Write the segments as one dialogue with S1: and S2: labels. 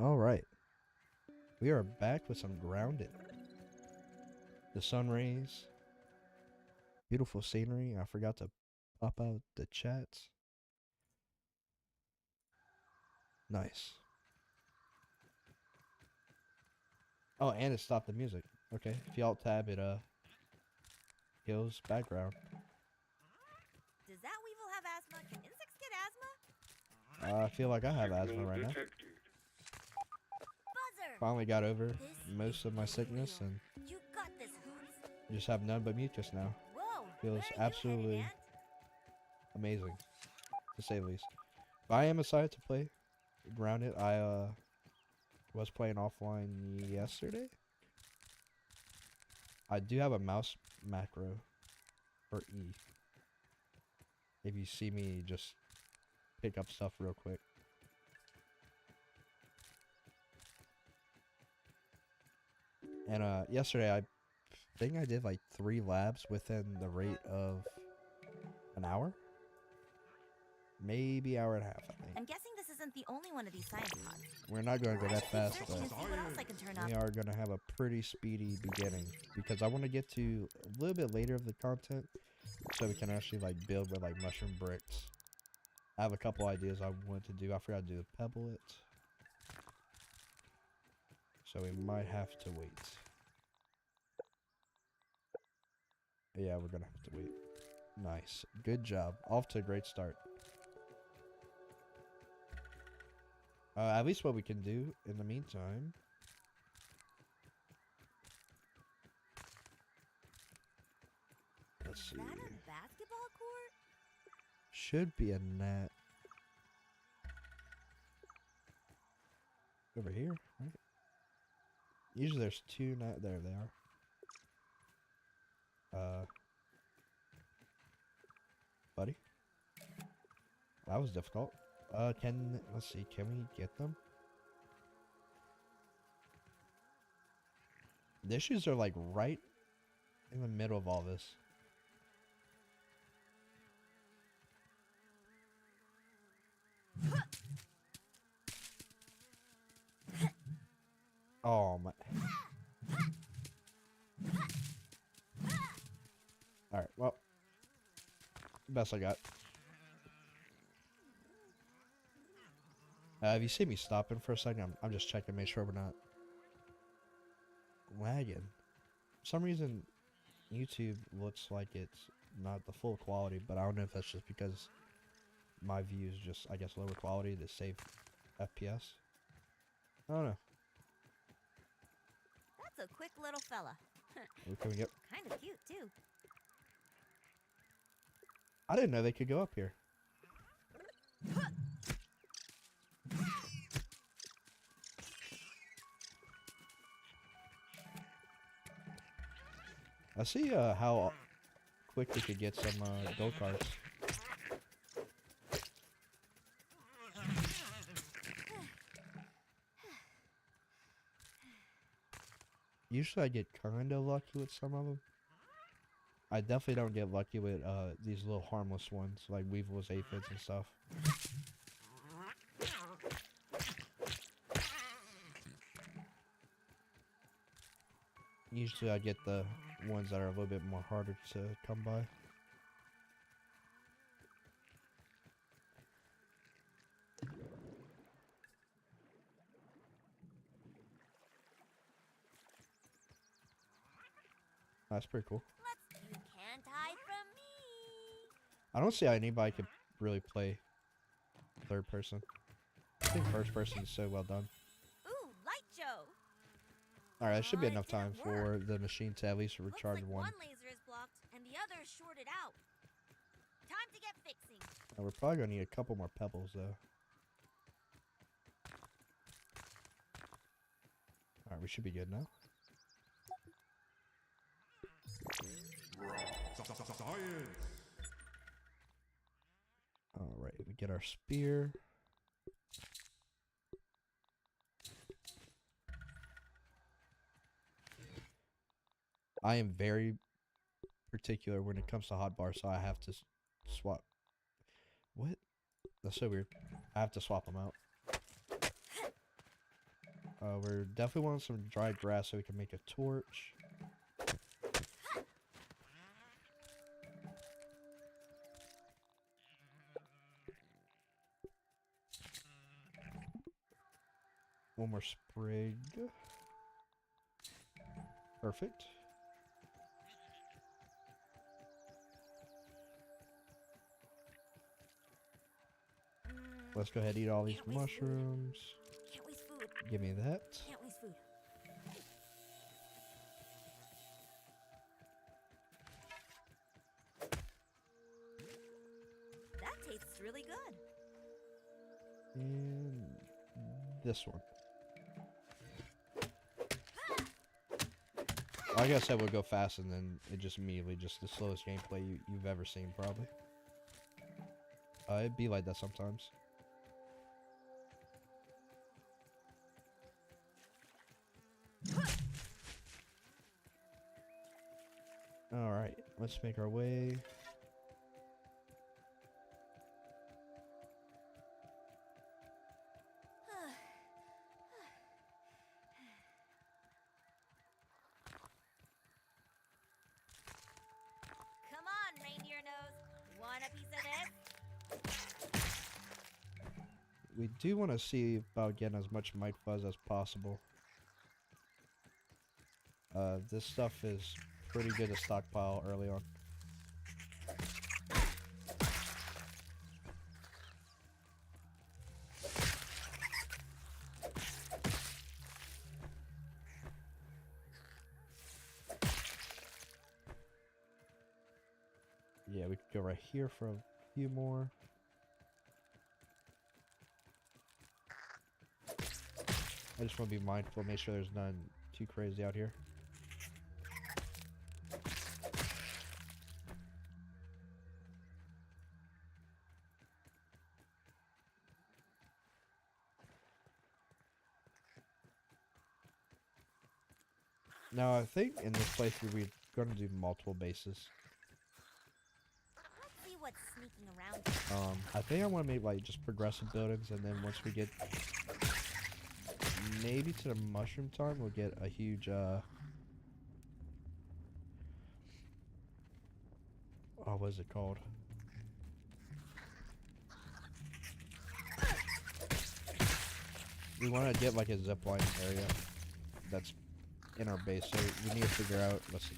S1: All right, we are back with some grounded. The sun rays, beautiful scenery. I forgot to pop out the chats. Nice. Oh, and it stopped the music. Okay, if you alt tab, it kills background.
S2: Does that weevil have asthma? Can insects get asthma?
S1: I feel like I have asthma right now.
S2: Buzzer!
S1: Finally got over
S2: This
S1: most of my
S2: is
S1: sickness
S2: real.
S1: and
S2: You got this, Hoots.
S1: just have none but mucus now.
S2: Whoa,
S1: Feels
S2: where are you
S1: absolutely
S2: headed, Ant?
S1: amazing, to say the least. But I am excited to play Grounded. I was playing offline yesterday. I do have a mouse macro for E. If you see me just pick up stuff real quick. And yesterday I think I did like 3 labs within the rate of an hour. Maybe hour and a half, I think.
S2: I'm guessing this isn't the only one of these science pods.
S1: We're not going to go that fast,
S2: Searching and
S1: but
S2: see what else I can turn up.
S1: we are going to have a pretty speedy beginning because I want to get to a little bit later of the content so we can actually like build with like mushroom bricks. I have a couple ideas I wanted to do. I forgot to do the pebble it. So we might have to wait. Yeah, we're going to have to wait. Nice. Good job. Off to a great start. At least what we can do in the meantime. Let's
S2: Is
S1: see.
S2: that a basketball court?
S1: Should be a net. Over here, right? Usually there's 2 net. There they are. Buddy. That was difficult. Let's see, can we get them? The issues are like right in the middle of all this. Oh my. Alright, well. Best I got. If you see me stopping for a second, I'm just checking, make sure we're not lagging. For some reason, YouTube looks like it's not the full quality, but I don't know if that's just because my view is just, I guess, lower quality to save FPS. I don't know.
S2: That's a quick little fella.
S1: What can we get?
S2: Kind of cute, too.
S1: I didn't know they could go up here. I see how quick we could get some gold cards. Usually I get kind of lucky with some of them. I definitely don't get lucky with these little harmless ones like weevils, aphids, and stuff. Usually I get the ones that are a little bit more harder to come by. That's pretty cool.
S2: You can't hide from me.
S1: I don't see how anybody could really play third person. I think first person is so well done.
S2: Ooh, light show.
S1: Alright, that should be
S2: It
S1: enough time
S2: can't
S1: for
S2: work.
S1: the machine to at least
S2: Looks
S1: recharge
S2: like
S1: one.
S2: one laser is blocked and the other is shorted out. Time to get fixing.
S1: We're probably gonna need a couple more pebbles though. Alright, we should be good now. Alright, we get our spear. I am very particular when it comes to hotbar, so I have to swap. What? That's so weird. I have to swap them out. We're definitely wanting some dry grass so we can make a torch. One more sprig. Perfect. Let's go ahead and eat all these
S2: Can't waste food.
S1: mushrooms.
S2: Can't waste food.
S1: Give me that.
S2: Can't waste food. That tastes really good.
S1: And this one. Like I said, we'll go fast and then it just immediately just the slowest gameplay you've ever seen, probably. It'd be like that sometimes. Alright, let's make our way.
S2: Come on, reindeer nose. Want a piece of this?
S1: We do want to see about getting as much Might Fuzz as possible. This stuff is pretty good to stockpile early on. Yeah, we could go right here for a few more. I just want to be mindful, make sure there's none too crazy out here. Now, I think in this playthrough we're going to do multiple bases.
S2: Let's see what's sneaking around.
S1: I think I want to make like just progressive buildings, and then once we get maybe to the mushroom time, we'll get a huge oh, what is it called? We want to get like a zipline area that's in our base, so we need to figure out. Let's see.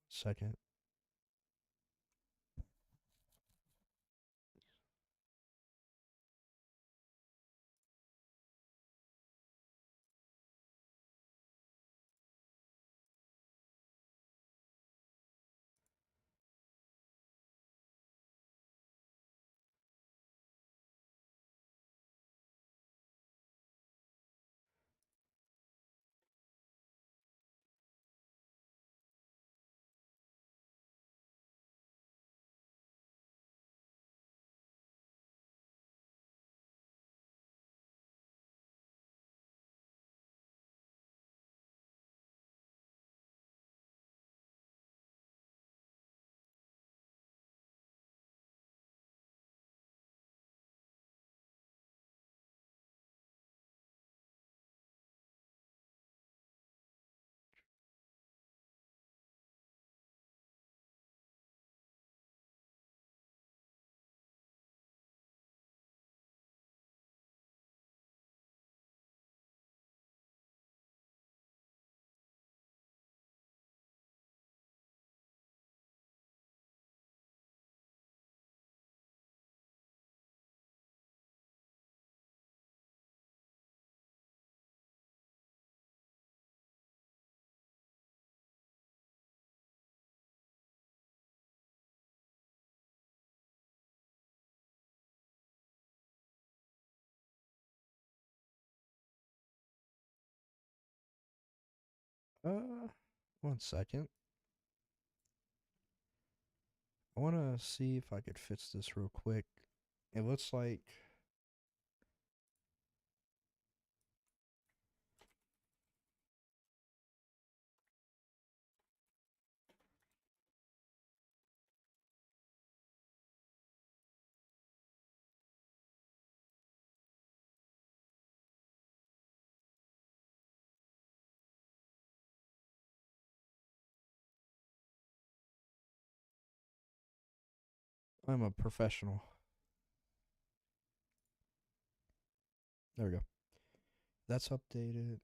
S1: Second. Uh, 1 second. I want to see if I could fix this real quick. It looks like I'm a professional. There we go. That's updated.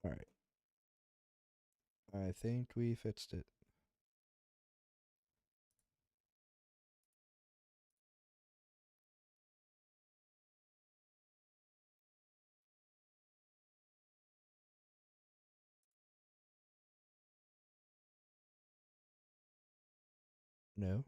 S1: All right. I think we fixed it. No.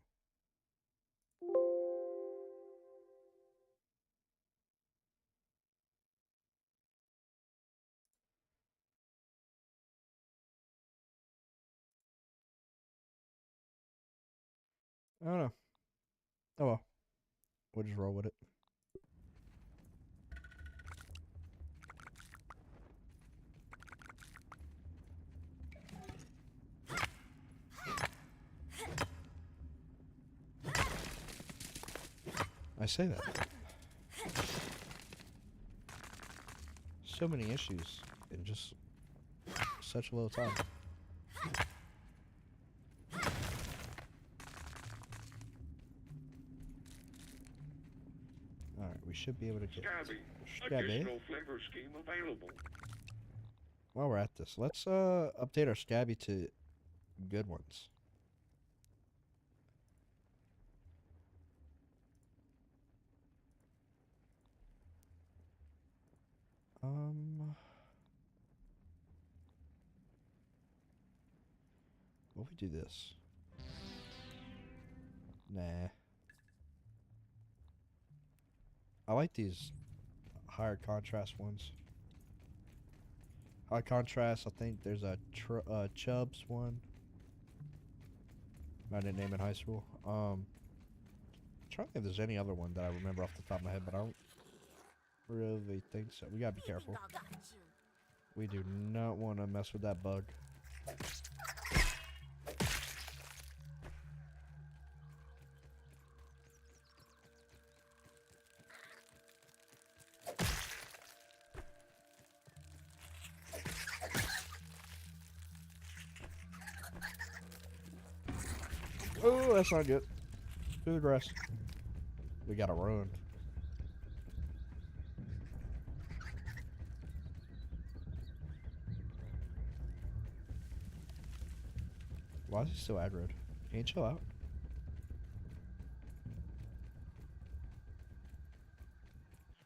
S1: I don't know. Oh well. We'll just roll with it. I say that. So many issues in just such a little time. Alright, we should be able to get
S3: Scabby.
S1: Scabby.
S3: Additional flavor scheme available.
S1: While we're at this, let's update our Scabby to good ones. What if we do this? Nah. I like these higher contrast ones. High contrast, I think there's a Chubbs one. I didn't name it in high school. I'm trying to think if there's any other one that I remember off the top of my head, but I don't really think so. We gotta be careful.
S2: I got you.
S1: We do not want to mess with that bug. Oh, that's not good. To the grass. We gotta run. Why is he still aggroed? Can you chill out?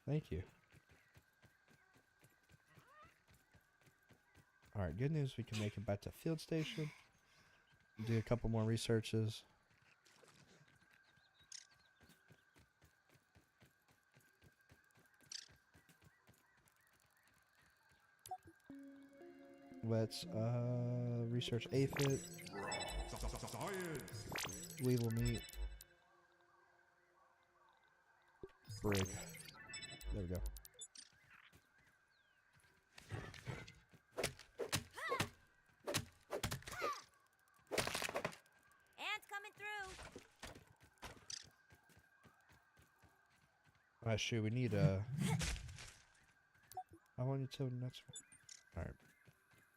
S1: Thank you. Alright, good news. We can make it back to field station. Do a couple more researches. Let's research aphid. We will meet Brig. There we go.
S2: Ants coming through.
S1: Alright, shoot, we need how long until the next one? Alright.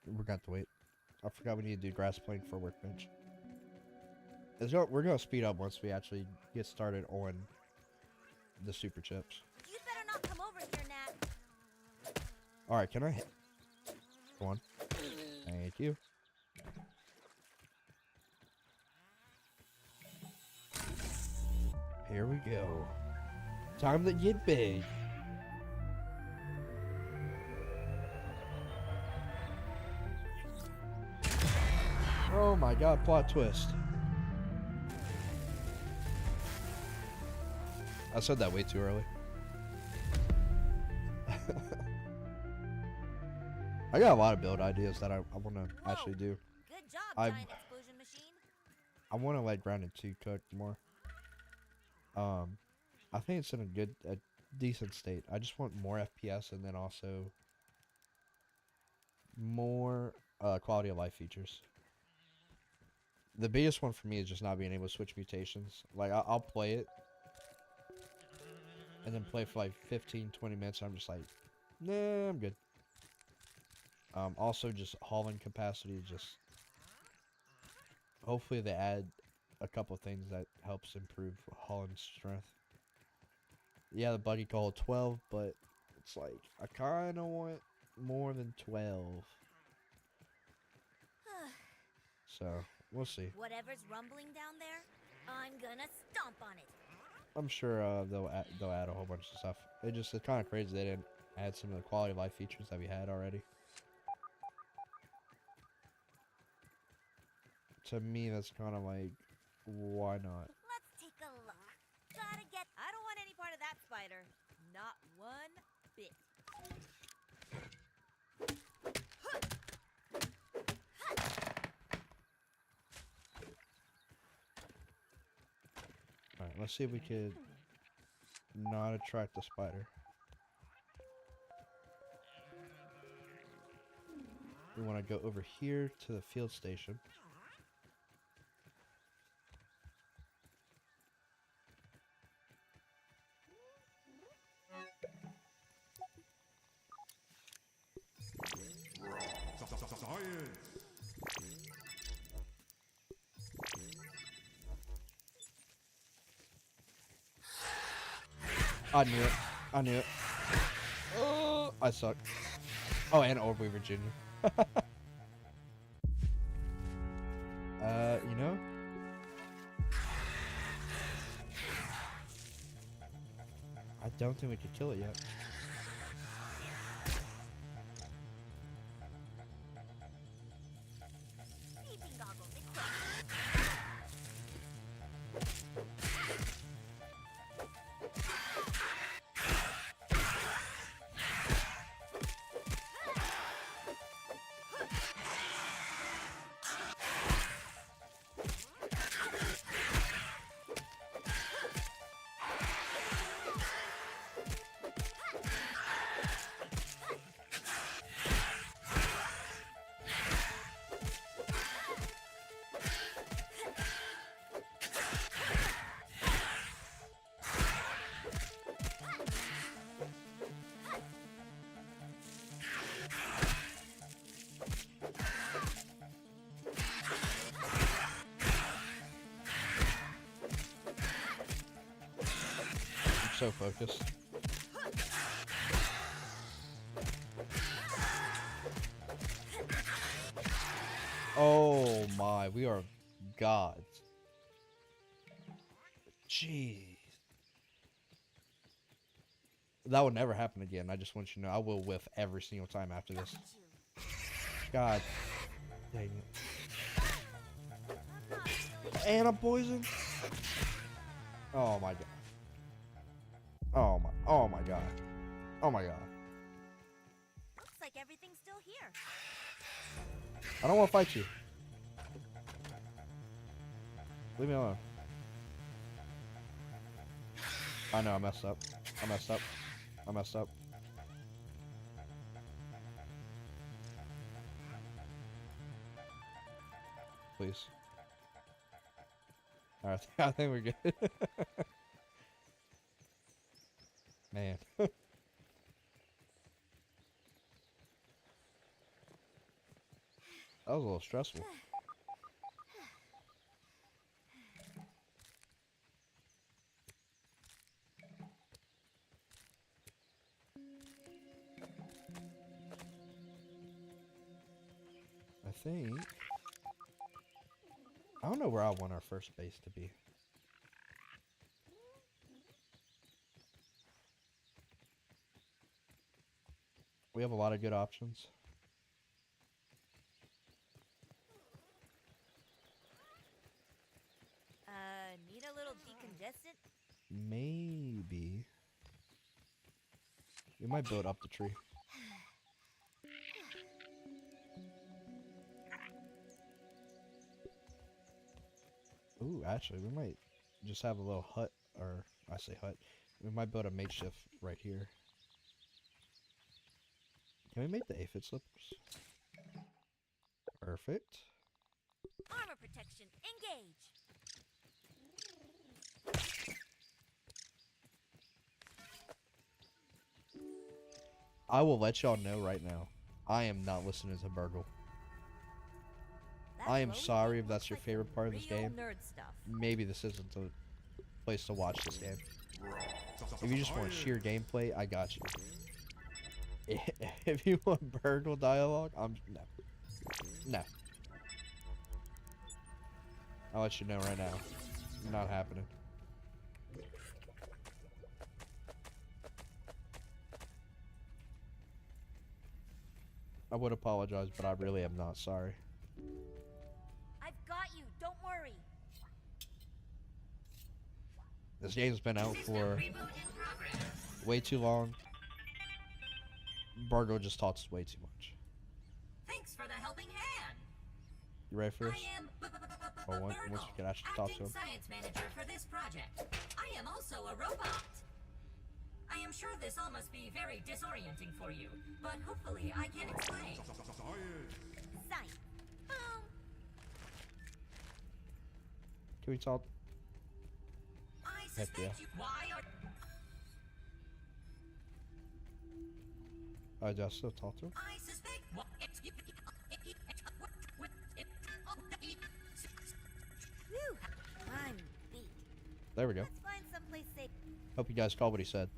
S1: We're gonna have to wait. I forgot we need to do grass plane for workbench. We're gonna speed up once we actually get started on the super chips.
S2: You better not come over here, Nat.
S1: Alright, can I hit? Come on. Thank you. Here we go. Time to get big. Oh my god, plot twist. I said that way too early. I got a lot of build ideas that I want to actually do.
S2: Good job,
S1: I've-
S2: giant explosion machine.
S1: I want to let Grounded 2 cook more. I think it's in a decent state. I just want more FPS and then also more quality of life features. The biggest one for me is just not being able to switch mutations. Like, I'll play it and then play for like 15-20 minutes. And I'm just like, nah, I'm good. Also, just hauling capacity. Just hopefully they add a couple things that helps improve hauling strength. Yeah, the buggy can hold 12, but it's like I kind of want more than 12. So we'll see.
S2: Whatever's rumbling down there, I'm gonna stomp on it.
S1: I'm sure they'll add a whole bunch of stuff. It's kind of crazy they didn't add some of the quality of life features that we had already. To me, that's kind of like, why not?
S2: Let's take a look. Gotta get. I don't want any part of that spider. Not one bit.
S1: Alright, let's see if we could not attract the spider. We want to go over here to the field station. I knew it. I knew it. Oh, I suck. Oh, and Orby, Virginia. You know? I don't think we could kill it yet.
S2: Sneaking goggles equipped.
S1: I'm so focused. Oh my, we are gods. Jeez. That would never happen again. I just want you to know I will whiff every single time after this. God. Dang it. And I'm poisoned? Oh my god. Oh my god. Oh my god.
S2: Looks like everything's still here.
S1: I don't want to fight you. Leave me alone. I know I messed up. I messed up. I messed up. Please. Alright, I think we're good. Man. That was a little stressful. I think... I don't know where I want our first base to be. We have a lot of good options.
S2: distant.
S1: Maybe. We might build up the tree. Ooh, actually, we might just have a little hut, or I say hut. We might build a makeshift right here. Can we make the aphid slippers? Perfect.
S2: Armor protection, engage.
S1: I will let y'all know right now. I am not listening to Burgle.
S2: That
S1: I am
S2: glowing
S1: sorry
S2: thing
S1: if that's
S2: looks
S1: your
S2: like
S1: favorite
S2: some
S1: part of this
S2: real
S1: game.
S2: Nerd stuff.
S1: Maybe this isn't the place to watch this game. If you just want sheer gameplay, I got you. If you want Burgle dialogue, no. No. I'll let you know right now. Not happening. I would apologize, but I really am not sorry.
S2: I've got you. Don't worry.
S1: This game's been out for way too long. Burgle just talks way too much.
S4: Thanks for the helping hand.
S1: You ready for this?
S4: I am
S1: Or once we can actually talk to
S4: acting
S1: him?
S4: science manager for this project. I am also a robot. I am sure this all must be very disorienting for you, but hopefully I can explain.
S2: Sight. Boom.
S1: Can we talk?
S4: I
S1: Heck
S4: suspect
S1: yeah.
S4: you. Why are
S1: Do I still talk to him?
S4: I suspect what
S2: Whew. I'm beat.
S1: There we go.
S2: Let's find someplace safe.
S1: Hope you guys caught what he said.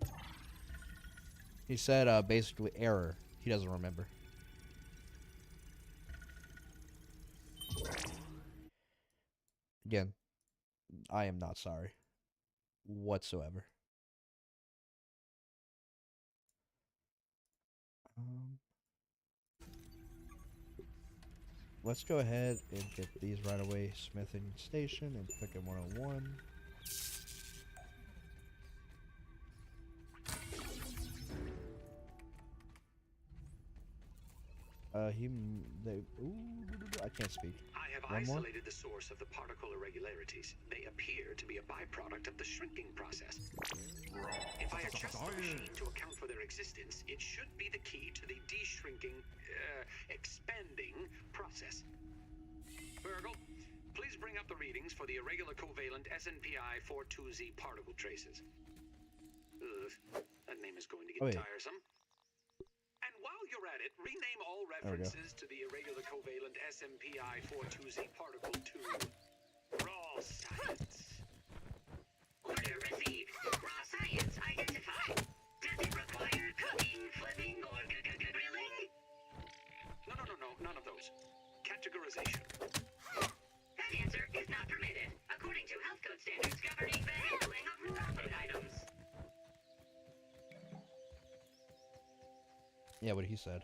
S1: He said, basically, error. He doesn't remember. Again, I am not sorry. Whatsoever. Let's go ahead and get these right away. Smithing station and click at 101. I can't speak.
S5: I have
S1: One more?
S5: isolated the source of the particle irregularities. They appear to be a byproduct of the shrinking process. If I adjust the machine to account for their existence, it should be the key to the expanding process. Burgle, please bring up the readings for the irregular covalent SNPI 42Z particle traces. Ugh, that name is going to get
S1: Oh, yeah.
S5: tiresome. And while you're at it, rename all
S1: There we go.
S5: references to the irregular covalent SMPI 42Z particle to raw science.
S6: Order received. Raw science identified. Does it require cooking, flipping, or grilling?
S5: No, none of those. Categorization.
S6: That answer is not permitted, according to health code standards governing the handling of raw food items.
S1: Yeah, what he said.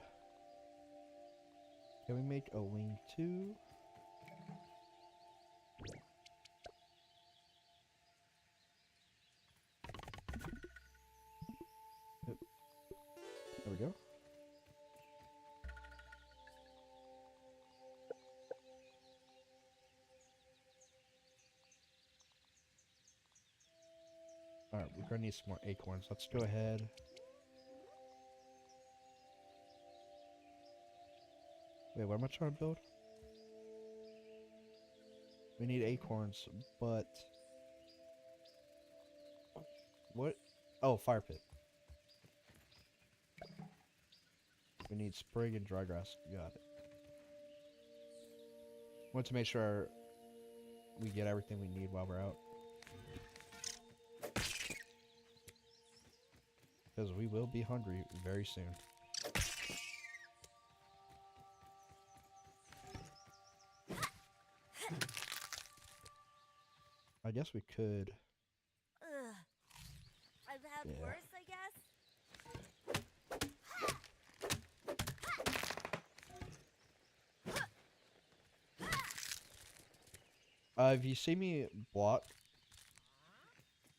S1: Can we make a link to? Yep. There we go. Alright, we're gonna need some more acorns. Let's go ahead. Wait, what am I trying to build? We need acorns, but... What? Oh, fire pit. We need sprig and dry grass. Got it. Want to make sure we get everything we need while we're out. Because we will be hungry very soon. I guess we could.
S2: Ugh. I've had
S1: Yeah.
S2: worse, I guess.
S1: If you see me block,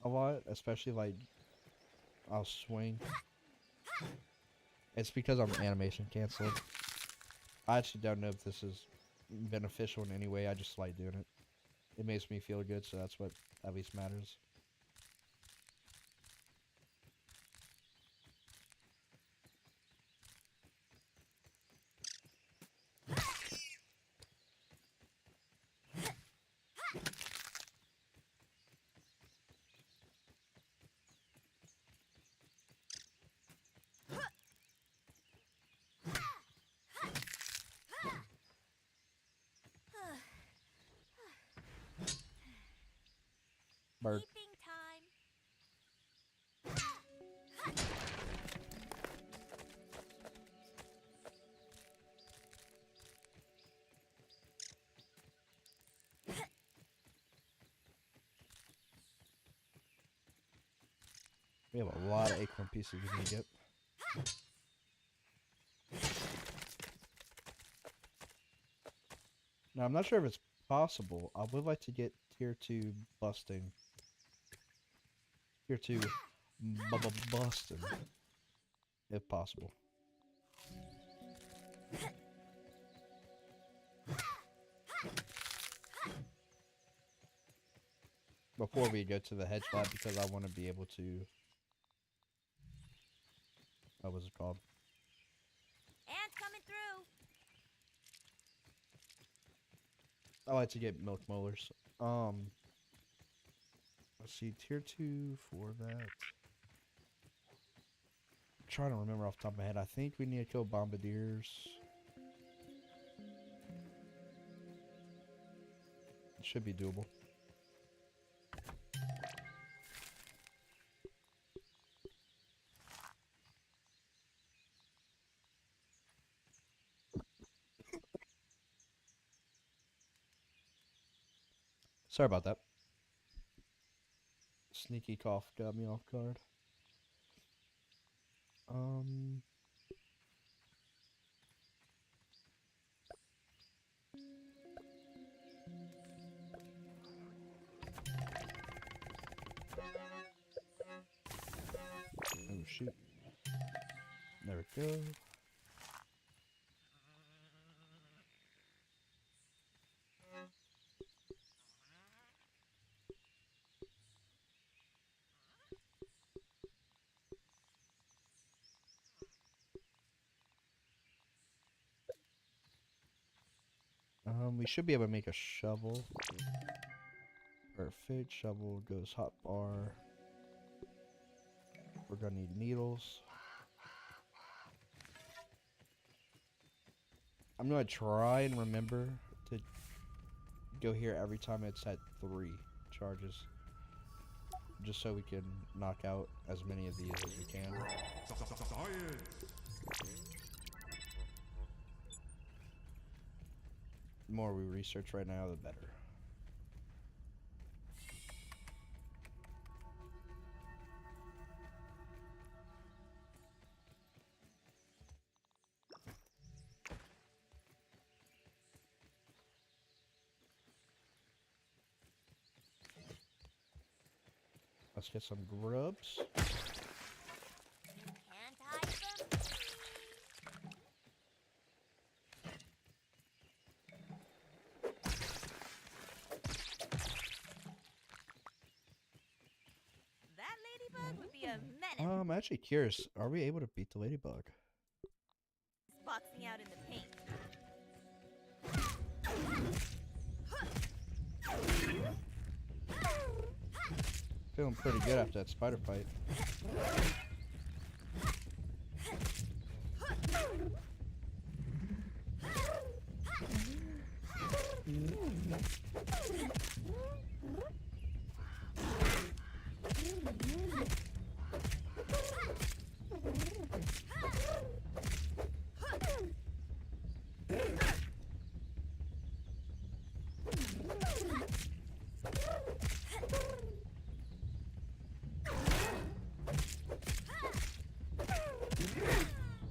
S1: a lot, especially like I'll swing. It's because I'm animation canceled. I actually don't know if this is beneficial in any way. I just like doing it. It makes me feel good, so that's what at least matters. Bird.
S2: Sleeping time.
S1: We have a lot of acorn pieces we can get. Now, I'm not sure if it's possible. I would like to get tier 2 busting. Tier 2 busting. If possible. Before we go to the hedge lab, because I want to be able to... What was it called?
S2: Ants coming through.
S1: I like to get milk molars. Let's see, tier 2 for that. I'm trying to remember off the top of my head. I think we need to kill bombardiers. It should be doable. Sorry about that. Sneaky cough got me off guard. Oh shoot. There we go. We should be able to make a shovel. Perfect. Shovel goes hot bar. We're gonna need needles. I'm gonna try and remember to go here every time it's at 3 charges. Just so we can knock out as many of these as we can. The more we research right now, the better. Let's get some grubs.
S2: Can't hide from me. That ladybug would be a menace.
S1: I'm actually curious. Are we able to beat the ladybug?
S2: Boxing out in the paint.
S1: Feeling pretty good after that spider fight.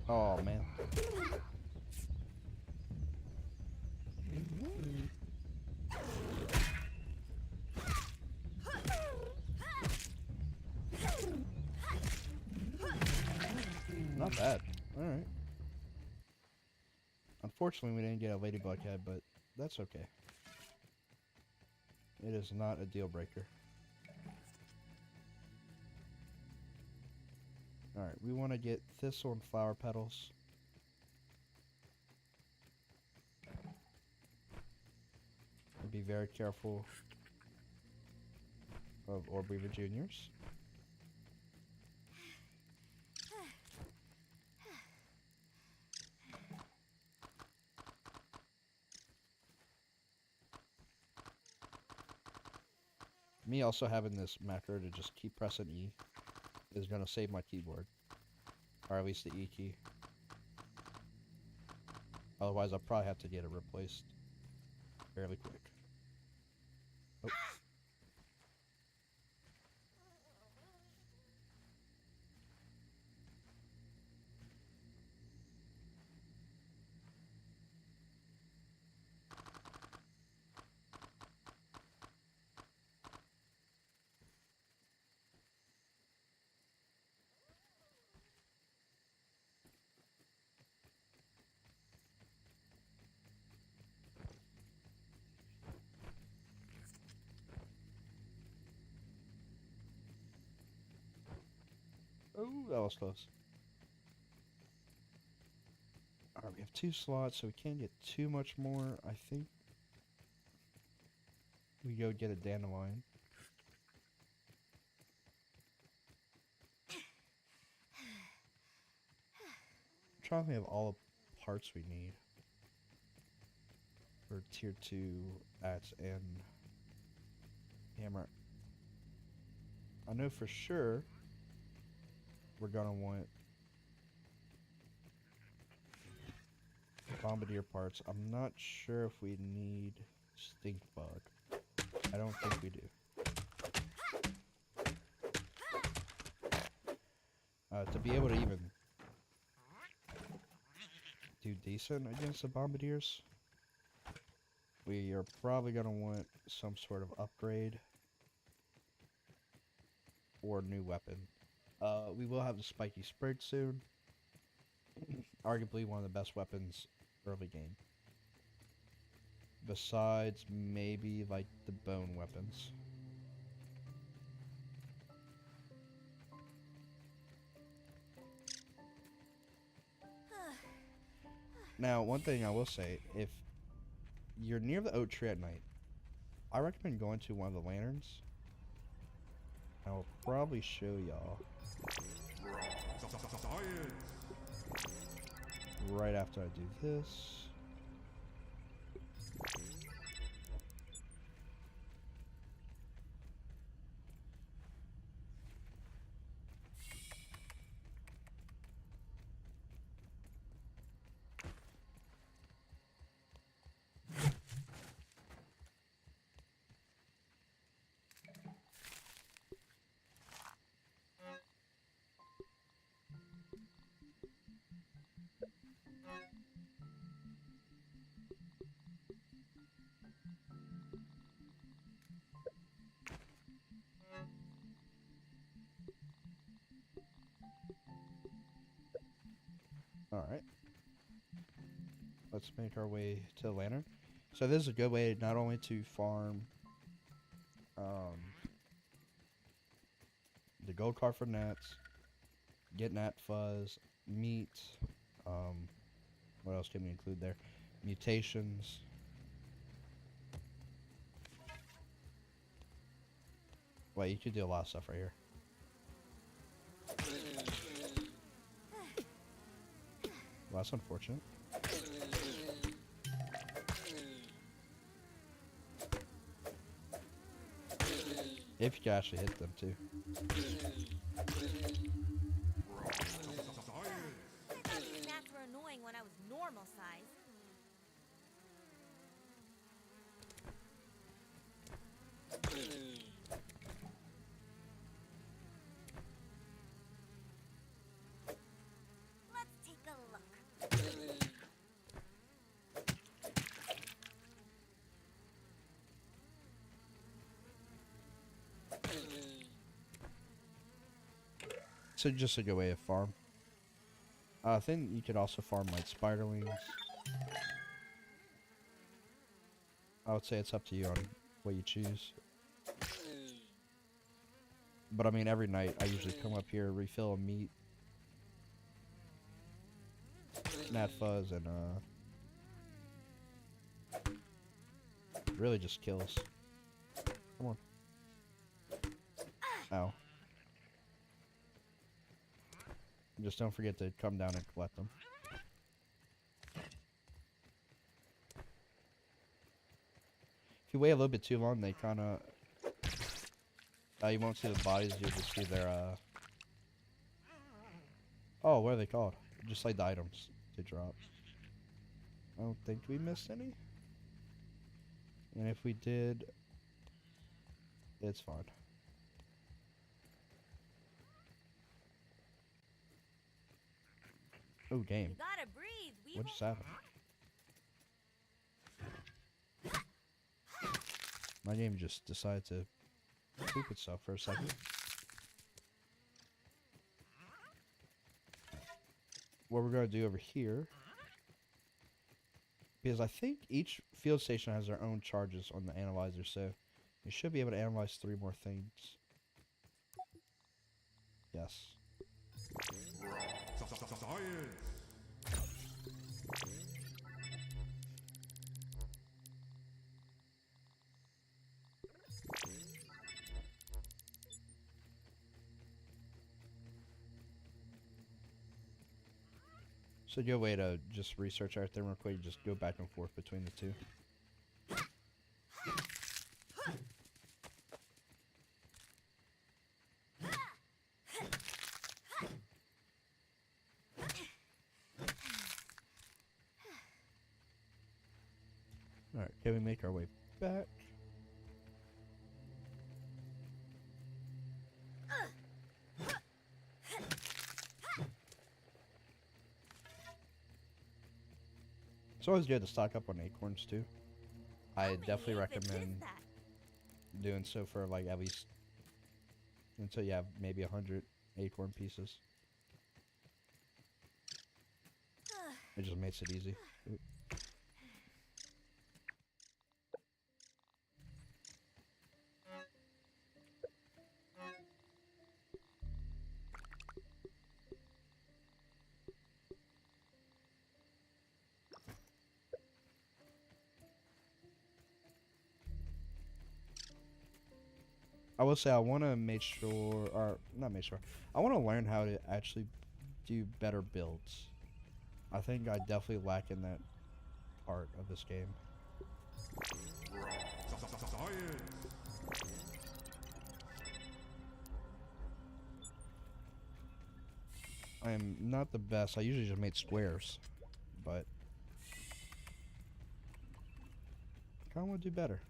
S1: Oh man. Not bad. Alright. Unfortunately, we didn't get a ladybug head, but that's okay. It is not a deal breaker. Alright, we want to get thistle and flower petals. And be very careful of Orbeaver Juniors. Me also having this macro to just keep pressing E is going to save my keyboard. Or at least the E key. Otherwise I'll probably have to get it replaced fairly quick. Oh. Oh, that was close. Alright, we have 2 slots, so we can't get too much more. I think we go get a dandelion. I'm trying to think of all the parts we need for tier 2 axe and hammer. I know for sure we're gonna want bombardier parts. I'm not sure if we need stink bug. I don't think we do. To be able to even do decent against the bombardiers, we are probably gonna want some sort of upgrade or new weapon. We will have the spiky sprig soon. Arguably one of the best weapons early game. Besides maybe like the bone weapons. Now, one thing I will say, if you're near the oak tree at night, I recommend going to one of the lanterns. I will probably show y'all right after I do this. Alright. Let's make our way to the lantern. So this is a good way not only to farm the gold card for gnats, get gnat fuzz, meat, what else can we include there? Mutations. Well, you could do a lot of stuff right here. Well, that's unfortunate. If you can actually hit them too.
S2: I thought these gnats were annoying when I was normal size. Let's take a look.
S1: So just a good way to farm. I think you could also farm like spiderlings. I would say it's up to you on what you choose. But I mean, every night I usually come up here, refill a meat, Nat Fuzz, and really just kills. Come on. Ow. Just don't forget to come down and collect them. If you wait a little bit too long, they kind of... you won't see the bodies, you'll just see their, oh, what are they called? Just like the items they drop. I don't think we missed any. And if we did, it's fine. Oh, game.
S2: You gotta breathe,
S1: What
S2: Weevil.
S1: just happened? My game just decided to poop itself for a second. What we're going to do over here, because I think each field station has their own charges on the analyzer, so you should be able to analyze 3 more things. Yes. So a good way to just research everything real quick, just go back and forth between the two. Alright, can we make our way back? It's always good to stock up on acorns too. I
S2: How
S1: definitely
S2: many aphids is
S1: recommend
S2: that?
S1: doing so for like at least until you have maybe 100 acorn pieces. It just makes it easy. Oop. I will say I want to make sure, or not make sure, I want to learn how to actually do better builds. I think I definitely lack in that part of this game. I am not the best. I usually just make squares, but I kind of want to do better.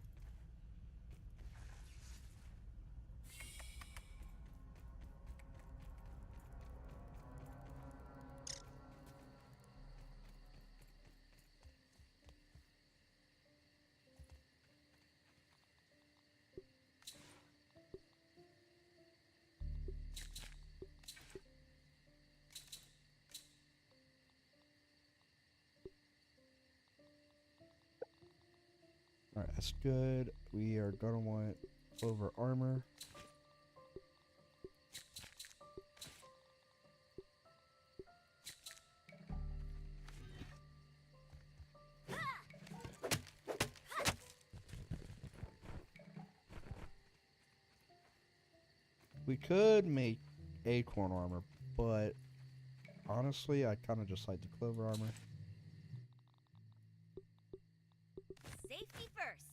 S1: Alright, that's good. We are gonna want clover armor. We could make acorn armor, but honestly, I kind of just like the clover armor.
S2: Safety first.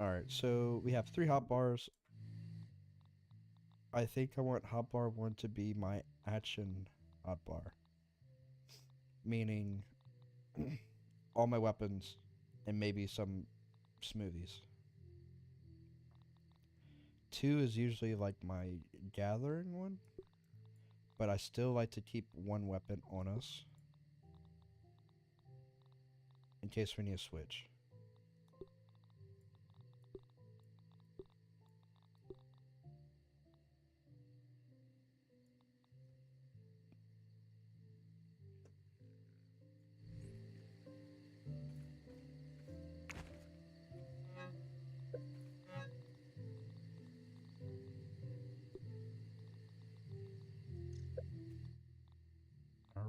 S1: Alright, so we have 3 hot bars. I think I want hotbar 1 to be my action hotbar. Meaning all my weapons and maybe some smoothies. 2 is usually like my gathering one, but I still like to keep 1 weapon on us in case we need to switch.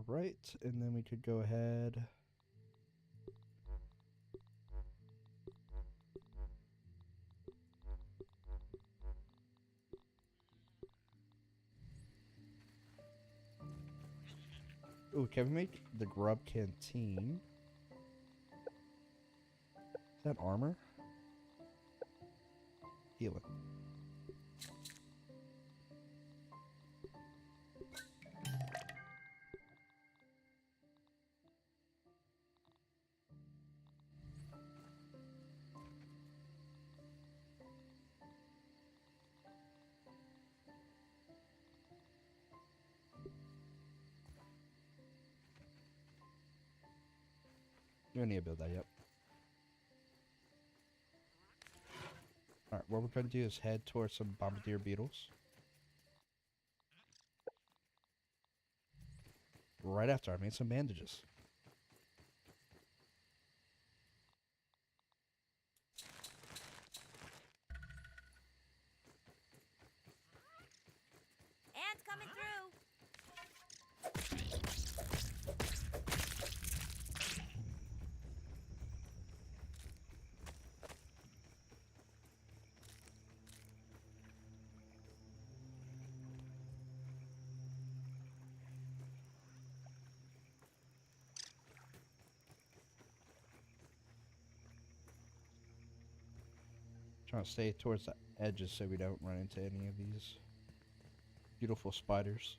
S1: right, and then we could go ahead. Ooh, can we make the grub canteen? Is that armor? Healing. You don't need to build that yet. Alright, what we're going to do is head towards some bombardier beetles. Right after I made some bandages.
S2: Ants coming through.
S1: Trying to stay towards the edges so we don't run into any of these beautiful spiders.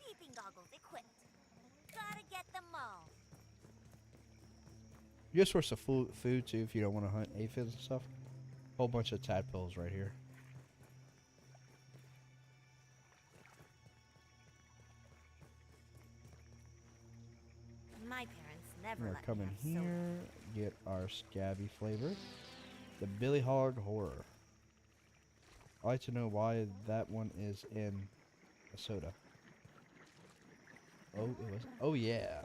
S2: Peeping goggles equipped. Gotta get them all.
S1: Good source of food too if you don't want to hunt aphids and stuff. Whole bunch of tadpoles right here.
S2: My parents never
S1: We're
S2: let
S1: gonna come
S2: me
S1: in
S2: have soda.
S1: here, get our scabby flavor. The Billy Hog Horror. I'd like to know why that one is in a soda. Oh, it was. Oh, yeah.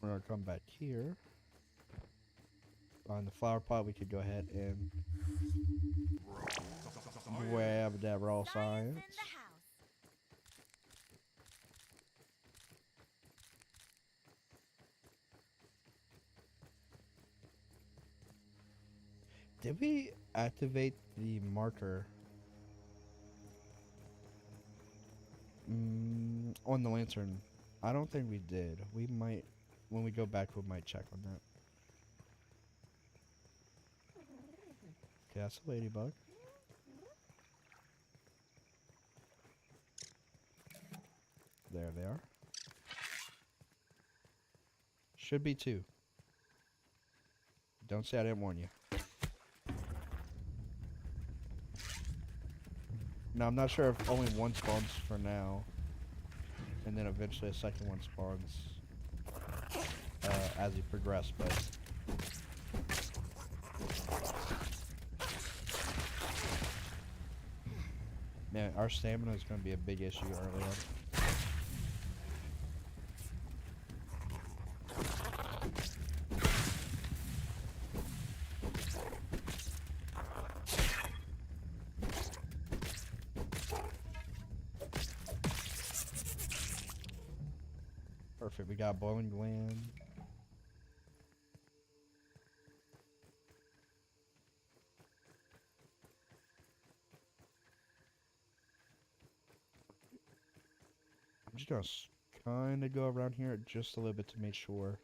S1: We're gonna come back here. On the flower pot, we could go ahead and grab that raw
S2: Science
S1: science.
S2: in the house.
S1: Did we activate the marker on the lantern? I don't think we did. We might, when we go back, we might check on that. Okay, that's a ladybug. There they are. Should be two. Don't say I didn't warn you. Now, I'm not sure if only one spawns for now. And then eventually a second one spawns as you progress, but... Man, our stamina is going to be a big issue early on. Perfect, we got boiling gland. I'm just gonna kind of go around here just a little bit to make sure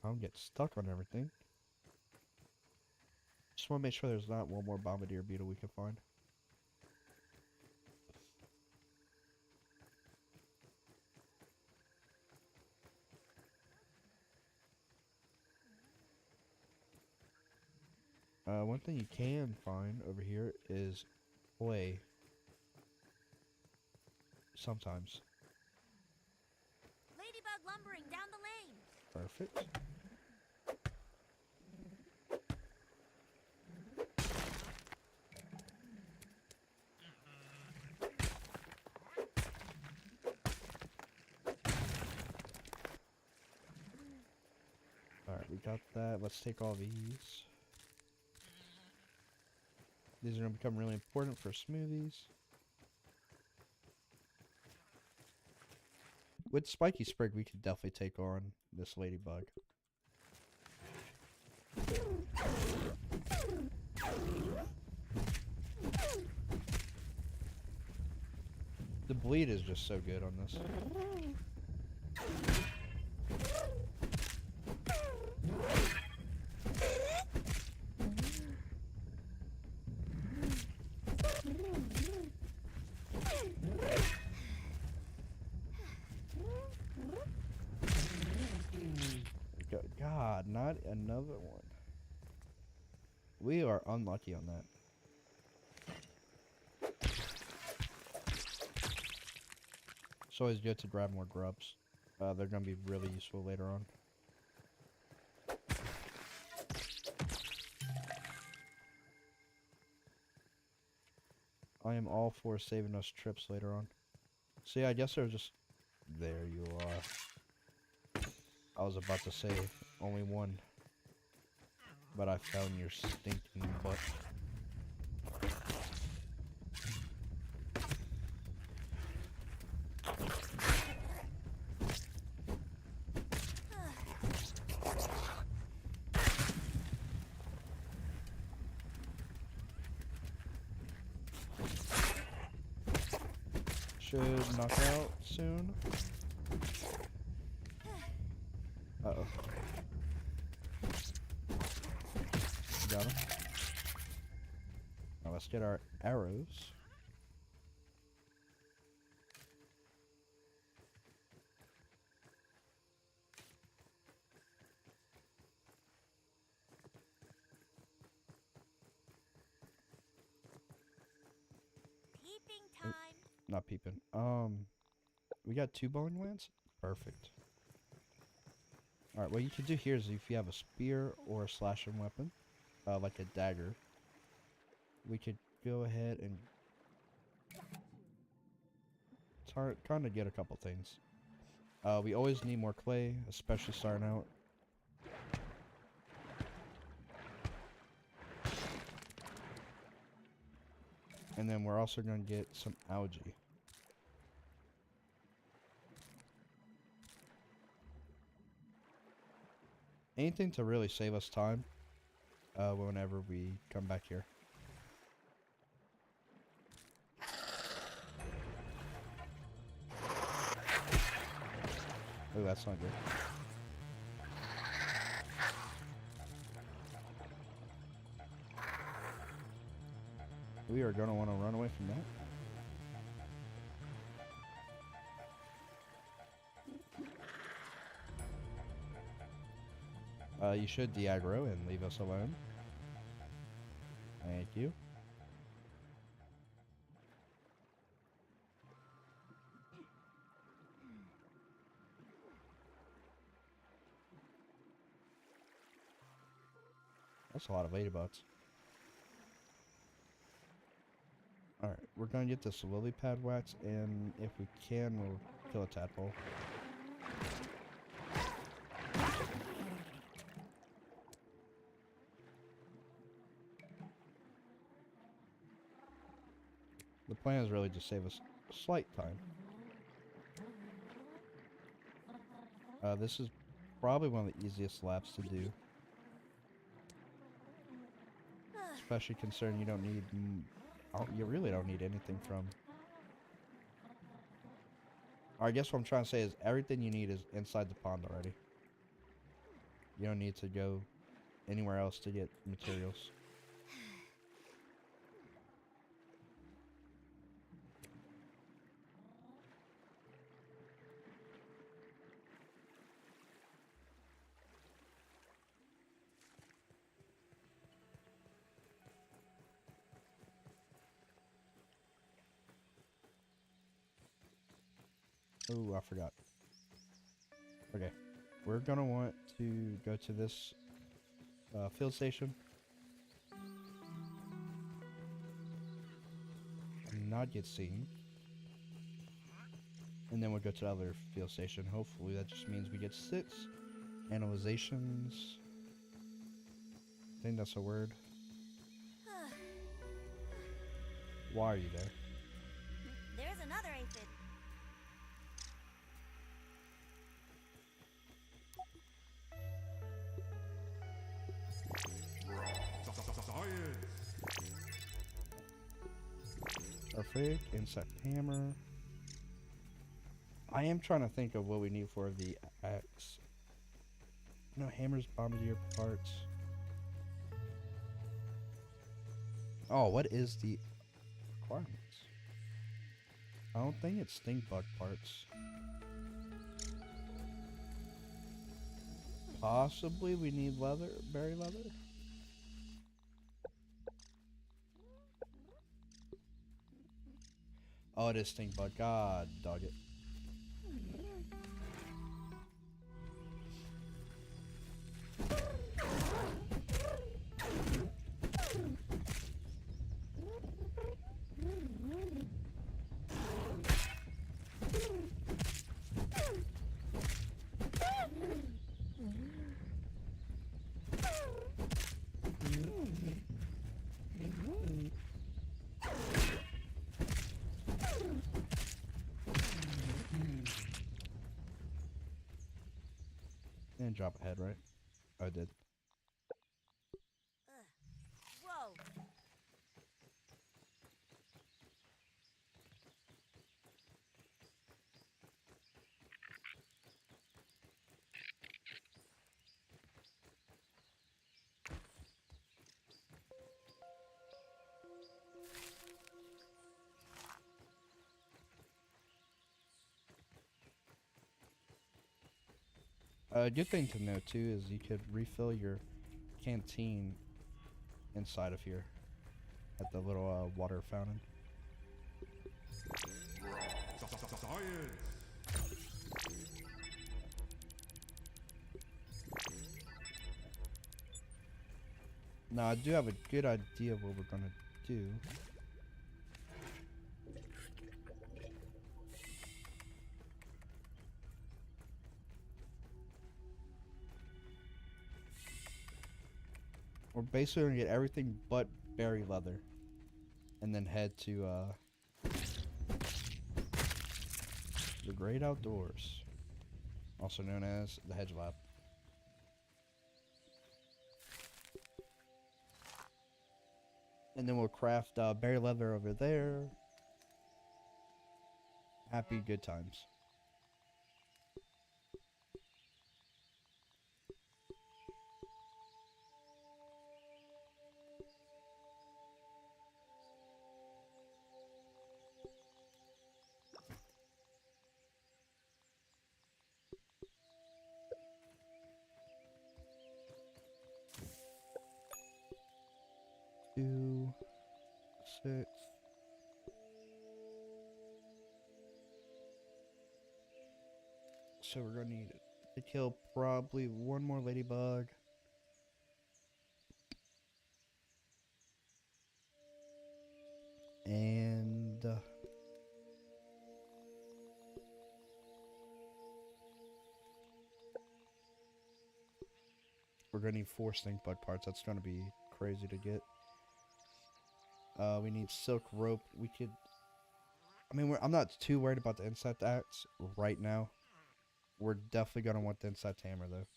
S1: I don't get stuck on everything. Just want to make sure there's not one more bombardier beetle we can find. One thing you can find over here is clay. Sometimes.
S2: lumbering down the lane.
S1: Perfect. Alright, we got that. Let's take all these. These are going to become really important for smoothies. With Spiky Sprig, we could definitely take on this ladybug. The bleed is just so good on this. God, not another one. We are unlucky on that. It's always good to grab more grubs. They're going to be really useful later on. I am all for saving us trips later on. See, I guess they're just... There you are. I was about to say only one. But I found your stinking butt. Should knock out soon. Uh-oh. Got him. Now let's get our arrows.
S2: Peeping time.
S1: Not peeping. We got 2 bowling lands? Perfect. Alright, what you can do here is if you have a spear or a slashing weapon, like a dagger, we could go ahead and kind of get a couple things. We always need more clay, especially starting out. And then we're also going to get some algae. Anything to really save us time whenever we come back here. Oh, that's not good. We are going to want to run away from that. You should de-aggro and leave us alone. Thank you. That's a lot of ladybugs. Alright, we're gonna get this lily pad wax, and if we can, we'll kill a tadpole. The plan is really to save us slight time. This is probably one of the easiest labs to do. Especially considering you don't need... you really don't need anything from... Or I guess what I'm trying to say is everything you need is inside the pond already. You don't need to go anywhere else to get materials. Oh, I forgot. Okay, we're gonna want to go to this field station. Not get seen. And then we'll go to the other field station. Hopefully that just means we get 6 analyzations. I think that's a word. Why are you there?
S2: There's another aphid.
S1: Perfect. Insect hammer. I am trying to think of what we need for the axe. No, hammers, bombardier parts. Oh, what is the requirements? I don't think it's stink bug parts. Possibly we need leather, berry leather. Oh, it is stink bug. God dog it. And drop a head, right? Oh, it did.
S2: Whoa.
S1: A good thing to know too is you could refill your canteen inside of here at the little water fountain. Now I do have a good idea of what we're gonna do. We're basically gonna get everything but berry leather, and then head to the Great Outdoors, also known as the Hedge Lab. And then we'll craft berry leather over there. Happy good times. Two, 6. So we're gonna need to kill probably one more ladybug. And we're gonna need 4 stink bug parts. That's gonna be crazy to get. We need silk rope. We could. I mean, I'm not too worried about the insect axe right now. We're definitely gonna want the insect hammer though.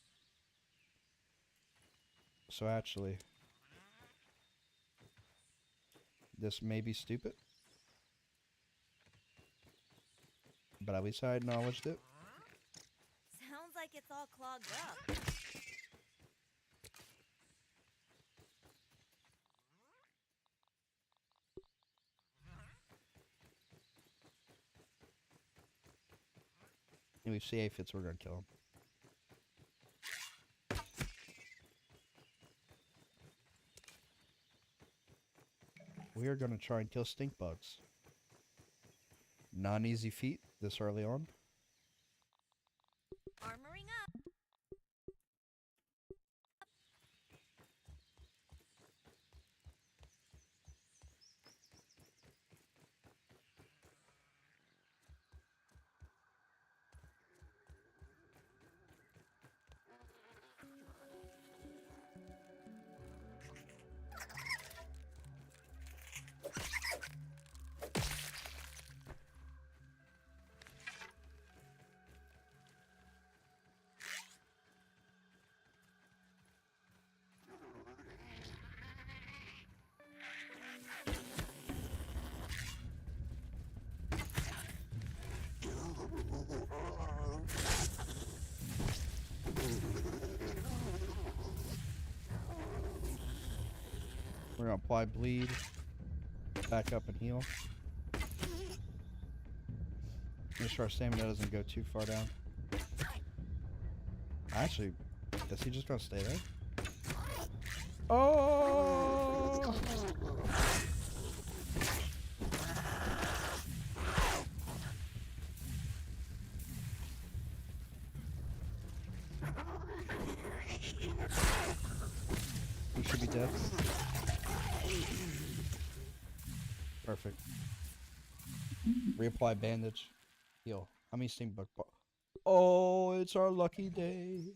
S1: So actually, this may be stupid, but at least I acknowledged it.
S2: Sounds like it's all clogged up.
S1: And we see aphids, we're gonna kill him. We are gonna try and kill stink bugs. Not an easy feat this early on.
S2: Armoring
S1: We're gonna apply bleed. Back up and heal. Make sure our stamina doesn't go too far down. Actually, is he just gonna stay there? Oh! He should be dead. Perfect. Reapply bandage. Heal. How many steam bug? Oh, it's our lucky day.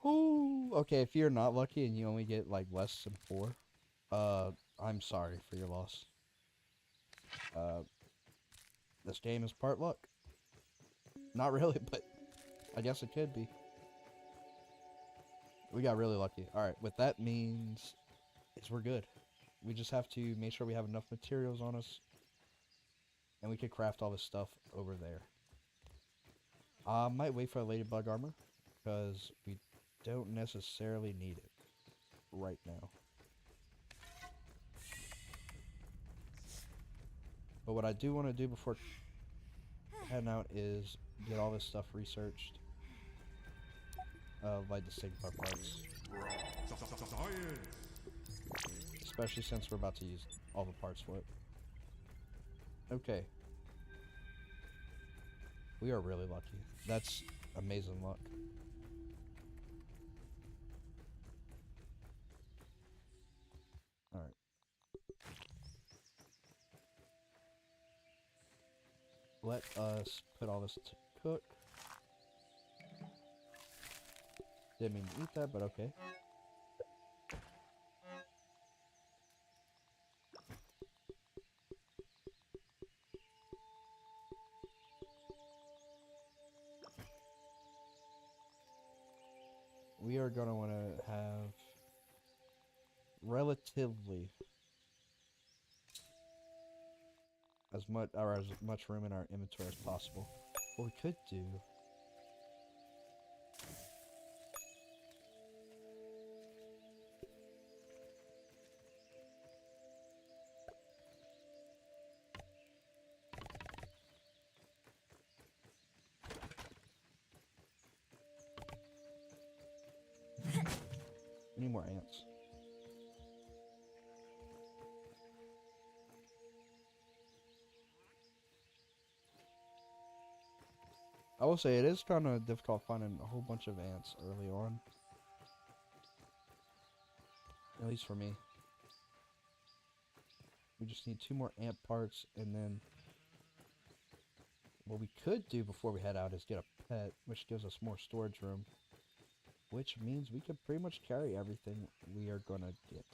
S1: Ooh. Okay, if you're not lucky and you only get like less than 4, I'm sorry for your loss. This game is part luck. Not really, but I guess it could be. We got really lucky. Alright, what that means is we're good. We just have to make sure we have enough materials on us. And we can craft all this stuff over there. I might wait for a ladybug armor, because we don't necessarily need it right now. But what I do want to do before heading out is get all this stuff researched. Like the Sigma parts. Especially since we're about to use all the parts for it. Okay. We are really lucky. That's amazing luck. Alright. Let us put all this to cook. Didn't mean to eat that, but okay. We are gonna want to have relatively as much room in our inventory as possible. What we could do we need more ants. I will say it is kind of difficult finding a whole bunch of ants early on. At least for me. We just need 2 more ant parts, and then what we could do before we head out is get a pet, which gives us more storage room. Which means we can pretty much carry everything we are gonna get.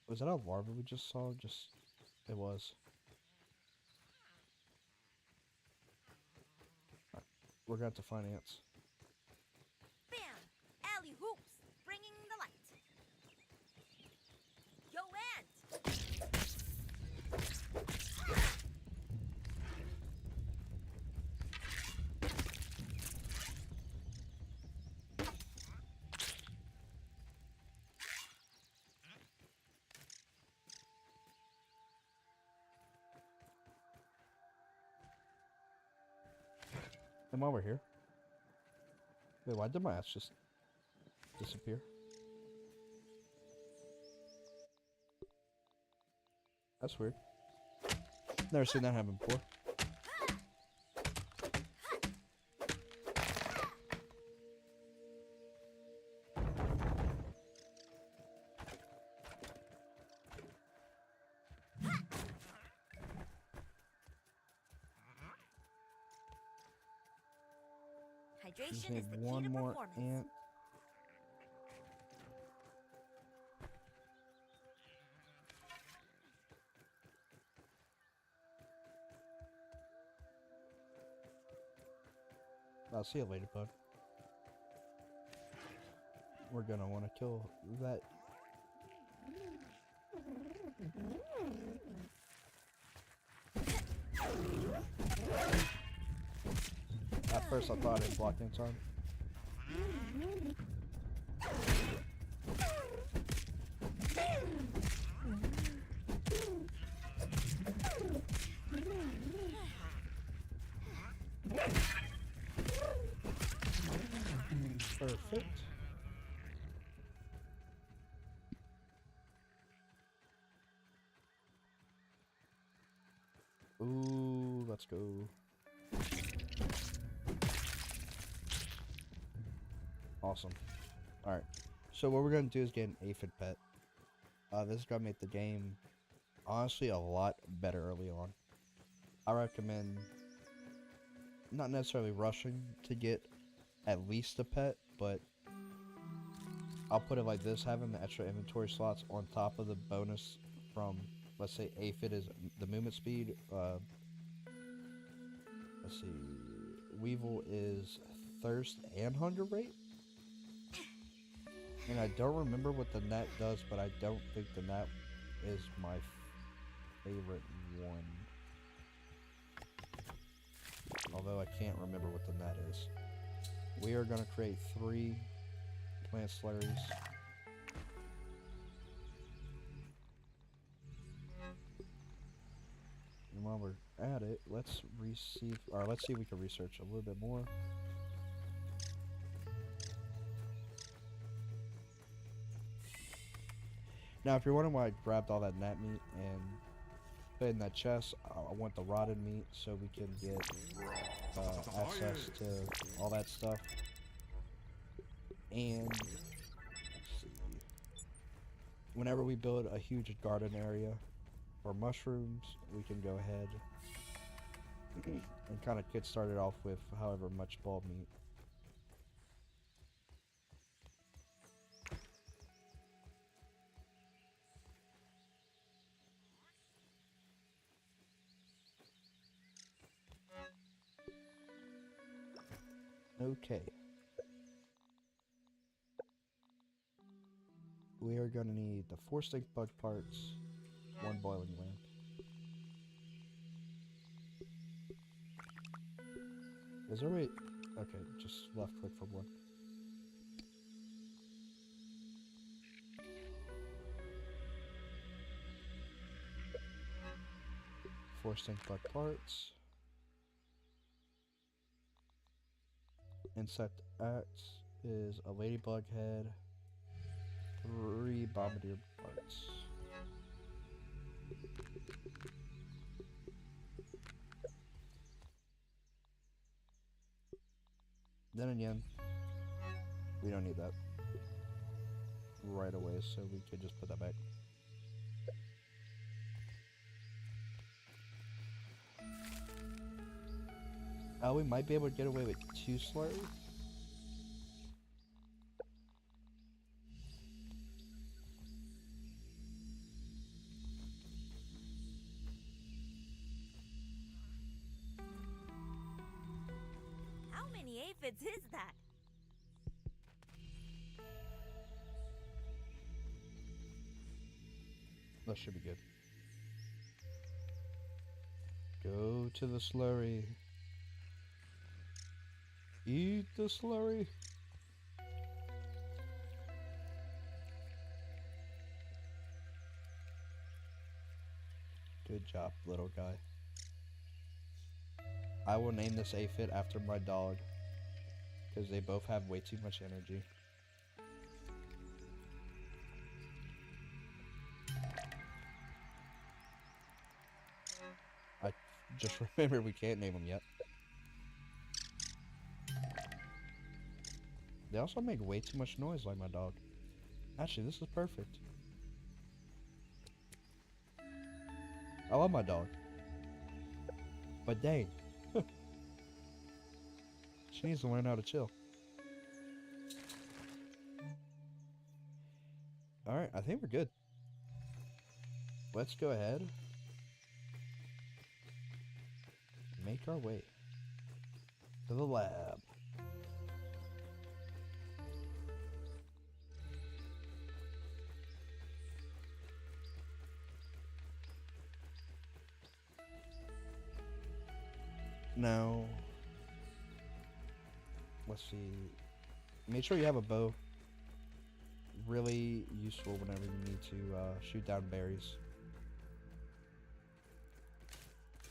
S1: Was that a larva we just saw? It was. Right, we're gonna have to find ants.
S2: Bam! Alley hoops! Bringing the light. Yo, ant!
S1: And while we're here. Wait, why did my ass just disappear? That's weird. Never seen that happen before. Just
S2: Hydration
S1: need
S2: is the key
S1: one
S2: to
S1: more
S2: performance.
S1: ant. I'll see you later, bud. We're gonna want to kill that. At first I thought it blocked in time. Perfect. Ooh, let's go. Awesome. Alright. So what we're gonna do is get an aphid pet. This is gonna make the game honestly a lot better early on. I recommend not necessarily rushing to get at least a pet, but I'll put it like this, having the extra inventory slots on top of the bonus from, let's say, aphid is the movement speed, let's see, Weevil is thirst and hunger rate, and I don't remember what the gnat does, but I don't think the gnat is my favorite one, although I can't remember what the gnat is. We are going to create 3 plant slurries. And while we're at it, let's see if we can research a little bit more. Now, if you're wondering why I grabbed all that gnat meat and put it in that chest, I want the rotted meat so we can get access to all that stuff. And let's see, whenever we build a huge garden area for mushrooms, we can go ahead and kind of get started off with however much bulb meat. Okay. We are going to need the 4 stink bug parts, 1 boiling lamp. Is there a way? Okay, just left click for 1. Four stink bug parts. Insect X is a ladybug head. 3 bombardier parts. Then again, we don't need that right away, so we could just put that back. We might be able to get away with 2 slurries.
S2: How many aphids is that?
S1: That should be good. Go to the slurry. Eat the slurry. Good job, little guy. I will name this aphid after my dog, because they both have way too much energy. I just remembered we can't name them yet. They also make way too much noise like my dog. Actually, this is perfect. I love my dog. But dang. She needs to learn how to chill. Alright, I think we're good. Let's go ahead. Make our way to the lab. Now, let's see. Make sure you have a bow. Really useful whenever you need to shoot down berries.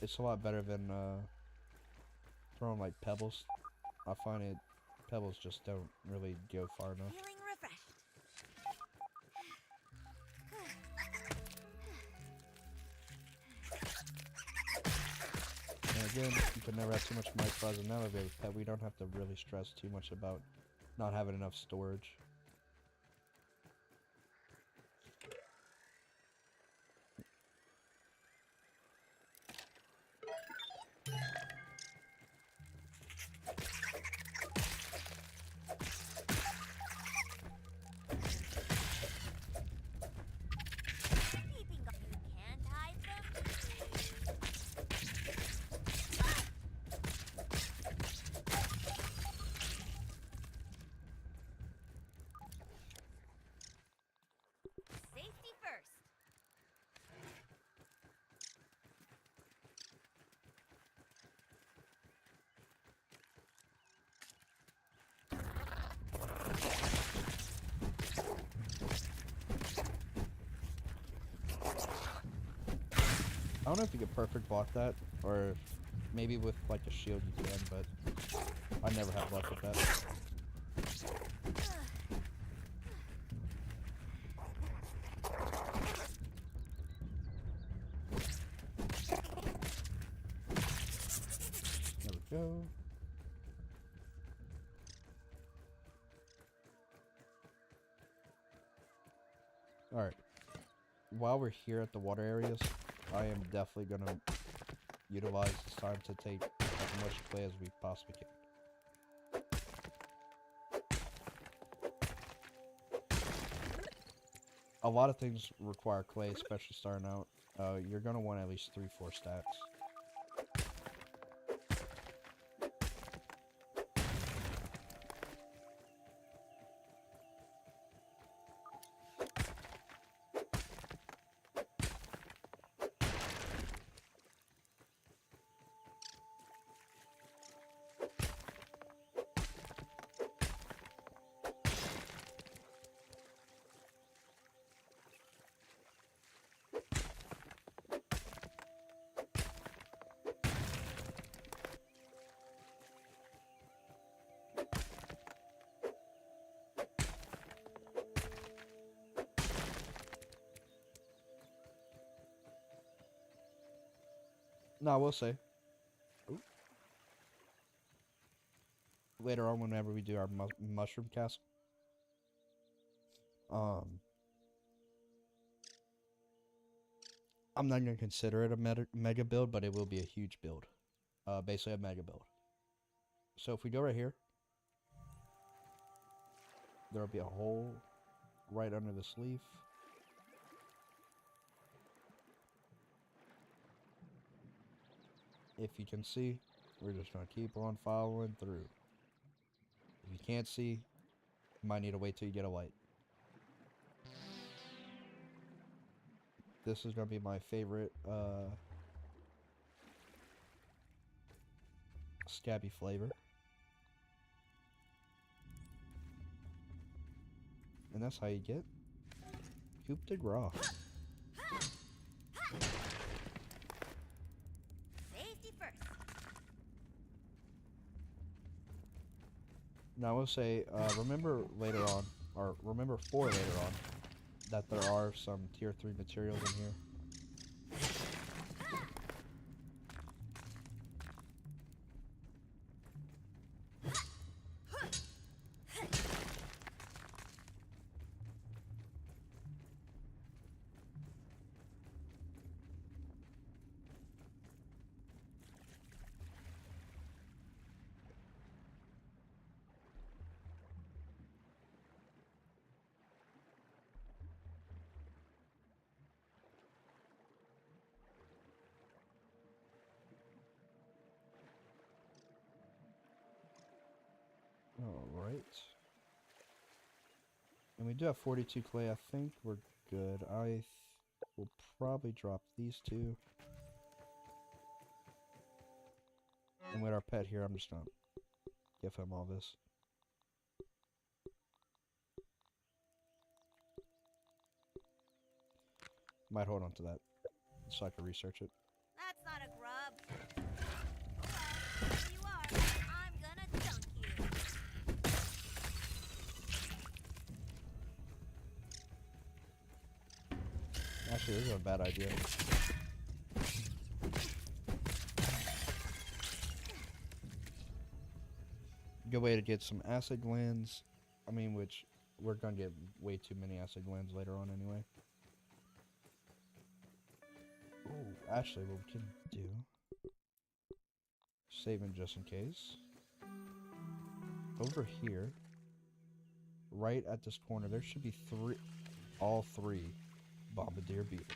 S1: It's a lot better than throwing like pebbles. I find pebbles just don't really go far enough.
S2: Feeling refreshed.
S1: And again, you can never have too much micro as an elevator pet. We don't have to really stress too much about not having enough storage.
S2: Peeping Tom, you can't hide them. Safety first.
S1: I don't know if you could perfect block that, or if maybe with like a shield you can, but I never have luck with that. There we go. Alright. While we're here at the water areas, I am definitely gonna utilize this time to take as much clay as we possibly can. A lot of things require clay, especially starting out. You're gonna want at least 3-4 stacks. No, I will say. Ooh. Later on, whenever we do our mushroom castle, I'm not gonna consider it a mega build, but it will be a huge build. Basically a mega build. So if we go right here, there'll be a hole right under the sleeve. If you can see, we're just going to keep on following through. If you can't see, you might need to wait till you get a light. This is going to be my favorite scabby flavor. And that's how you get coup de grace.
S2: Safety first.
S1: Now I will say, remember later on, or remember for later on, that there are some tier 3 materials in here. Alright. And we do have 42 clay. I think we're good. I will probably drop these two. And with our pet here, I'm just gonna give him all this. Might hold on to that so I can research it.
S2: That's not a grub. Oh, well, there you are. I'm gonna dunk you.
S1: Actually, this is a bad idea. Good way to get some acid glands. I mean, which we're gonna get way too many acid glands later on anyway. Ooh, actually, what we can do, saving just in case. Over here, right at this corner, there should be all three bombardier beetles.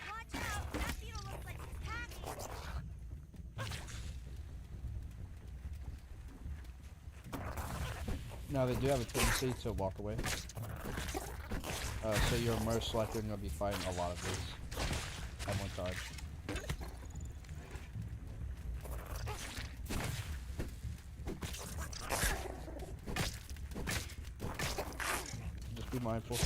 S2: Watch out! That beetle looks like he's packing.
S1: Now they do have a tendency to walk away. So you're most likely going to be fighting a lot of these at one time. Just be mindful.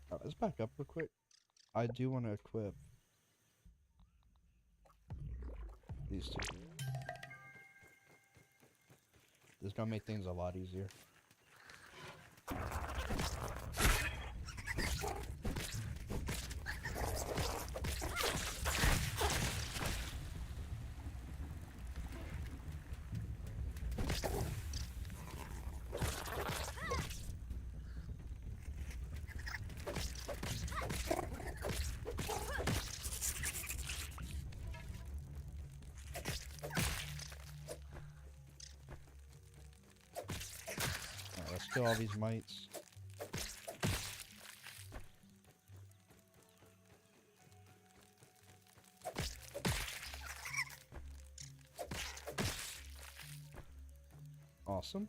S1: Alright, let's back up real quick. I do want to equip these two. This is gonna make things a lot easier. Alright, let's kill all these mites. Awesome.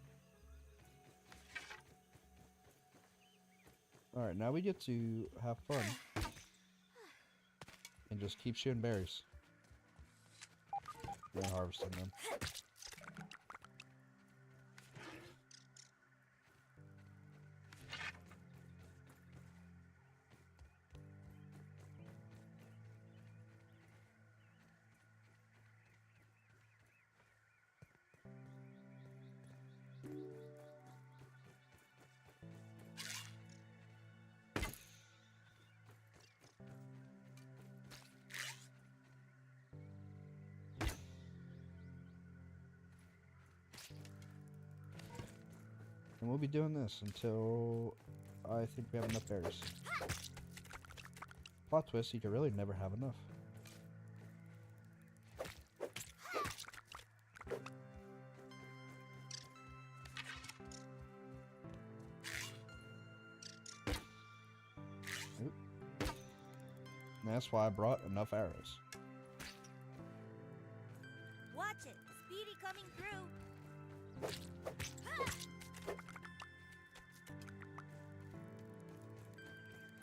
S1: Alright, now we get to have fun. And just keep shooting berries. We're harvesting them. And we'll be doing this until I think we have enough berries. Plot twist, you could really never have enough. Oop. And that's why I brought enough arrows.
S2: Watch it. Speedy coming through.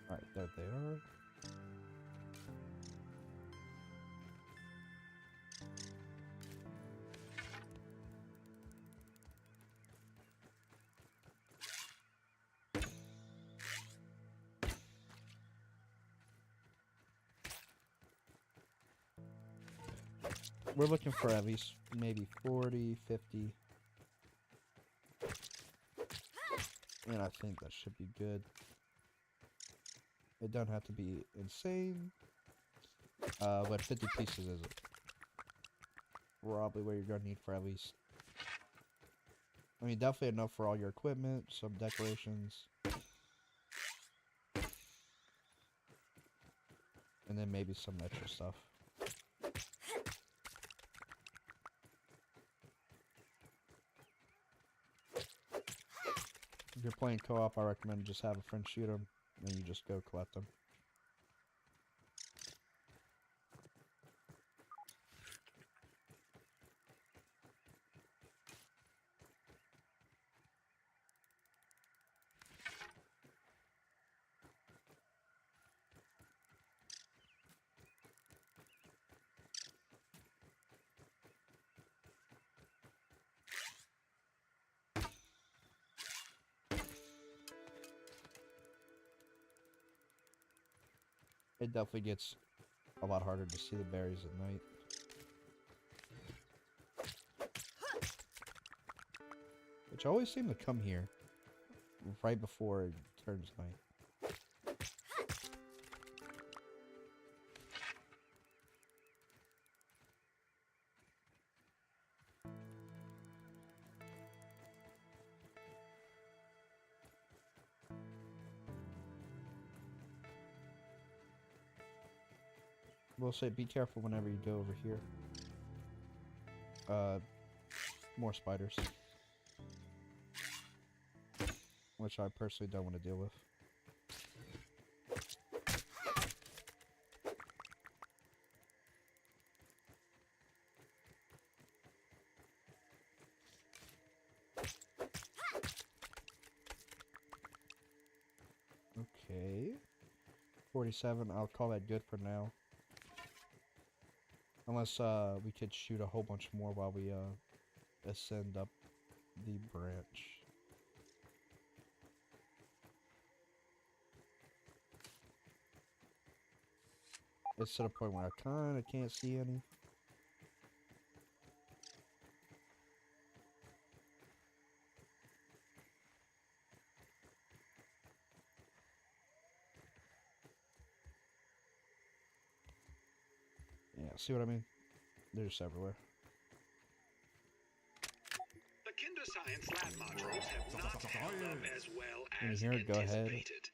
S1: Alright, there they are. We're looking for at least maybe 40, 50. And I think that should be good. It doesn't have to be insane. But 50 pieces is probably what you're gonna need for at least. I mean, definitely enough for all your equipment, some decorations. And then maybe some extra stuff. If you're playing co-op, I recommend just have a friend shoot them, and then you just go collect them. It definitely gets a lot harder to see the berries at night. Which always seem to come here right before it turns night. We'll say be careful whenever you go over here. More spiders. Which I personally don't want to deal with. Okay. 47, I'll call that good for now. Unless we could shoot a whole bunch more while we ascend up the branch. It's to the point where I kinda can't see any. Yeah, see what I mean? They're just everywhere.
S5: The Kinder Science lab modules have not held up as well
S1: When you
S5: as
S1: hear it, go ahead.
S5: anticipated.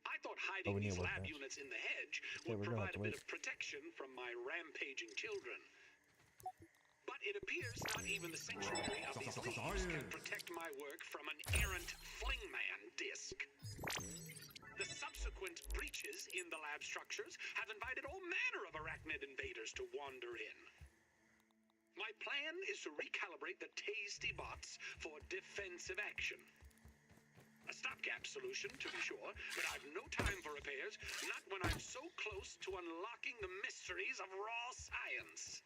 S5: I thought hiding
S1: we need
S5: these
S1: a
S5: lab
S1: workbench.
S5: units in the hedge
S1: Okay,
S5: would
S1: we're gonna have
S5: provide
S1: to
S5: a bit
S1: wait.
S5: of protection from my rampaging children. But it appears not even the sanctuary of these leaves can protect my work from an errant flingman disc. The subsequent breaches in the lab structures have invited all manner of arachnid invaders to wander in. My plan is to recalibrate the tasty bots for defensive action. A stopgap solution, to be sure, but I've no time for repairs, not when I'm so close to unlocking the mysteries of raw science.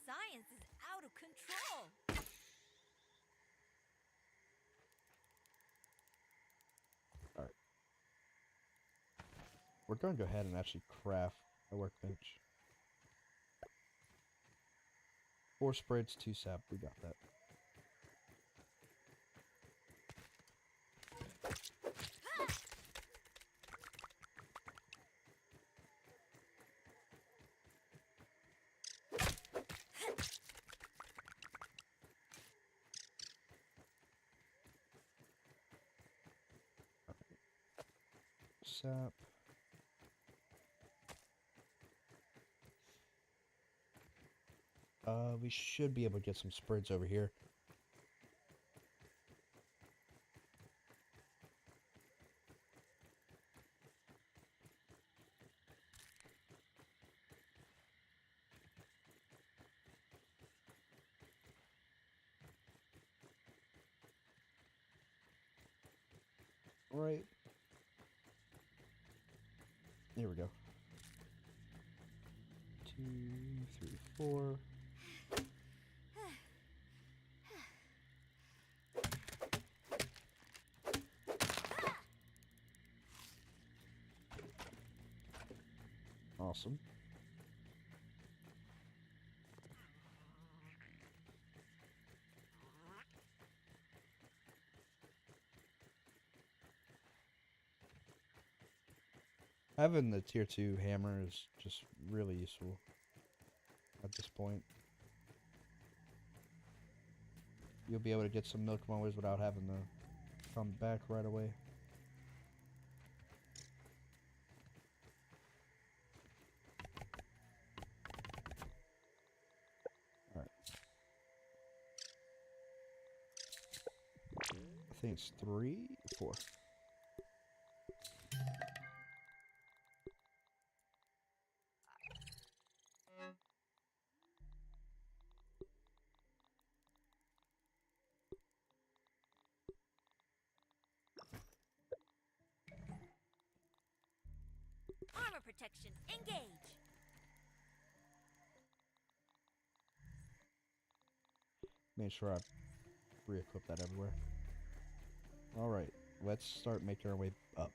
S2: Science is out of control.
S1: We're going to go ahead and actually craft a workbench. 4 sprigs, 2 sap. We got that. Sap. We should be able to get some sprigs over here. Right. Here we go. 2, 3, 4. Awesome. Having the tier 2 hammer is just really useful at this point. You'll be able to get some milk mowers without having to come back right away. Alright. I think it's 3, 4.
S2: Armor protection, engage!
S1: Make sure I re-equip that everywhere. Alright, let's start making our way up.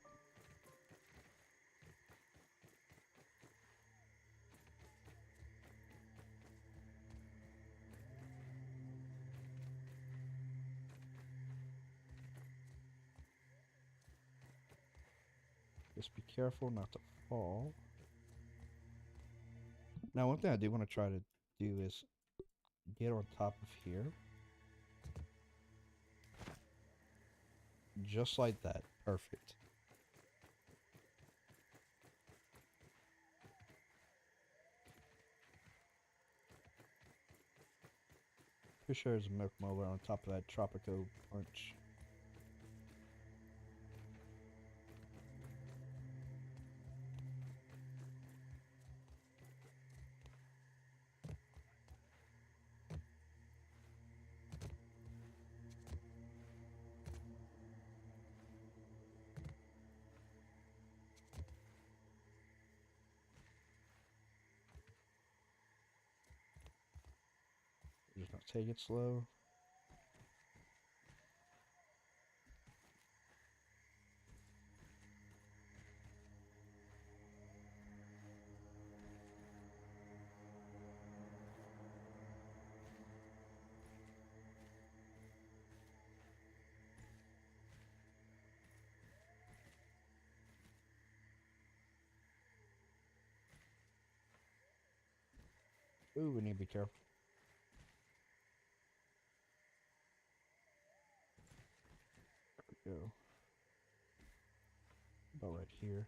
S1: Just be careful not to fall. Now, one thing I do want to try to do is get on top of here. Just like that. Perfect. Pretty sure there's a milk mower on top of that Tropico punch. Just not take it slow. Ooh, we need to be careful. There we go. About right here.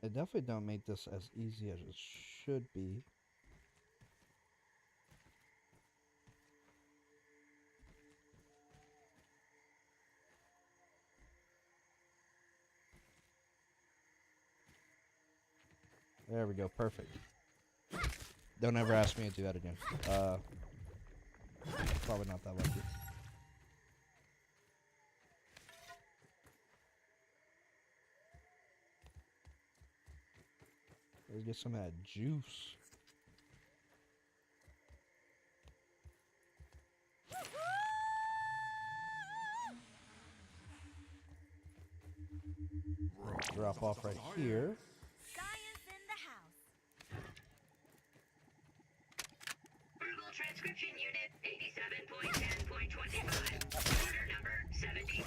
S1: It definitely don't make this as easy as it should be. There we go, perfect. Don't ever ask me to do that again. Probably not that lucky. Let's get some of that juice. Drop off right here.
S2: Science in the house.
S6: Verbal transcription unit 87.10.25. Order number 73.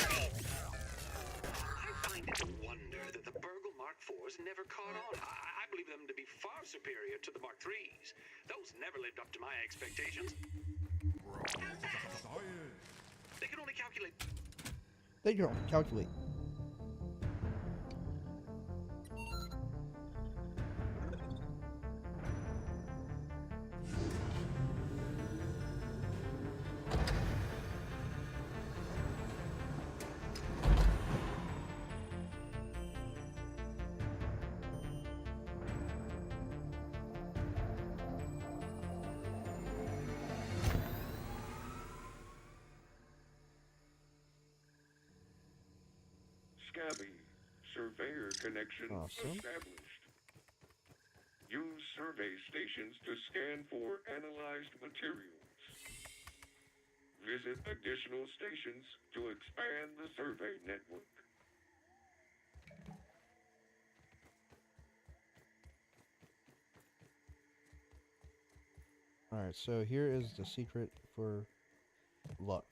S5: I find it a wonder that the Burgle Mark IVs never caught on. I believe them to be far superior to the Mark IIIs. Those never lived up to my expectations.
S6: How's that?
S5: They can only calculate.
S1: They don't calculate.
S3: connection
S1: Awesome.
S3: established. Use survey stations to scan for analyzed materials. Visit additional stations to expand the survey network.
S1: Alright, so here is the secret for luck.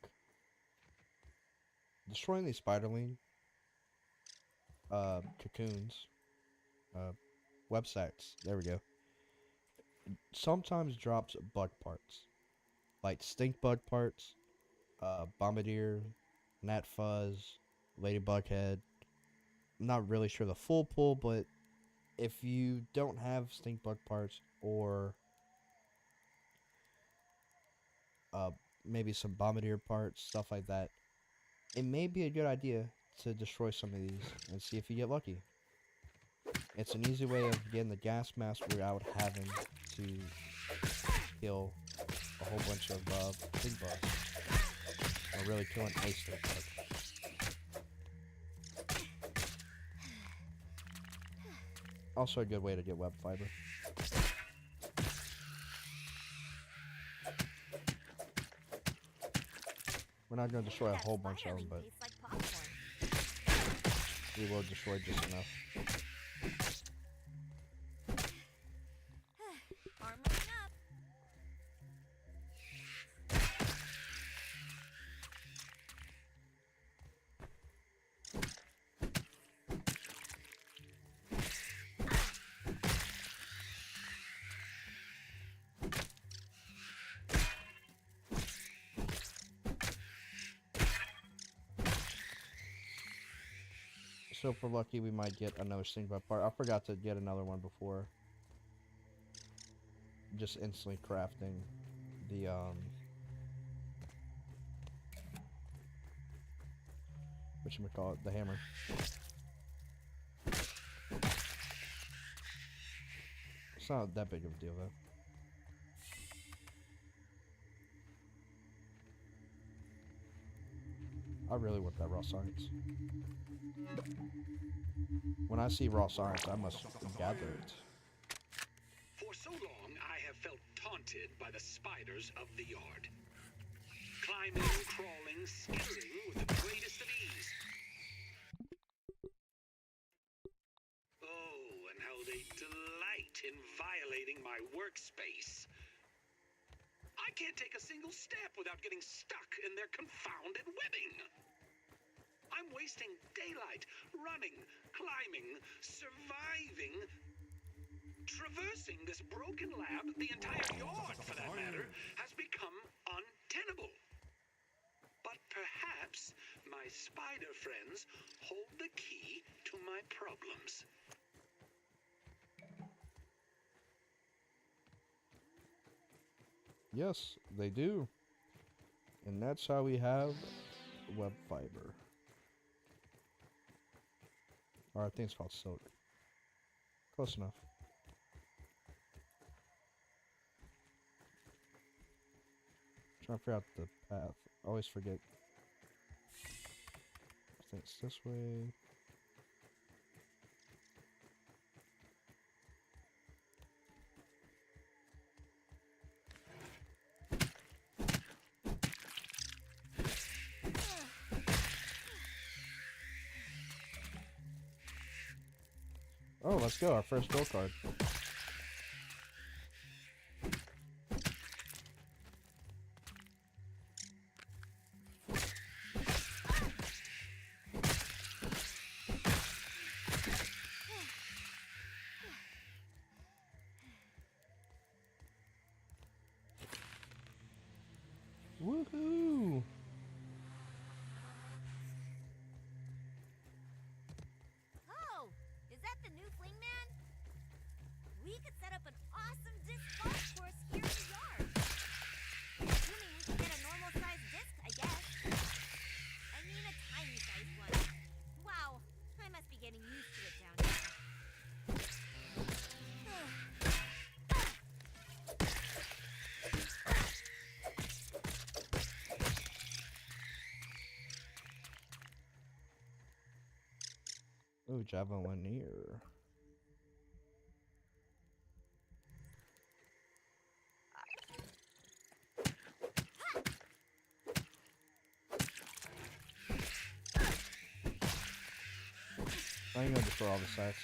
S1: Destroying these spiderling cocoons, websites, there we go, sometimes drops bug parts. Like stink bug parts, bombardier, gnat fuzz, ladybug head. I'm not really sure the full pull, but if you don't have stink bug parts or maybe some bombardier parts, stuff like that, it may be a good idea to destroy some of these and see if you get lucky. It's an easy way of getting the gas mask without having to kill a whole bunch of stink bugs. Or really killing a stink bug. Also a good way to get web fiber. We're not going to destroy a whole bunch of them, but
S2: Tastes like popcorn.
S1: we will destroy just enough.
S2: Armoring up.
S1: So if we're lucky, we might get another stink bug part. I forgot to get another one before. Just instantly crafting the whatchamacallit, the hammer. It's not that big of a deal though. I really want that raw science. When I see raw science, I must gather it.
S5: For so long, I have felt taunted by the spiders of the yard. Climbing, crawling, skittering with the greatest of ease. Oh, and how they delight in violating my workspace. I can't take a single step without getting stuck in their confounded webbing. I'm wasting daylight, running, climbing, surviving, traversing this broken lab. The entire yard, for that matter, has become untenable. But perhaps my spider friends hold the key to my problems.
S1: Yes, they do. And that's how we have web fiber. Or I think it's called silk. Close enough. Trying to figure out the path. I always forget. I think it's this way. Oh, let's go. Our first gold card. Woohoo!
S2: Oh, is that the new Fling Man? We could set up an awesome disc golf course here in the yard. Assuming we can get a normal sized disc, I guess. I mean a tiny sized one. Wow, I must be getting used to it down here.
S1: Oh, Ooh, Javelineer. I ain't gonna destroy all the sacks.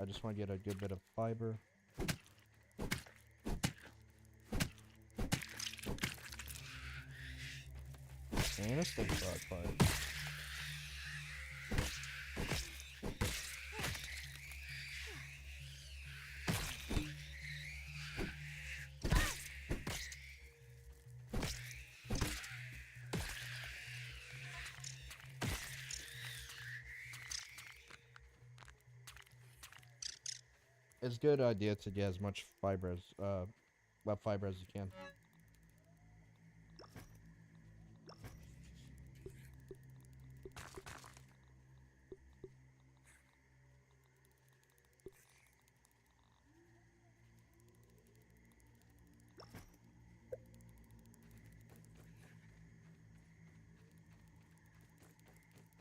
S1: I just want to get a good bit of fiber. And a stick frog pipe. It's a good idea to get as much fiber as web fiber as you can.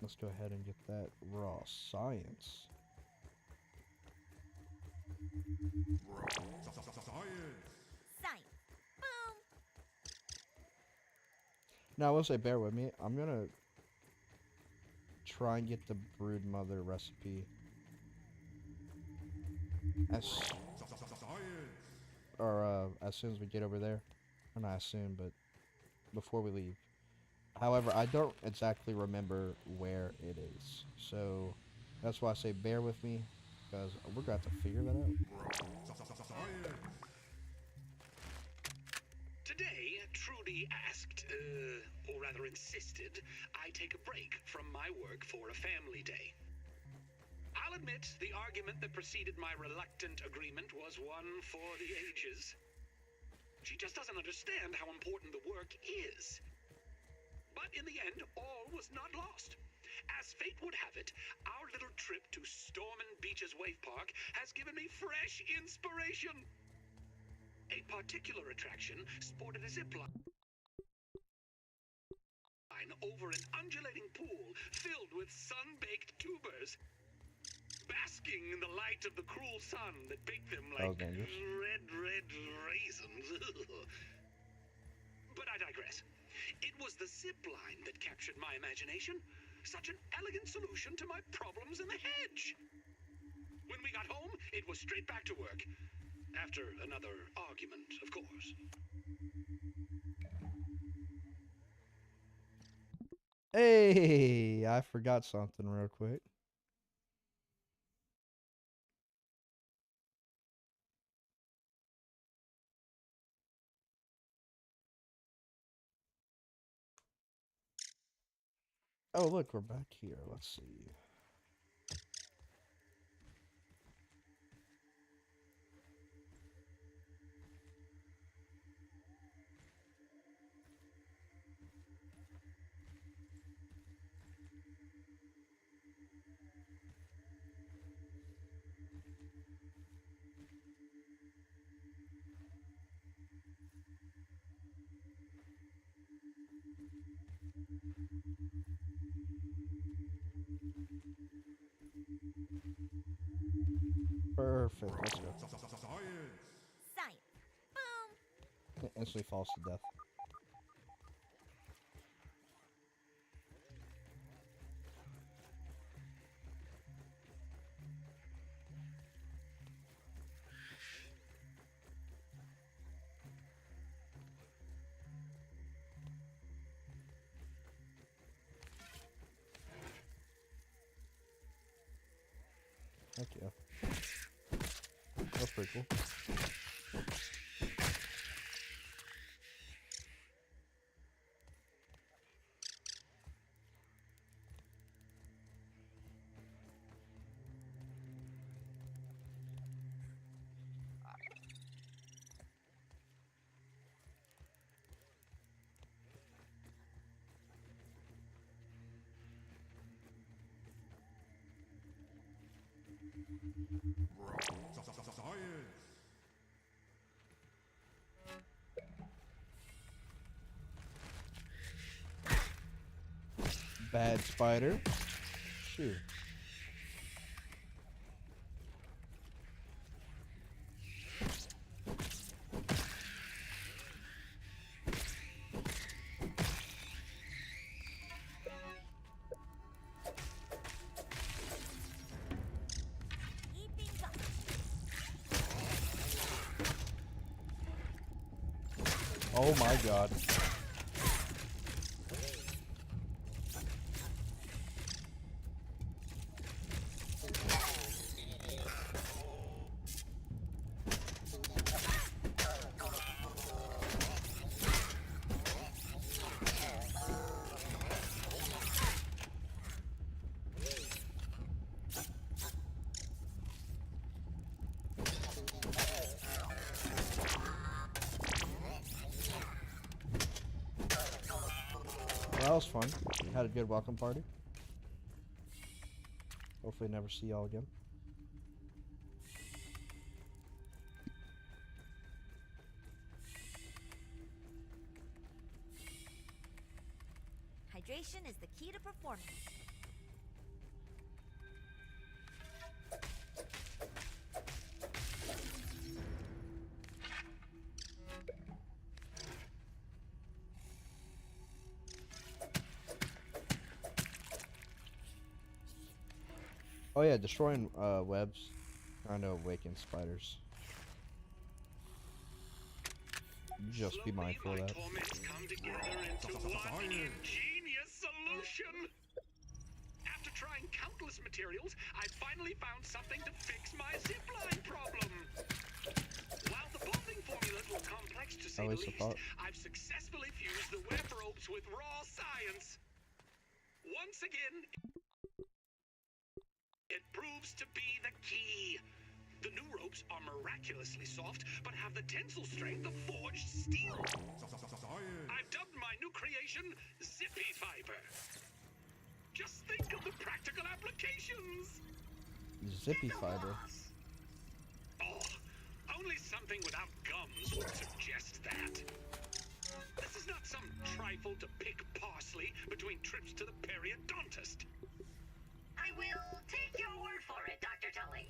S1: Let's go ahead and get that raw science.
S2: Science. Boom.
S1: Now I will say, bear with me. I'm gonna try and get the brood mother recipe as soon as we get over there. Or not as soon, but before we leave. However, I don't exactly remember where it is, so that's why I say bear with me, because we're gonna have to figure that out.
S5: Today, Trudy asked, or rather insisted, I take a break from my work for a family day. I'll admit the argument that preceded my reluctant agreement was one for the ages. She just doesn't understand how important the work is. But in the end, all was not lost. As fate would have it, our little trip to Stormin Beach's Wave Park has given me fresh inspiration. A particular attraction sported a zip line over an undulating pool filled with sun-baked tubers, basking in the light of the cruel sun that baked them like red raisins. But I digress. It was the zip line that captured my imagination. Such an elegant solution to my problems in the hedge. When we got home, it was straight back to work. After another argument, of course.
S1: Hey, I forgot something real quick. Oh, look, we're back here. Let's see. Perfect. Let's go.
S2: Science. Boom.
S1: It instantly falls to death. Heck yeah. That's pretty cool. Bad spider. you.
S2: Keeping going.
S1: Oh my god. Well, that was fun. Had a good welcome party. Hopefully never see y'all again.
S2: Hydration is the key to performance.
S1: Oh yeah, destroying webs kind of awakens spiders. Just be
S5: Slowly,
S1: mindful of
S5: my
S1: that.
S5: torments come together into one ingenious solution. After trying countless materials, I finally found something to fix my zipline problem. While the bonding formulas were complex to say
S1: At
S5: the
S1: least I
S5: least,
S1: thought.
S5: I've successfully fused the web ropes with raw science. Once again, it proves to be the key. The new ropes are miraculously soft, but have the tensile strength of forged steel. I've dubbed my new creation Zippy Fiber. Just think of the practical applications.
S1: Zippy fiber.
S5: Oh, only something without gums would suggest that. This is not some trifle to pick parsley between trips to the periodontist.
S6: I will take your word for it, Dr. Tully.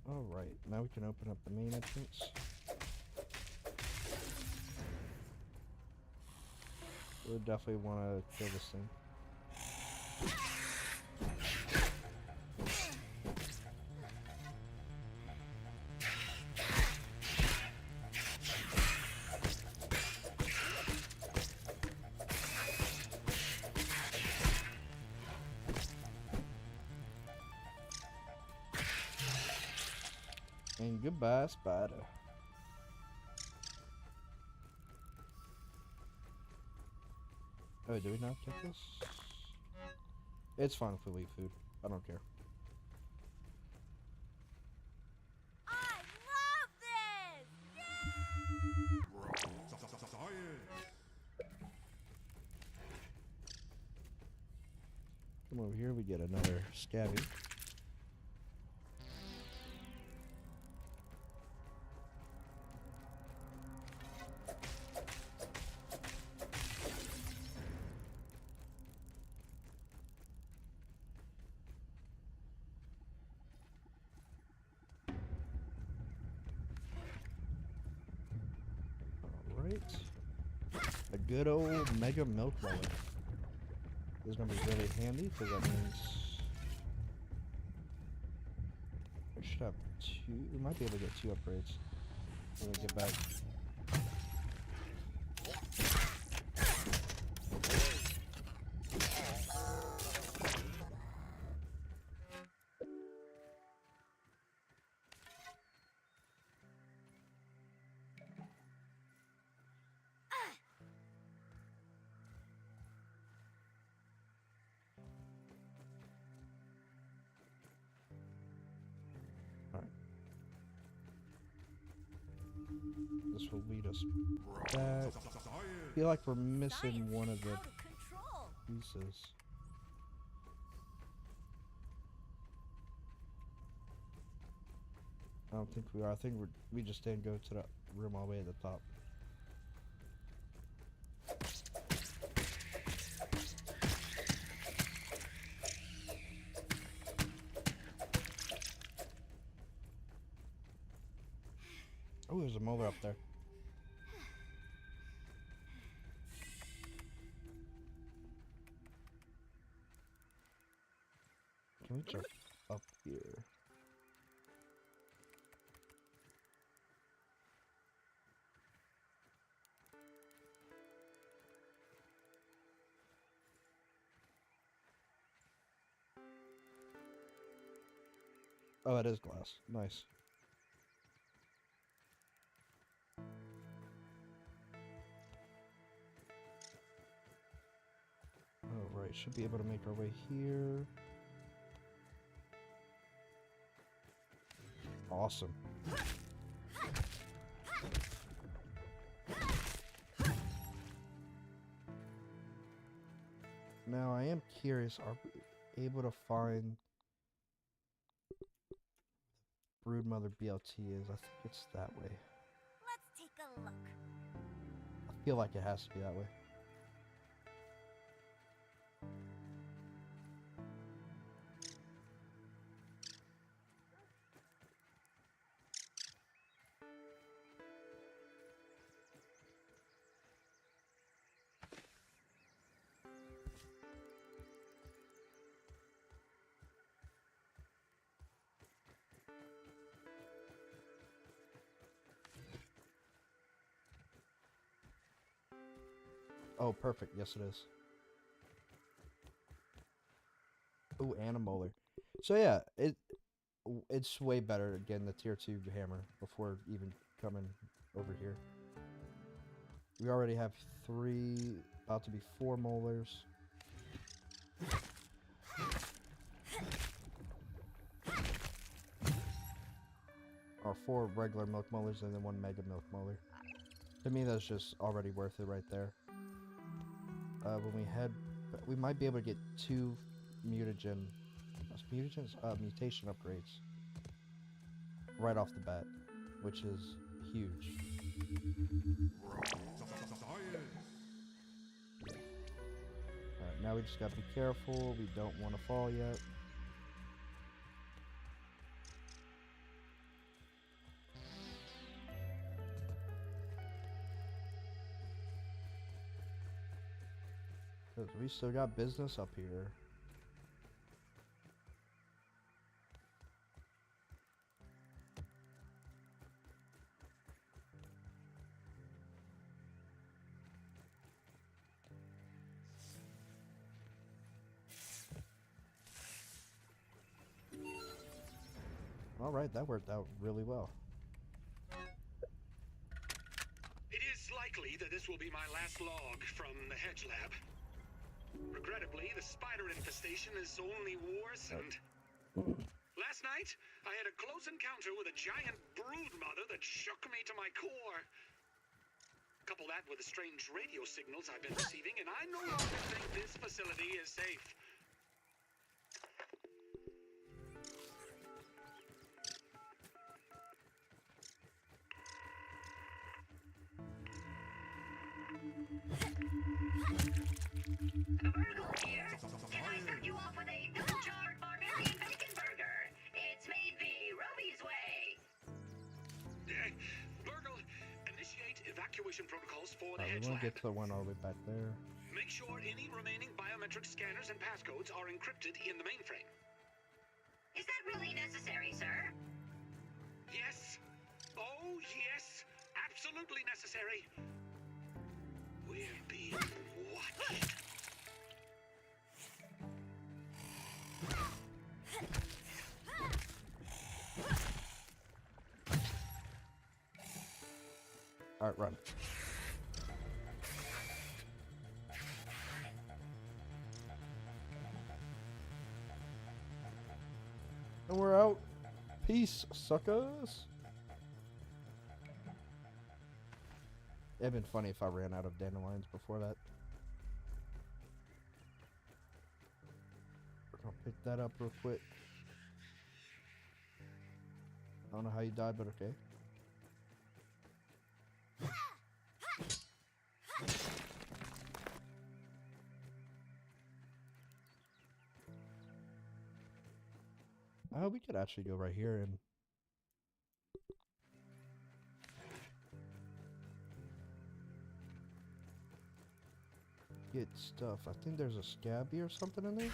S1: Alright, now we can open up the main entrance. We definitely want to kill this thing. And goodbye, spider. Oh, do we not get this? It's fine if we leave food. I don't care.
S2: I love this!
S1: Come over here, we get another scabby. Alright. A good old mega milk wallet. This is gonna be really handy because that means I should have two. We might be able to get 2 upgrades when we get back. This will lead us back. I feel like we're missing
S2: Science
S1: one
S2: is
S1: of the
S2: out of control.
S1: pieces. I don't think we are. I think we just didn't go to the room all the way at the top. Oh, there's a molar up there. Can we jump up here? Oh, it is glass. Nice. Alright, should be able to make our way here. Awesome. Now, I am curious, are we able to find Broodmother BLT is? I think it's that way.
S2: Let's take a look.
S1: I feel like it has to be that way. Oh, perfect. Yes, it is. Ooh, and a molar. So yeah, it's way better getting the tier 2 hammer before even coming over here. We already have 3, about to be 4 molars. Or 4 regular milk molars and then 1 mega milk molar. To me, that's just already worth it right there. When we head, we might be able to get 2 mutation upgrades right off the bat, which is huge. Alright, now we just gotta be careful. We don't want to fall yet. We still got business up here. Alright, that worked out really well.
S5: It is likely that this will be my last log from the Hedge Lab. Regrettably, the spider infestation has only worsened. Last night, I had a close encounter with a giant broodmother that shook me to my core. Couple that with the strange radio signals I've been receiving, and I no longer think this facility is safe.
S6: Burgle here. Can I start you off with a double-charred barbarian bacon burger? It's made the Roby's way.
S5: Burgle, initiate evacuation protocols for the
S1: We
S5: Hedge
S1: won't
S5: Lab.
S1: get to the one all the way back there.
S5: Make sure any remaining biometric scanners and passcodes are encrypted in the mainframe.
S6: Is that really necessary, sir?
S5: Yes. Oh, yes. Absolutely necessary. We're being watched.
S1: Alright, run. And we're out. Peace, suckers. It'd been funny if I ran out of dandelions before that. We're gonna pick that up real quick. I don't know how you died, but okay. Oh, we could actually go right here and get stuff. I think there's a scabby or something in there.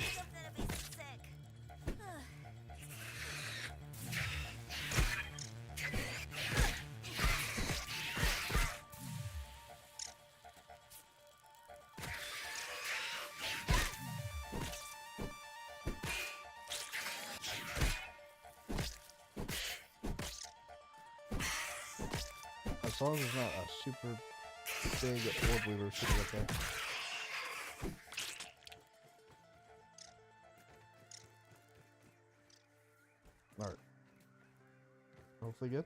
S2: I'm gonna be sick.
S1: As long as it's not a super big orb weaver, should be okay. Alright. Hopefully good.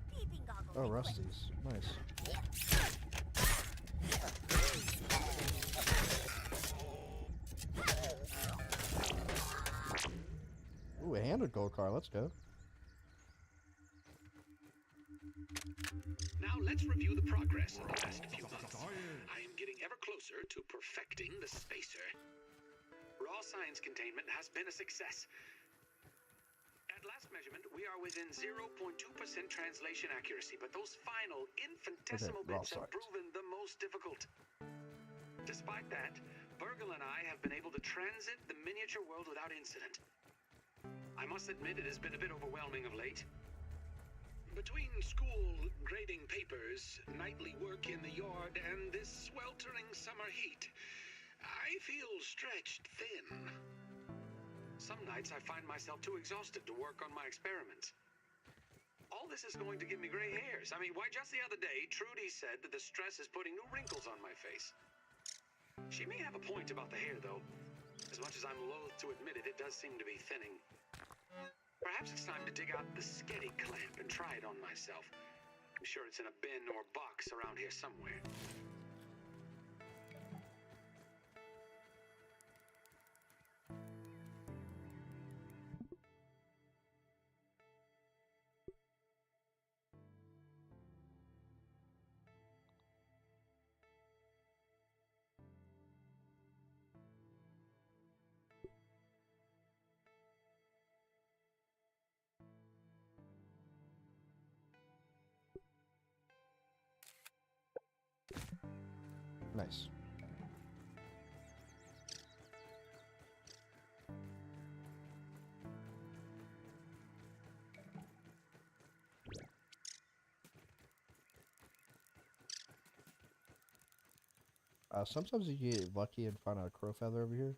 S2: Peeping goggles.
S1: Oh,
S2: equipped.
S1: Rusty's. Nice. Ooh, a handed gold car. Let's go.
S5: Now let's review the progress of the past few months. I am getting ever closer to perfecting the spacer. Raw science containment has been a success. At last measurement, we are within 0.2% translation accuracy, but those final infinitesimal
S1: Okay, raw
S5: bits have
S1: science.
S5: proven the most difficult. Despite that, Burgle and I have been able to transit the miniature world without incident. I must admit it has been a bit overwhelming of late. Between school, grading papers, nightly work in the yard, and this sweltering summer heat, I feel stretched thin. Some nights I find myself too exhausted to work on my experiments. All this is going to give me gray hairs. I mean, why, just the other day, Trudy said that the stress is putting new wrinkles on my face. She may have a point about the hair, though. As much as I'm loath to admit it, it does seem to be thinning. Perhaps it's time to dig out the Sketty clamp and try it on myself. I'm sure it's in a bin or box around here somewhere.
S1: Nice. Sometimes you get lucky and find a crow feather over here.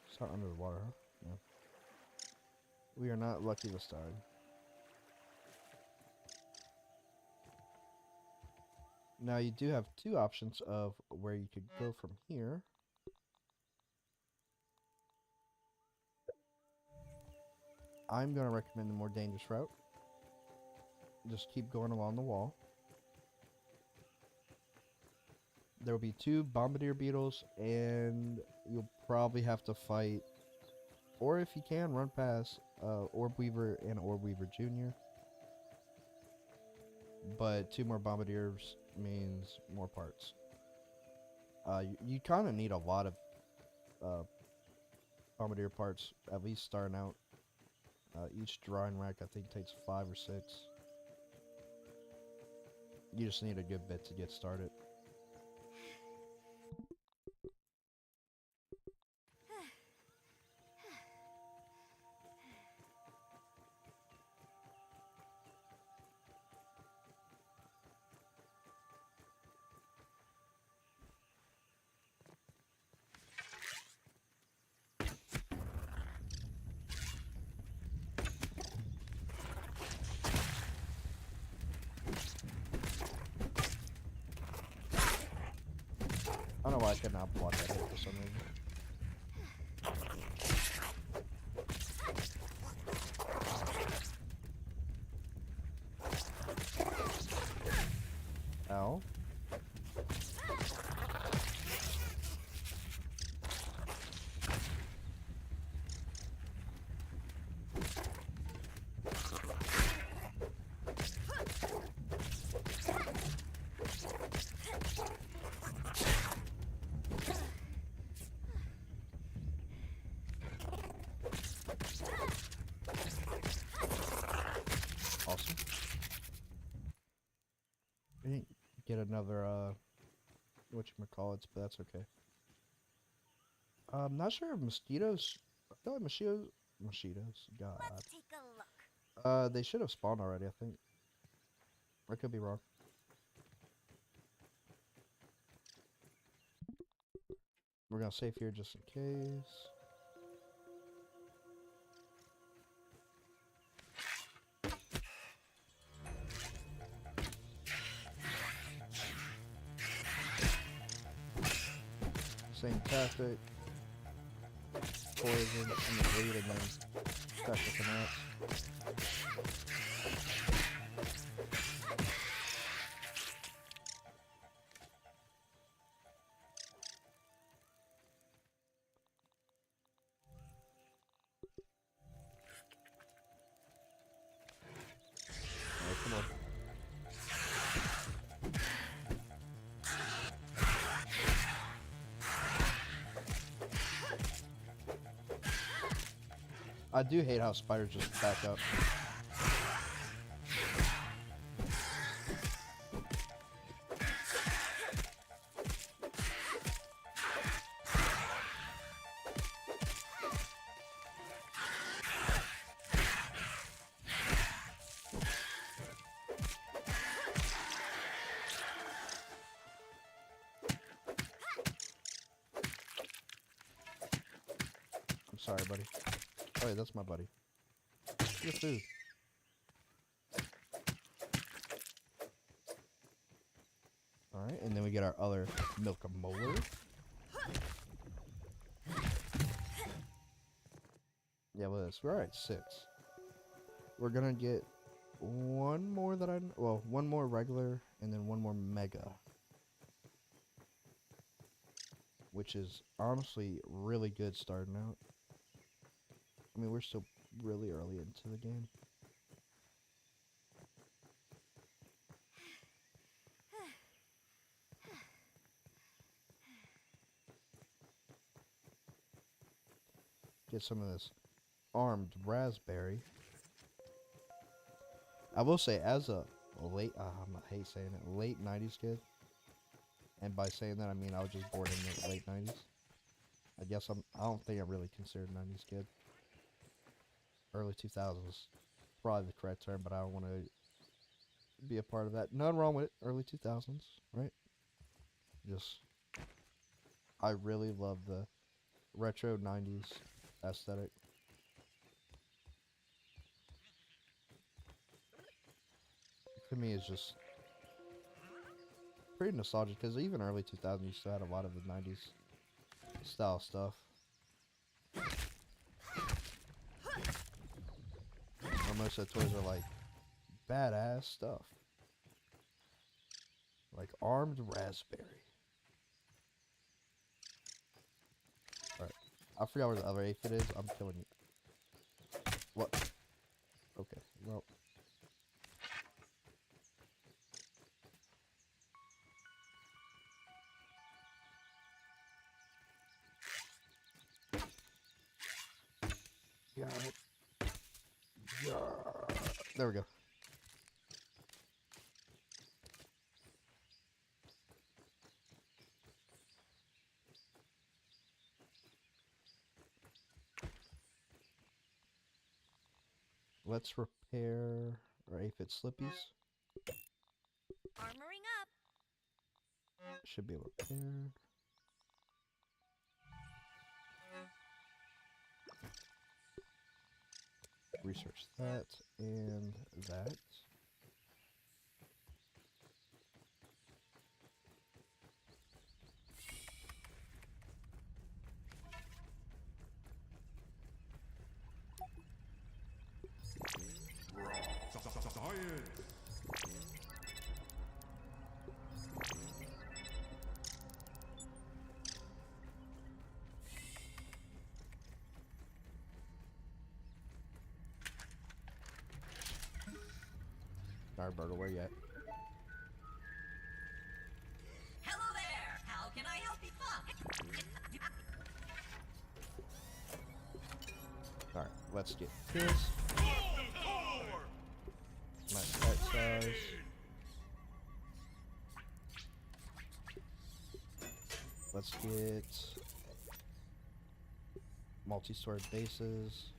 S1: It's not under the water, huh? No. We are not lucky this time. Now you do have two options of where you could go from here. I'm going to recommend the more dangerous route. Just keep going along the wall. There will be two bombardier beetles, and you'll probably have to fight, or if you can, run past Orb Weaver and Orb Weaver Jr. But two more bombardiers means more parts. You kind of need a lot of bombardier parts, at least starting out. Each drawing rack I think takes 5 or 6. You just need a good bit to get started. I don't know why I could not block that hit for some reason. get another whatchamacallits, but that's okay. I'm not sure if mosquitoes. I feel like mosquitoes. God.
S2: Let's take a look.
S1: They should have spawned already. I think. I could be wrong. We're gonna save here just in case. Same tactic. Poison and the bleed and then crack the finesse. Alright, come on. I do hate how spiders just back up. I'm sorry, buddy. Oh, yeah, that's my buddy. Get food. Alright, and then we get our other milk molar. Yeah, well, we're at 6. We're gonna get one more that one more regular and then one more mega. Which is honestly really good starting out. I mean, we're still really early into the game. Get some of this armed raspberry. I will say, as a late, I hate saying it, late 90s kid. And by saying that, I mean I was just born in the late 90s. I don't think I'm really considered a 90s kid. Early 2000s, probably the correct term, but I don't want to be a part of that. Nothing wrong with it. Early 2000s, right? Just, I really love the retro 90s aesthetic. To me, it's just pretty nostalgic because even early 2000s, you still had a lot of the 90s style stuff. Most of the toys are like badass stuff, like armed raspberry. All right, I forgot where the other aphid is. I'm killing you. What? Okay, well. Got it. Yeah. There we go. Let's repair our aphid slippies.
S2: Armoring up.
S1: Should be repaired. Research that and that. Alright, where you at?
S4: Hello there! How can I help you?
S1: Alright, let's get this. Nice pet size. Let's get multi-story bases.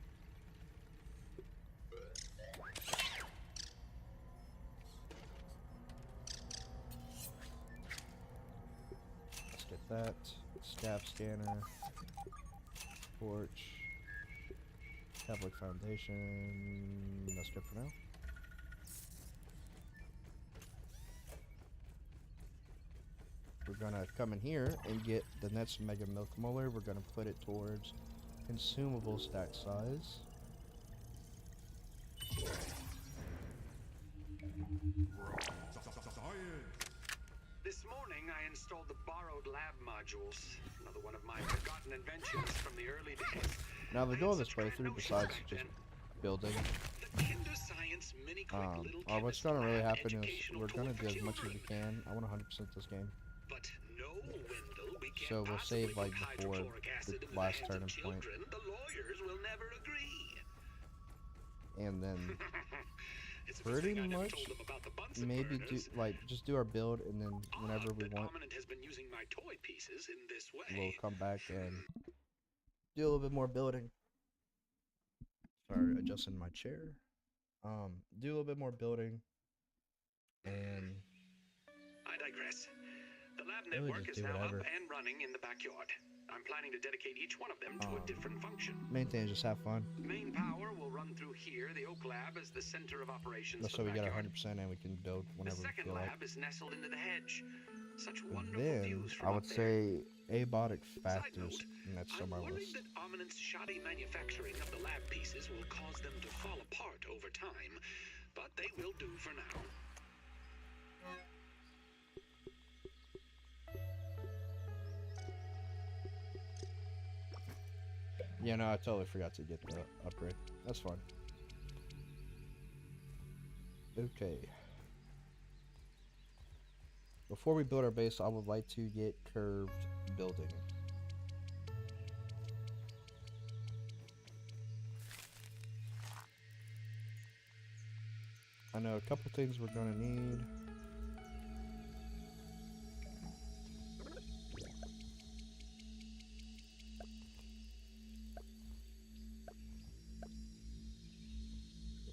S1: Let's get that. Scav scanner. Porch. Catholic Foundation. That's good for now. We're gonna come in here and get the next Mega Milk Molar. We're gonna put it towards consumable stack size.
S5: This morning, I installed the borrowed lab modules. Another one of my forgotten inventions from the early days.
S1: Now the
S5: I
S1: goal of
S5: had
S1: this
S5: such grand
S1: playthrough,
S5: notions
S1: besides
S5: back
S1: just
S5: then.
S1: building,
S5: The Kinder Science Mini Quick Little
S1: or what's
S5: Chemist
S1: gonna really
S5: Lab
S1: happen is
S5: educational
S1: we're gonna
S5: toy
S1: do
S5: for
S1: as much as we
S5: children.
S1: can. I want 100% this game.
S5: But no, Wendell, we can't
S1: So we'll
S5: possibly
S1: save, like,
S5: put
S1: before
S5: hydrochloric
S1: the
S5: acid into
S1: last
S5: the hands
S1: turning
S5: of
S1: point.
S5: children. The lawyers will never agree.
S1: And then
S5: It's a good
S1: pretty
S5: thing I never
S1: much
S5: told them about the Bunsen
S1: maybe do
S5: burners.
S1: just do our build, and then whenever
S5: Odd
S1: we
S5: that
S1: want,
S5: Ominent has been using my toy pieces in this way.
S1: we'll come back and do a little bit more building. Sorry, adjusting my chair. Do a little bit more building, and
S5: I digress. The lab
S1: Really
S5: network
S1: just
S5: is
S1: do
S5: now
S1: whatever.
S5: up and running in the backyard. I'm planning to dedicate each one of them to a different function.
S1: main thing is just have fun.
S5: Main power will run through here. The Oak Lab is the center of operations
S1: That's
S5: for
S1: so
S5: the
S1: we get
S5: backyard.
S1: 100% and we can build
S5: The
S1: whenever we
S5: second
S1: feel like.
S5: lab is nestled into the hedge. Such wonderful
S1: Then
S5: views from
S1: I
S5: up
S1: would
S5: there.
S1: say abiotic
S5: Side
S1: factors
S5: note,
S1: next on
S5: I'm
S1: my
S5: worried
S1: list.
S5: that Ominent's shoddy manufacturing of the lab pieces will cause them to fall apart over time, but they will do for now.
S1: Yeah, no, I totally forgot to get the upgrade. That's fine. Okay. Before we build our base, I would like to get curved building. I know a couple things we're gonna need.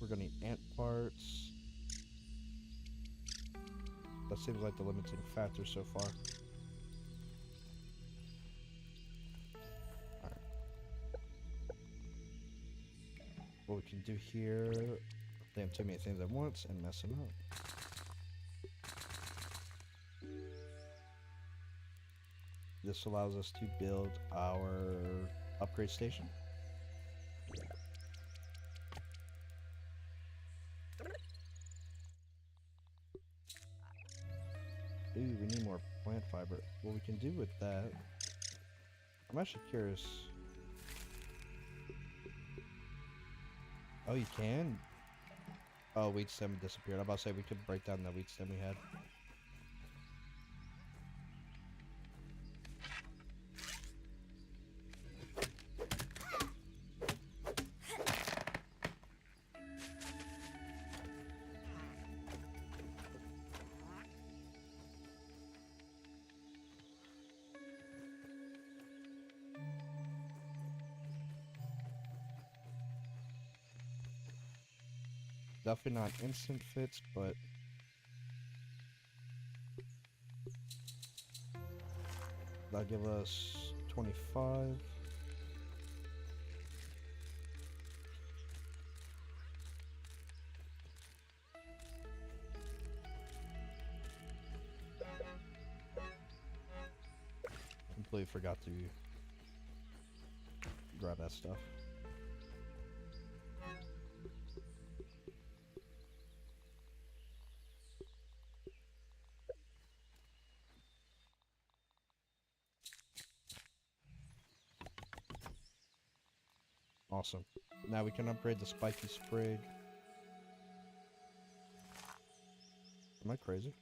S1: We're gonna need ant parts. That seems like the limiting factor so far. Alright. What we can do here, damn too many things at once and messing up. This allows us to build our upgrade station. Ooh, we need more plant fiber. What we can do with that, I'm actually curious. Oh, you can? Oh, wheat stem disappeared. I'm about to say we could break down that wheat stem we had. Definitely not instant fits, but that'll give us 25. Completely forgot to grab that stuff. Awesome. Now we can upgrade the spiky sprig. Am I crazy?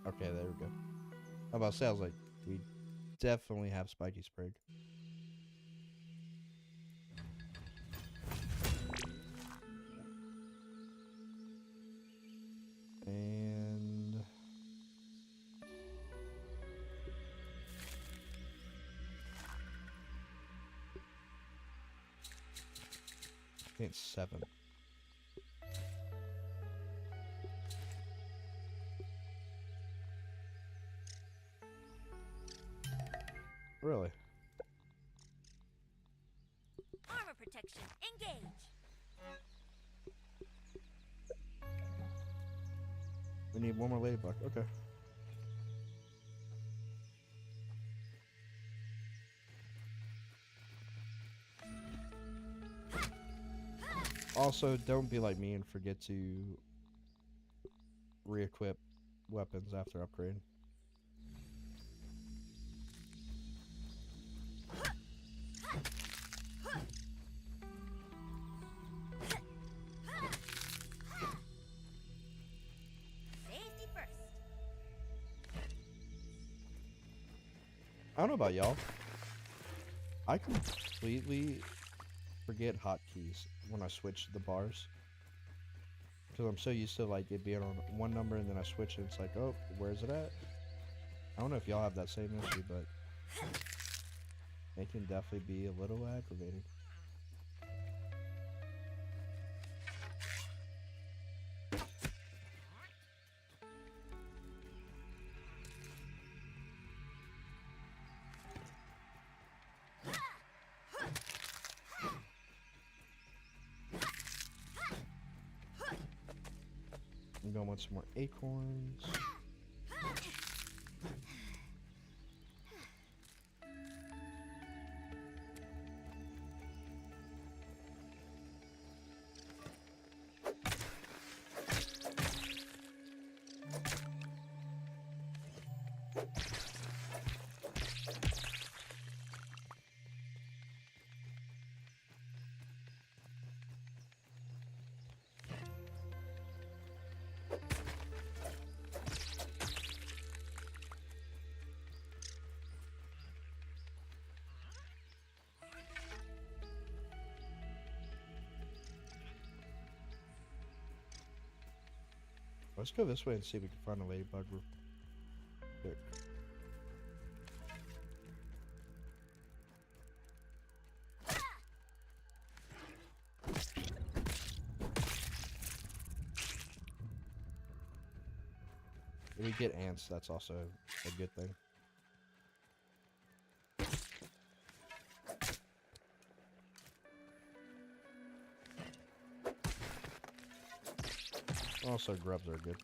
S1: Okay, there we go. How about sales? Like, we definitely have spiky sprig. think it's 7. Really?
S2: Armor protection, engage.
S1: We need one more ladybug. Okay. Also, don't be like me and forget to re-equip weapons after upgrade.
S2: Safety first.
S1: I don't know about y'all. I completely forget hotkeys when I switch the bars. Because I'm so used to like it being on one number and then I switch and it's like, oh, where's it at? I don't know if y'all have that same issue, but it can definitely be a little aggravating. I'm gonna want some more acorns. Let's go this way and see if we can find a ladybug real quick. If we get ants, that's also a good thing. Also, grubs are good.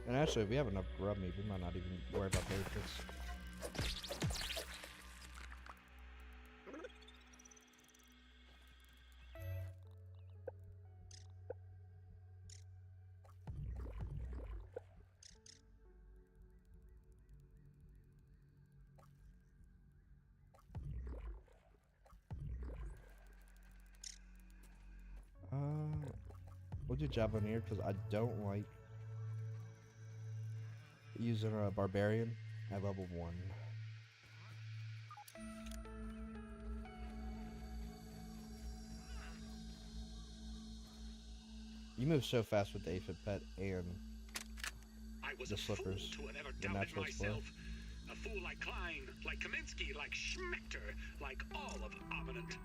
S1: And actually, if we have enough grub meat, we might not even worry about aphids. We'll do Javelineer because I don't like using a barbarian at level 1. You move so fast with the aphid pet and
S5: I was
S1: the
S5: a fool
S1: slippers,
S5: to have ever
S1: the
S5: doubted
S1: natural explorer.
S5: myself. A fool like Klein, like Kaminsky, like Schmechter, like all of Ominent.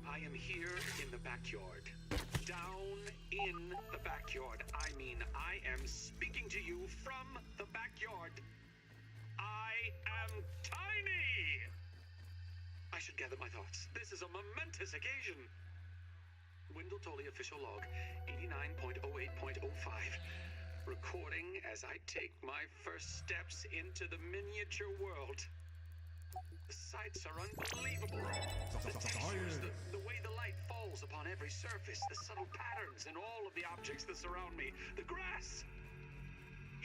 S5: I am here in the backyard. Down in the backyard. I mean, I am speaking to you from the backyard. I am tiny! I should gather my thoughts. This is a momentous occasion. Wendell Tully official log 89.08.05. Recording as I take my first steps into the miniature world. The sights are unbelievable. The textures, the way the light falls upon every surface, the subtle patterns in all of the objects that surround me. The grass!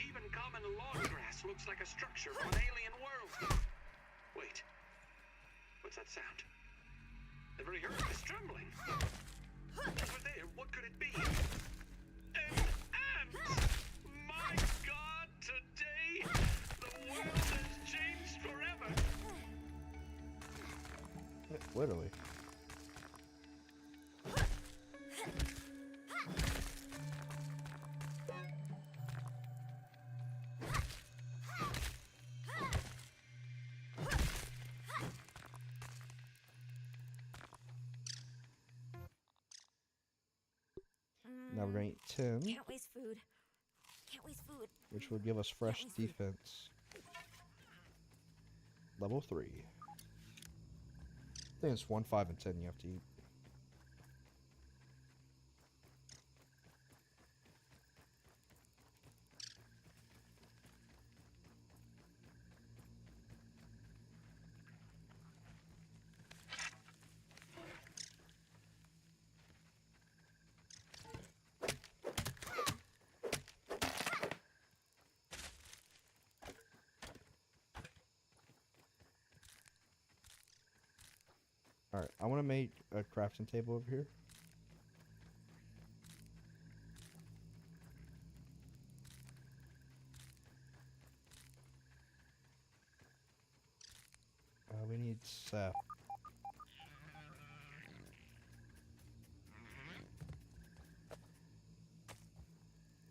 S5: Even common lawn grass looks like a structure from an alien world. Wait. What's that sound? The very earth is trembling. Over there, what could it be? An ant! My God, today, the world has changed forever.
S1: Literally. we're gonna eat 10,
S2: Can't waste food. Can't waste food.
S1: which will give us fresh
S2: waste food.
S1: defense. Level 3. I think it's 1, 5, and 10 you have to eat. Alright, I want to make a crafting table over here. We need sap.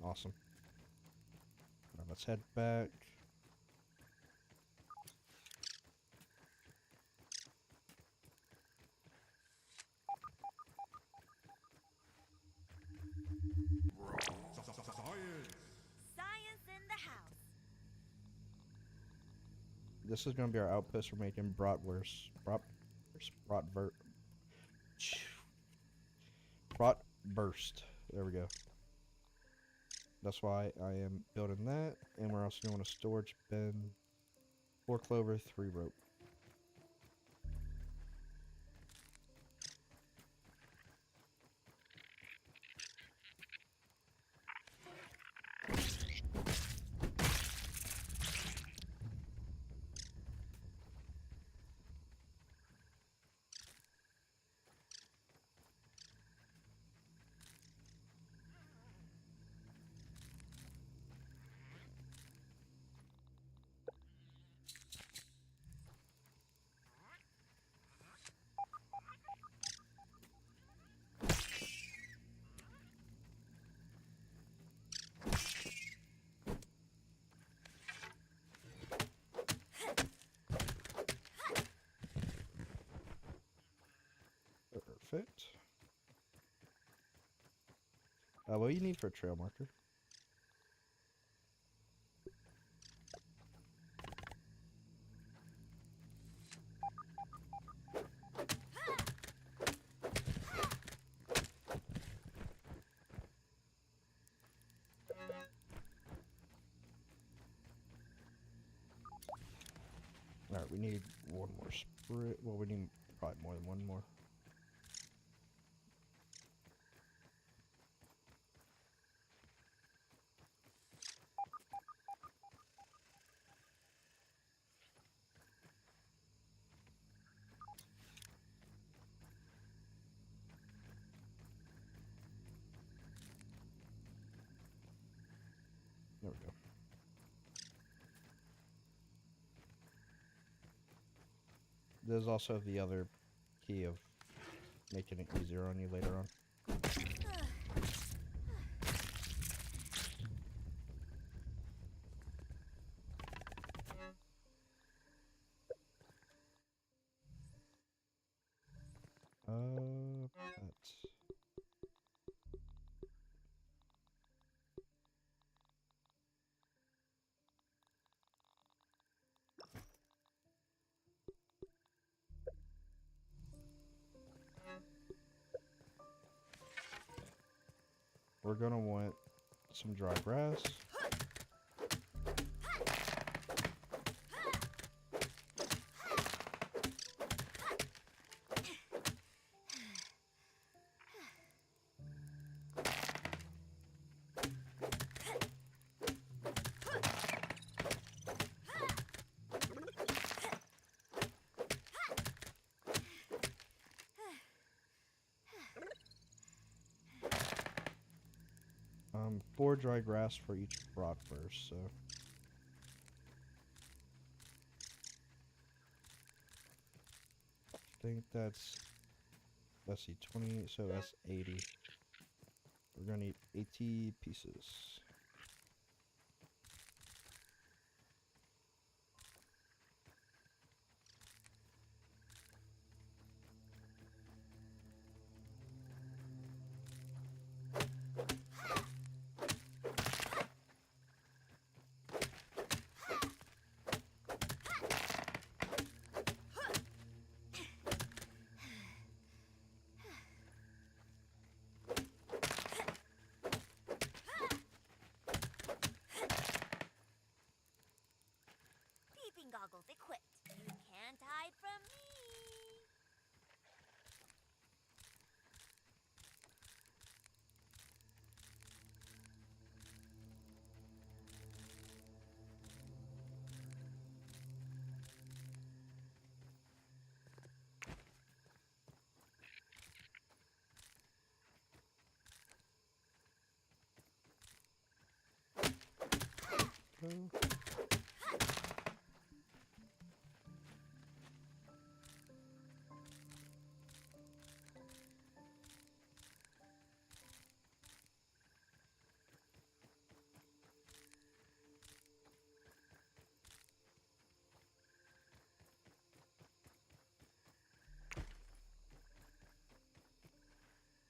S1: Awesome. Alright, let's head back.
S2: Science in the house.
S1: This is going to be our outpost for making bratwurst. Bratwurst. There we go. That's why I am building that. And we're also doing a storage bin. 4 clover, 3 rope. Perfect. What do you need for a trail marker? Alright, we need one more sprite. Well, we need probably more than one more. There we go. There's also the other key of making it easier on you later on. That's... We're gonna want some dry grass. Four dry grass for each bratwurst, so. I think that's, let's see, 20, so that's 80. We're gonna need 80 pieces.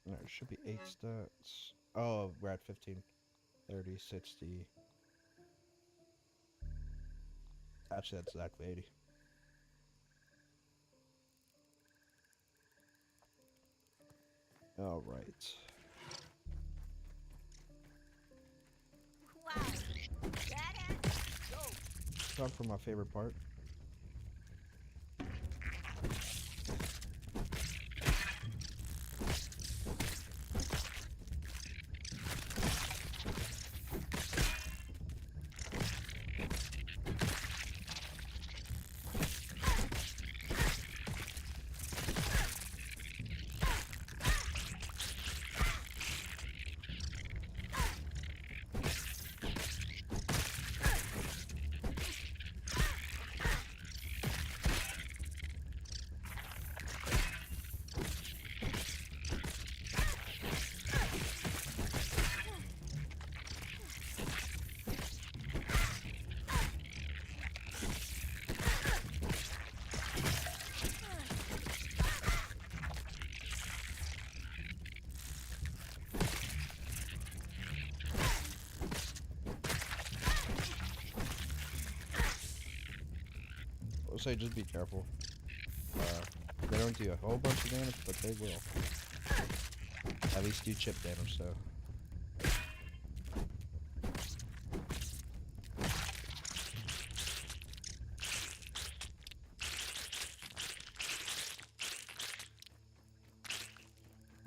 S1: There should be 8 stats. Oh, we're at 15. 30, 60. Actually, that's exactly 80. All right.
S2: Wow. Badass. Go.
S1: Time for my favorite part. I'll say just be careful. They don't do a whole bunch of damage, but they will. At least do chip damage, so.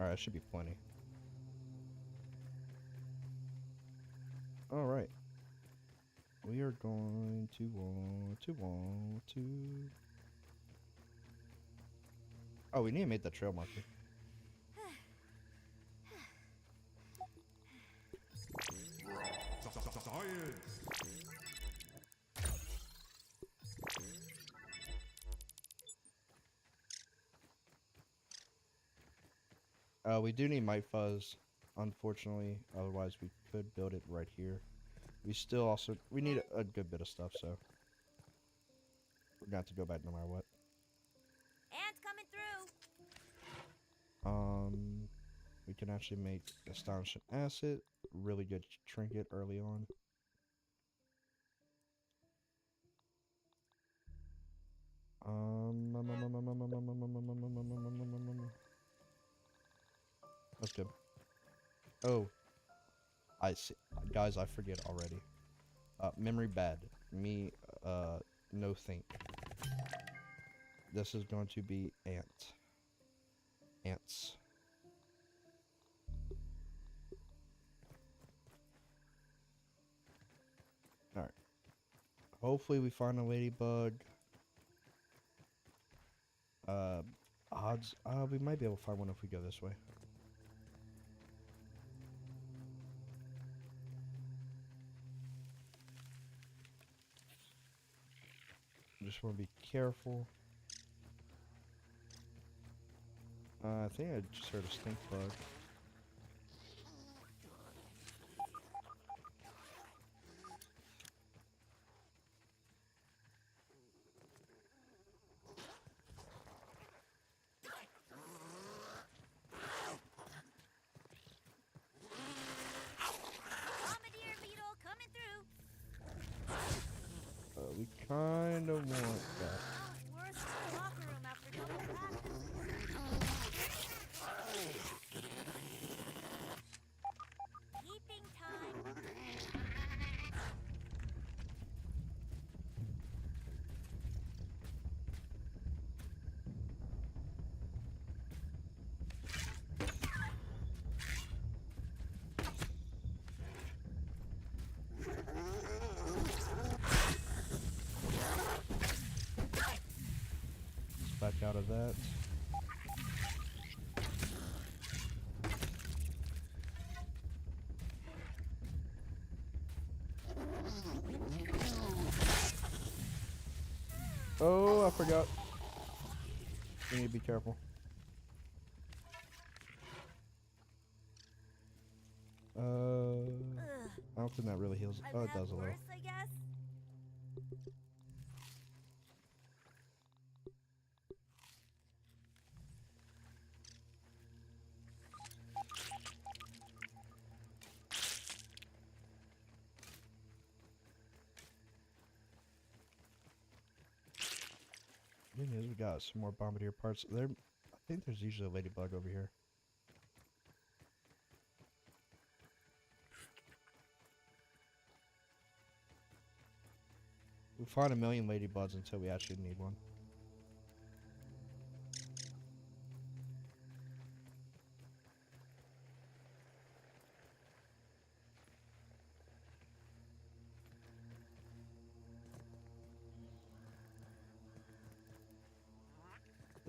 S1: Alright, that should be plenty. Alright. We are going to want to... Oh, we need to make that trail marker. We do need Might Fuzz, unfortunately. Otherwise, we could build it right here. We still also... We need a good bit of stuff, so... We're going to have to go back no matter what.
S2: Ants coming through.
S1: We can actually make Astonishing Acid. Really good trinket early on. That's good. Oh. I see. Guys, I forget already. Memory bad. Me, no think. This is going to be ants. Alright. Hopefully we find a ladybug. Odds, we might be able to find one if we go this way. Just want to be careful. I think I just heard a stink bug.
S2: Bombardier beetle coming through.
S1: We kind of want that.
S2: We're still in the locker room after double practice. Keeping time. Back out of that. Oh, I forgot. We need to be careful. I don't think that really heals. I've
S1: Oh, it
S2: had
S1: does a little.
S2: worse, I guess.
S1: Good news, we got some more bombardier parts. I think there's usually a ladybug over here. We find a million ladybugs until we actually need one.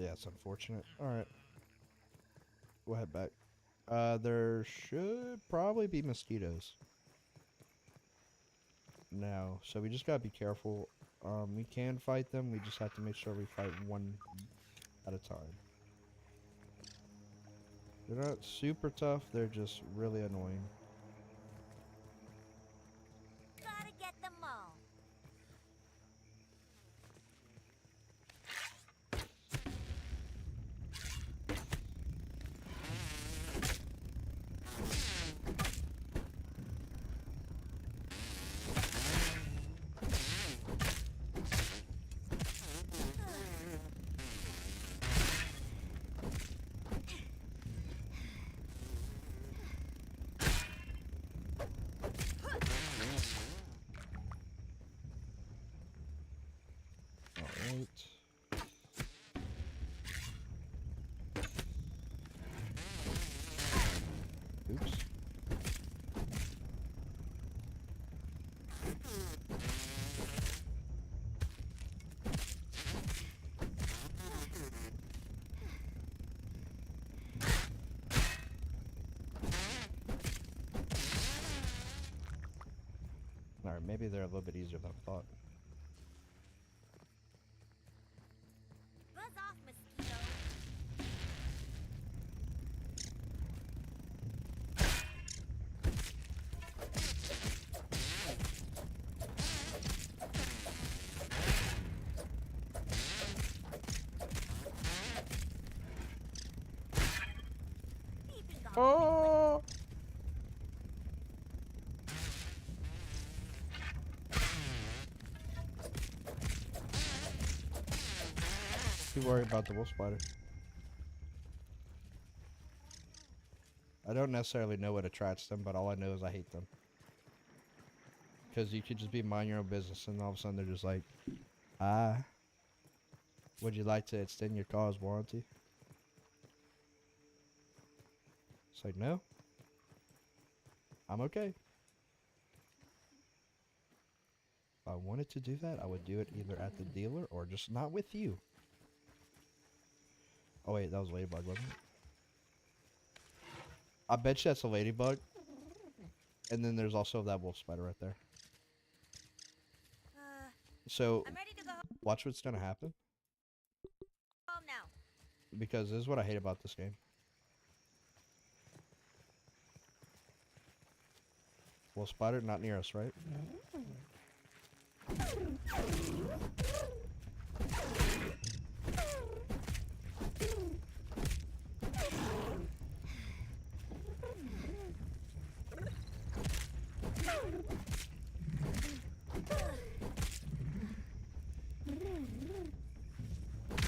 S1: Yeah, it's unfortunate. Alright. We'll head back. There should probably be mosquitoes now, so we just gotta be careful. We can fight them, we just have to make sure we fight one at a time. They're not super tough, they're just really annoying.
S2: Gotta get them all.
S1: Alright. Oops. Alright, maybe they're a little bit easier than I thought.
S2: Buzz off, mosquito. Peeping Tom.
S1: Oh! Too worried about the wolf spider. I don't necessarily know what attracts them, but all I know is I hate them. Because you could just be mind your own business and all of a sudden they're just like, ah, would you like to extend your car's warranty? It's like, no. I'm okay. If I wanted to do that, I would do it either at the dealer or just not with you. Oh wait, that was a ladybug, wasn't it? I bet you that's a ladybug. And then there's also that wolf spider right there. So,
S2: I'm ready to go
S1: watch what's gonna happen.
S2: home now.
S1: Because this is what I hate about this game. Wolf spider, not near us, right?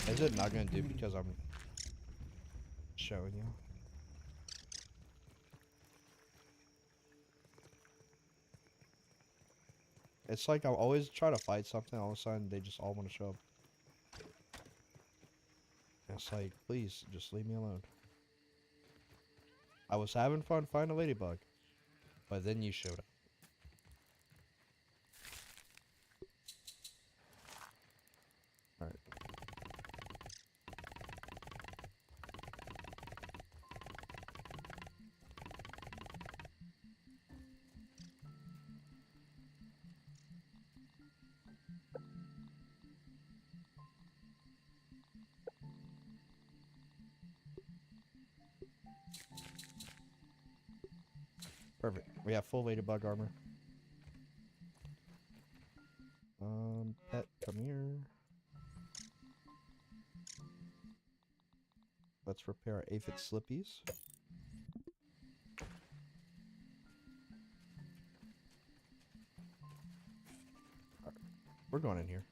S1: Is it not gonna do because I'm showing you? It's like I always try to fight something, all of a sudden they just all want to show up. It's like, please, just leave me alone. I was having fun finding a ladybug, but then you showed up. Alright. Perfect. We have full ladybug armor. Pet, come here. Let's repair our aphid slippies. Alright, we're going in here.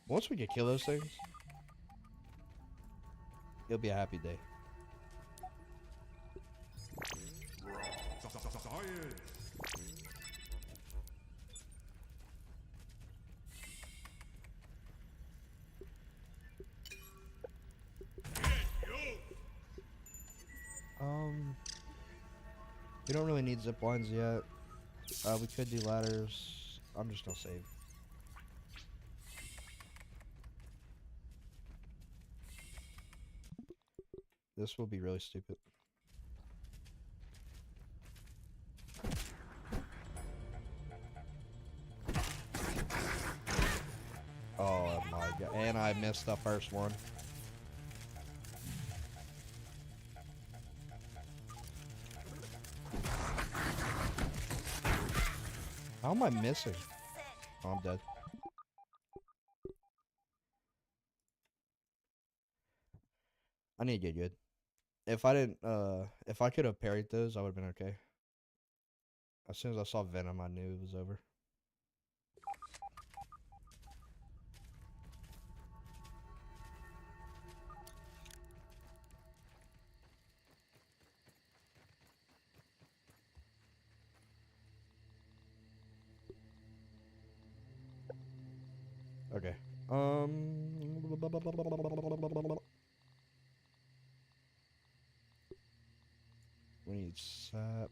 S1: Once we can kill those things, it'll be a happy day. We don't really need zip lines yet. We could do ladders. I'm just gonna save. This will be really stupid. Oh my god. And I missed the first one. How am I missing? Oh, I'm dead. I need to get good. If I didn't, if I could have parried those, I would have been okay. As soon as I saw Venom, I knew it was over. Okay. We need sap.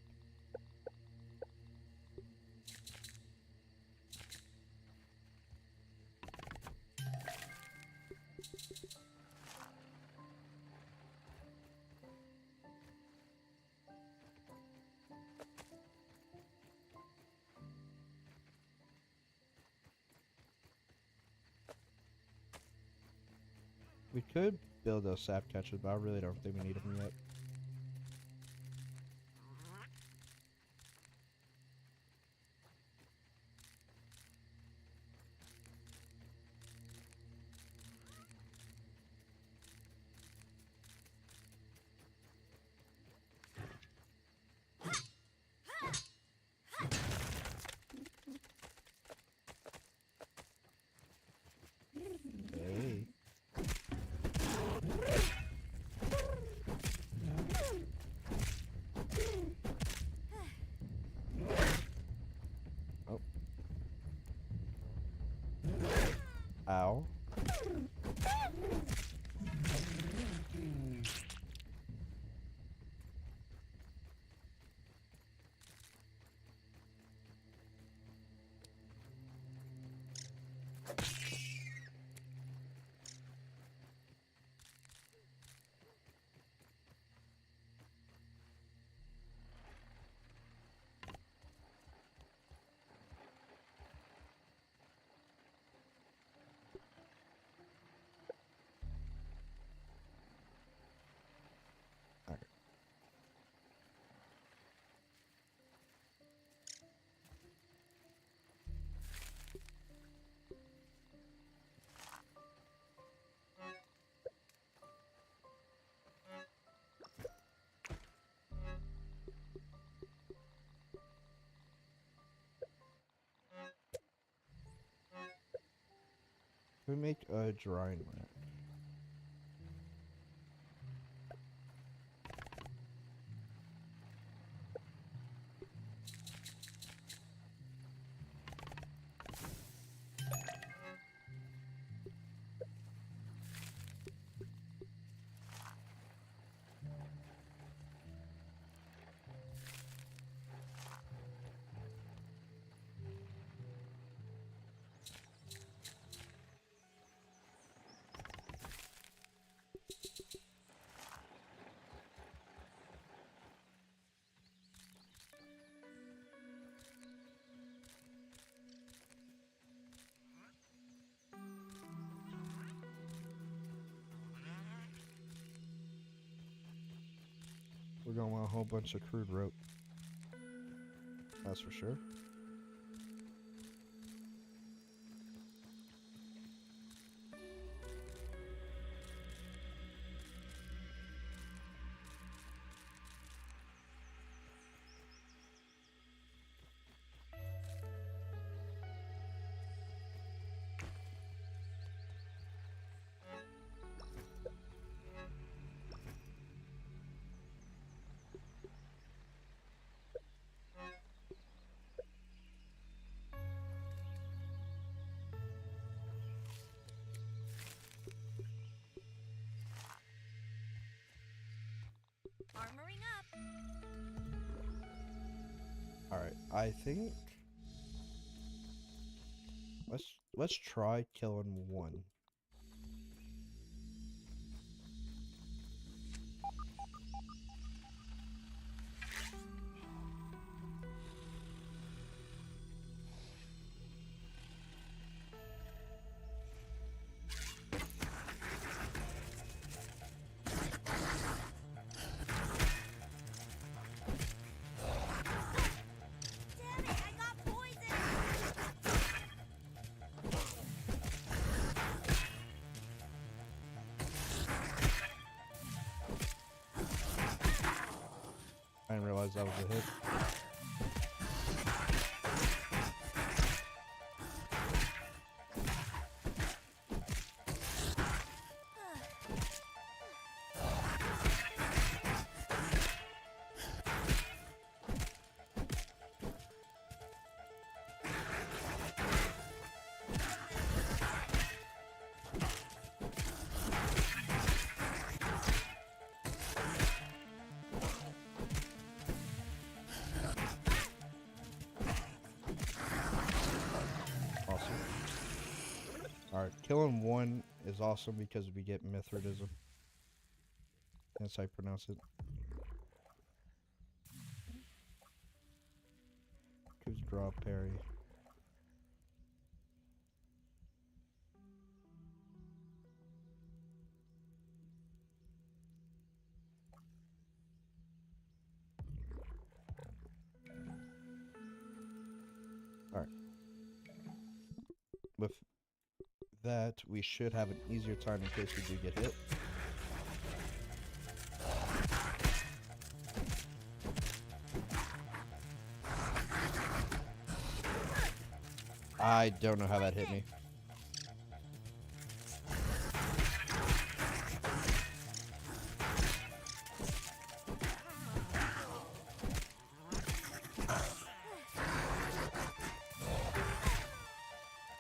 S1: We could build those sap catchers, but I really don't think we need them yet. Hey. Oh. Ow. Okay. We make a drying rack. We're gonna want a whole bunch of crude rope. That's for sure.
S2: Armoring up.
S1: Alright, I think let's try killing one.
S2: Damn it, I got poisoned.
S1: I didn't realize that was a hit. Awesome. Alright, killing one is awesome because we get Mithridism. That's how you pronounce it. Who's draw parry? Alright. With that, we should have an easier time in case we do get hit. I don't know how that hit me.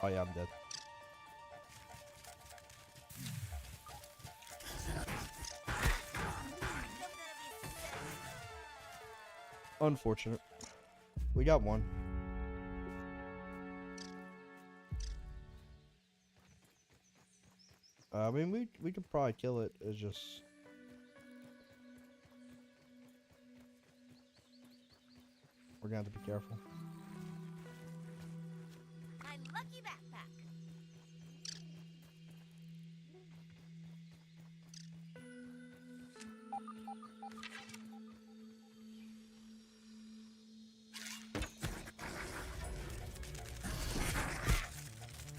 S1: Oh yeah, I'm dead. Unfortunate. We got one. I mean, we could probably kill it. It's just we're gonna have to be careful.
S2: My lucky backpack.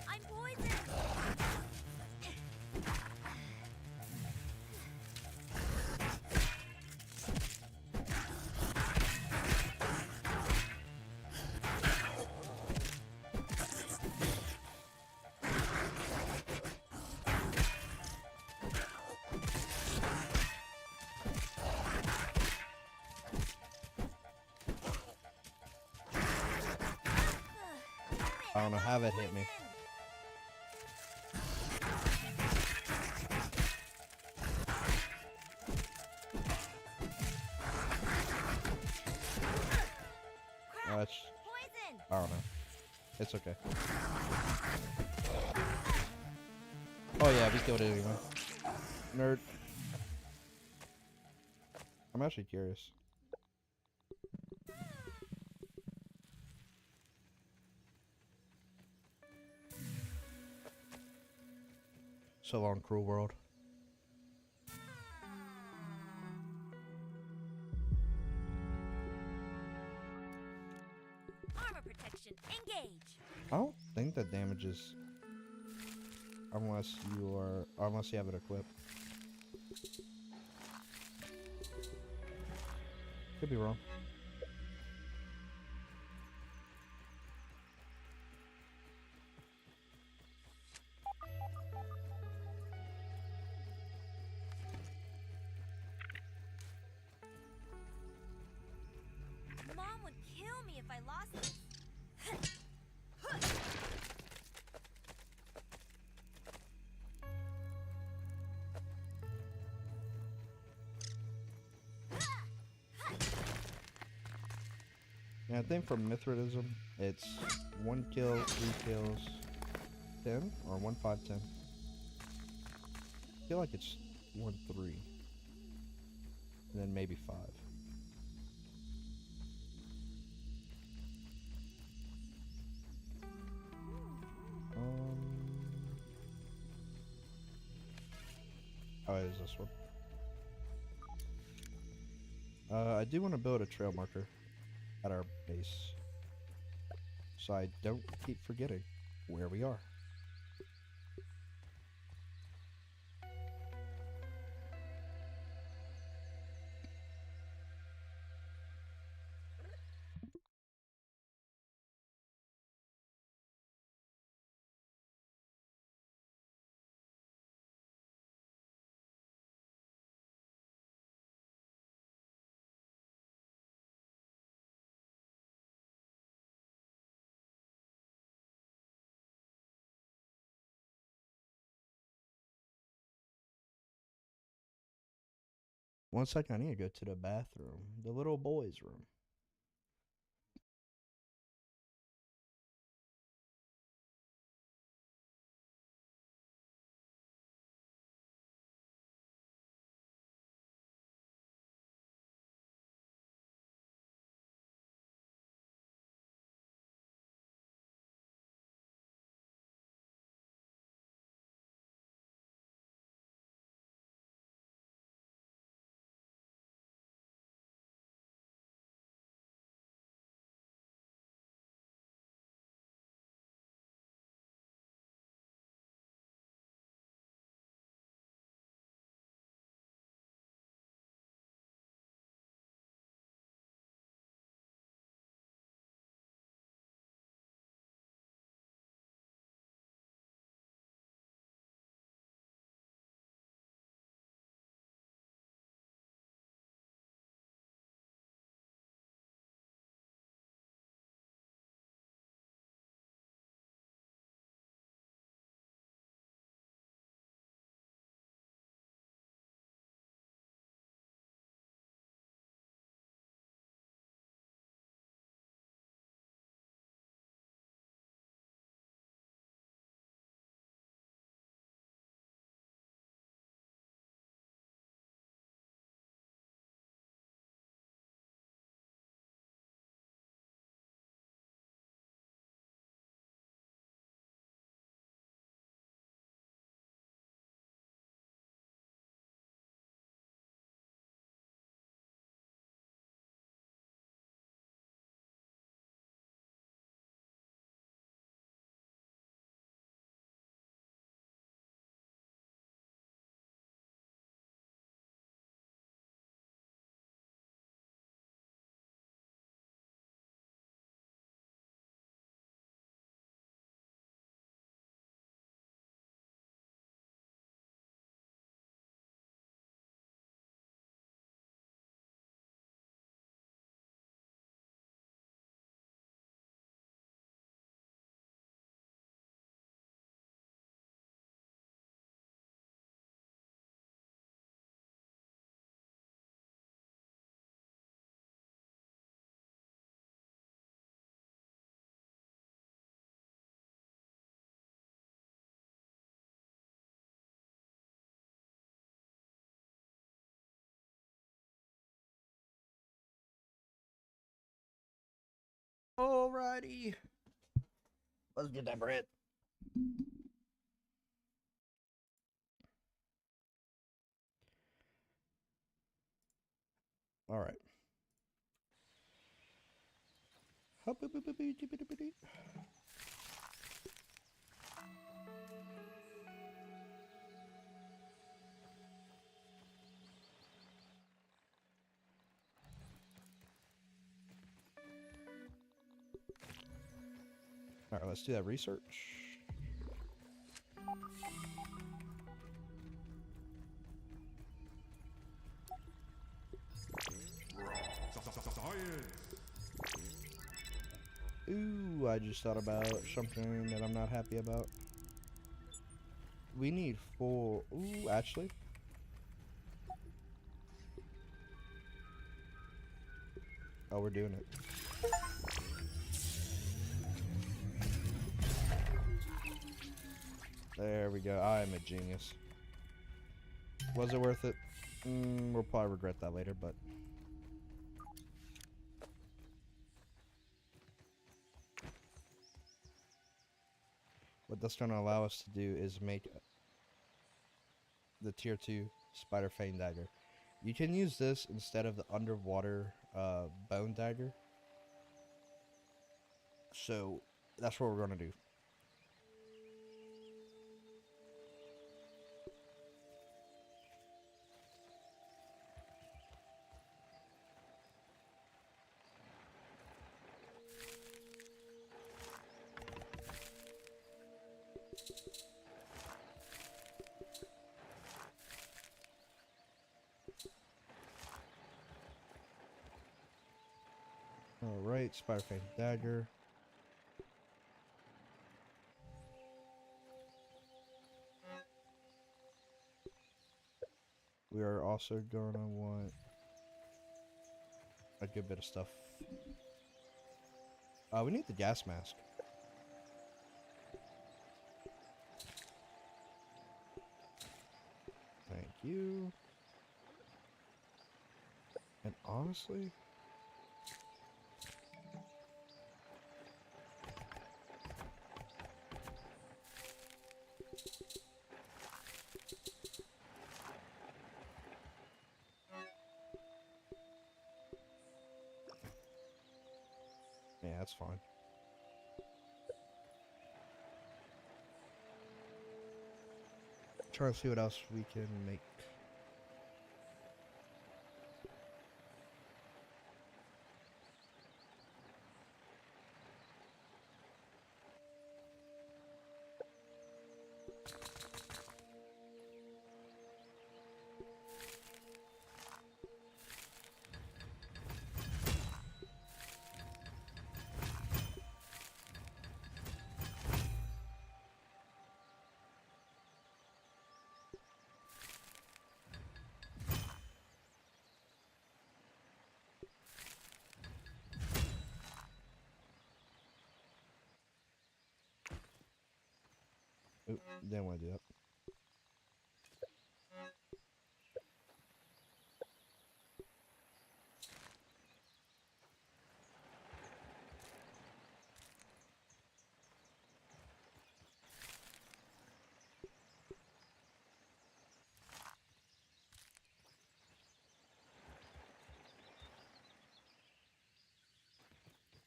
S2: I'm poisoned.
S1: I don't know how that hit me. That's
S2: Poison.
S1: I don't know. It's okay. Oh yeah, we killed it anyway. Nerd. I'm actually curious. So long, cruel world.
S2: Armor protection. Engage.
S1: I don't think that damages unless you have it equipped. Could be wrong.
S2: Mom would kill me if I lost this.
S1: And I think for Mithridism, it's 1 kill, 3 kills, 10, or 1, 5, 10. I feel like it's 1, 3, and then maybe 5. Oh, it is this one. I do want to build a trail marker at our base, so I don't keep forgetting where we are. One second, I need to go to the bathroom. The little boys' room. Alrighty. Let's get that bread. Alright. Alright, let's do that research. Ooh, I just thought about something that I'm not happy about. We need 4. Ooh, actually. Oh, we're doing it. There we go. I am a genius. Was it worth it? We'll probably regret that later, but... what that's going to allow us to do is make the tier 2 Spider Fang Dagger. You can use this instead of the underwater bone dagger. So that's what we're going to do. Alright, Spider Fang Dagger. We are also gonna want a good bit of stuff. We need the gas mask. Thank you. And honestly, yeah, that's fine. Trying to see what else we can make. Oop, didn't want to do that.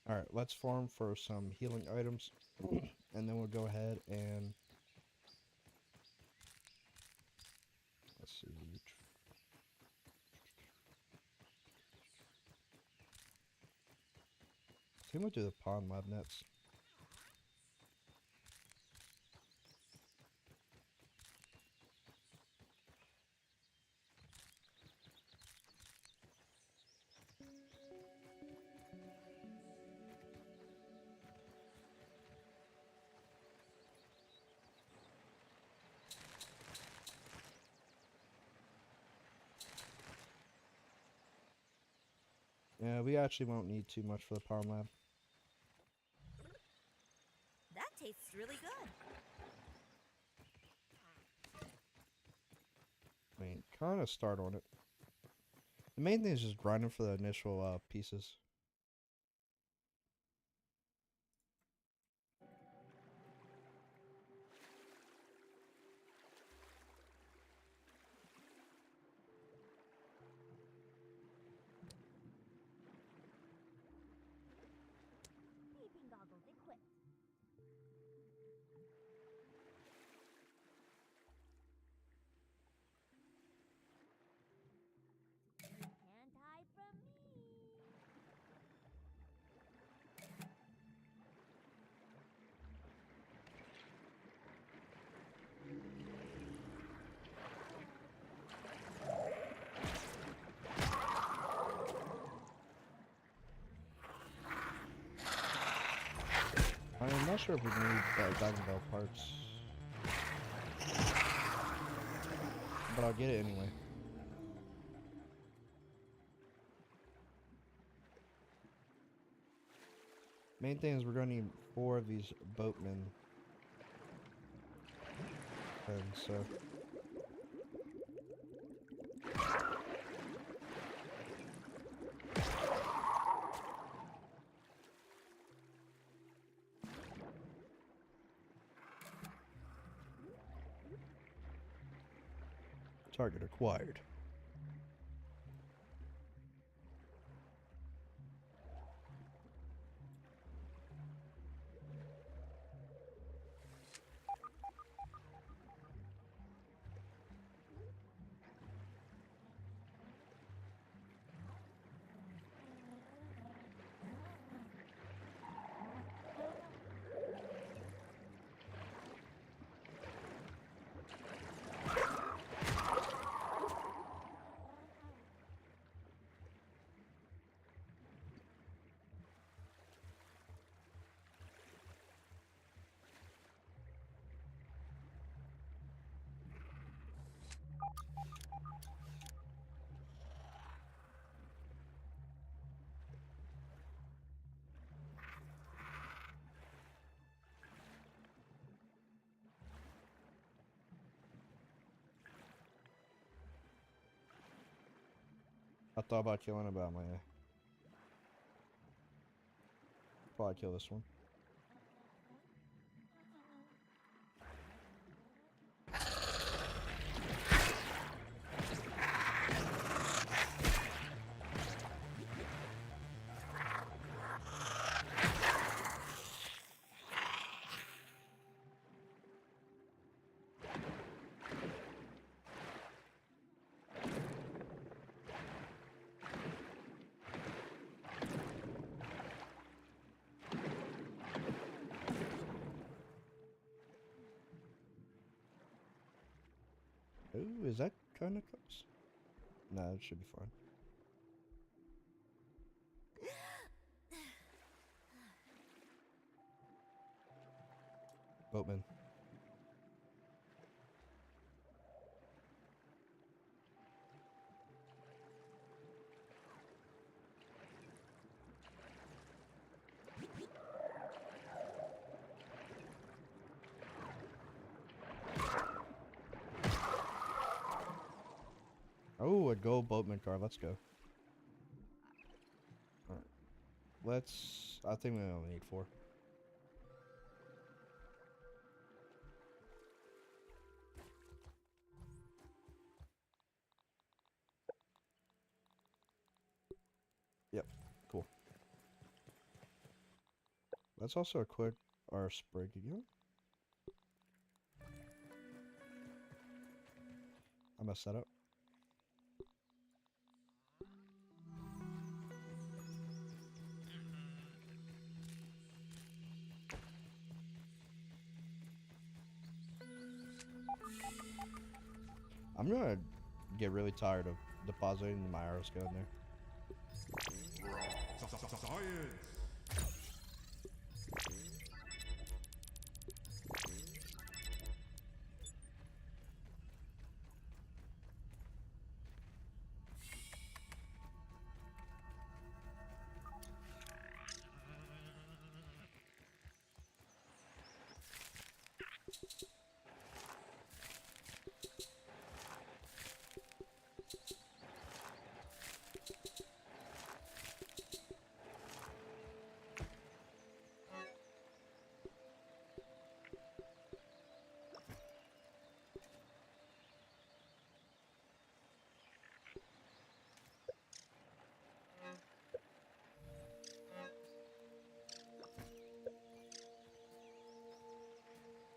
S1: Alright, let's farm for some healing items, and then we'll go ahead and... let's see... I think we'll do the pond lab nets. Yeah, we actually won't need too much for the pond lab.
S2: That tastes really good.
S1: I mean, kind of start on it. The main thing is just grinding for the initial pieces.
S2: Peeping goggles equipped. Can't hide from me.
S1: I'm not sure if we need Dragon Bell parts, but I'll get it anyway. Main thing is we're gonna need 4 of these boatmen. And so. Target acquired. I thought about killing it, but I'm like, eh. Probably kill this one. Ooh, is that kind of close? Nah, it should be fine. Boatman. Oh, a gold boatman card. Let's go. Alright. Let's... I think we only need 4. Yep. Cool. Let's also equip our sprig again. I messed that up. I'm gonna get really tired of depositing my arrows going there.
S7: Science!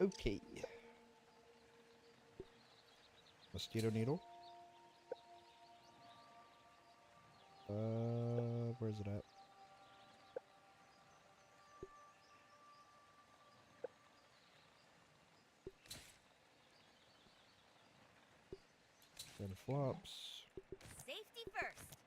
S1: Okay. Mosquito needle. Where's it at? Then flops.
S2: Safety first.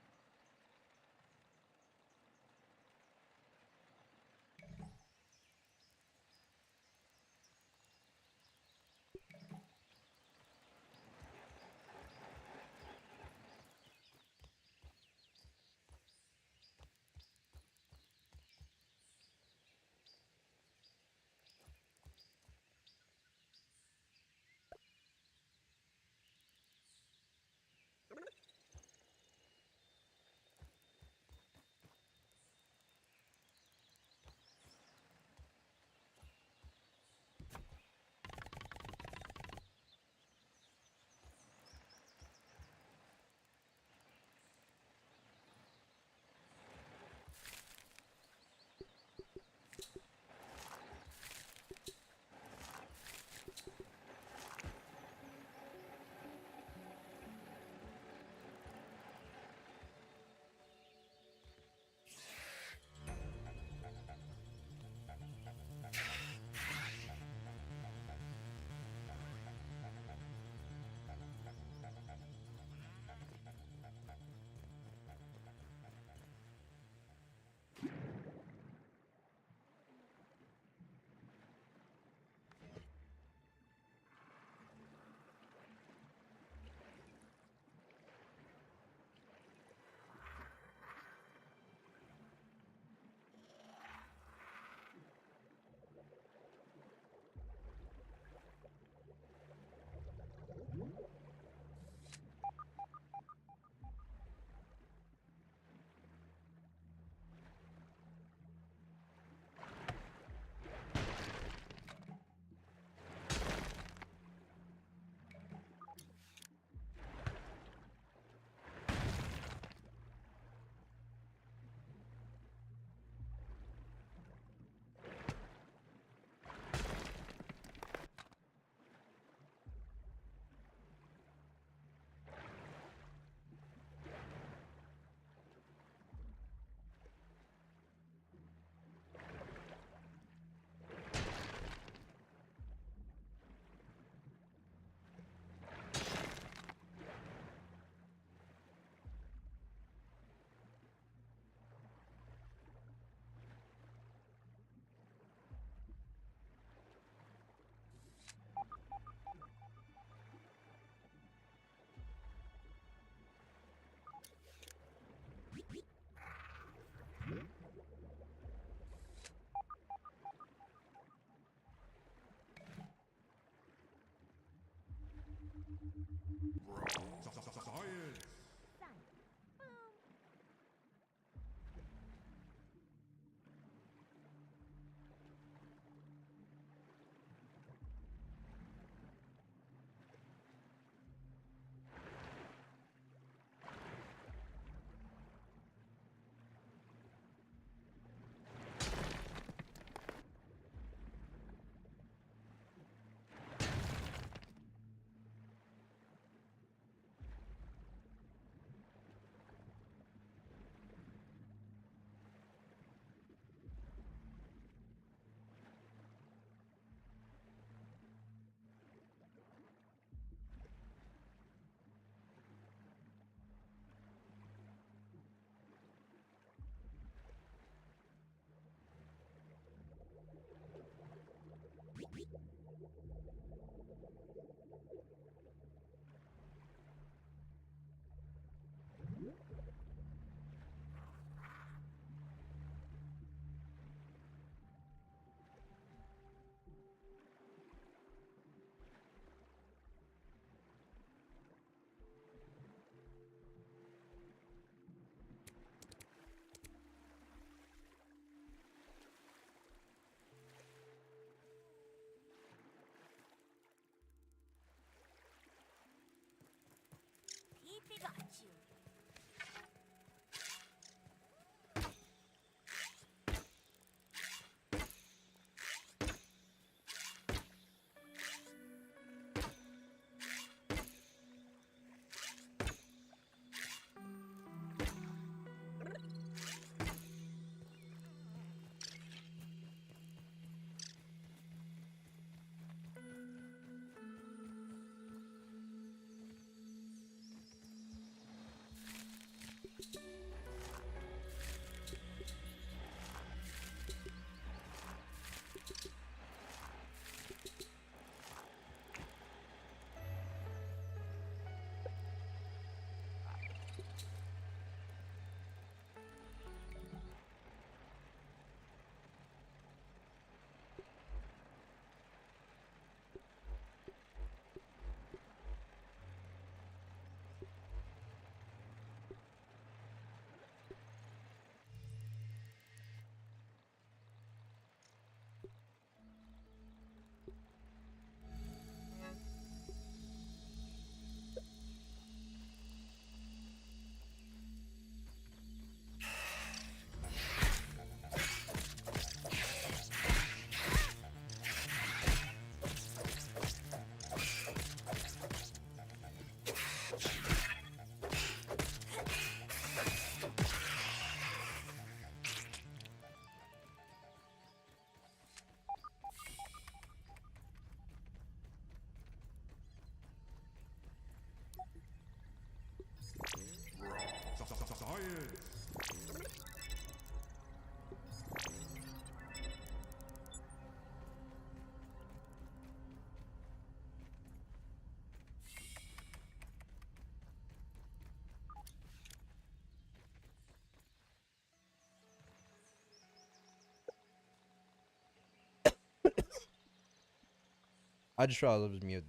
S1: I just realized I was mute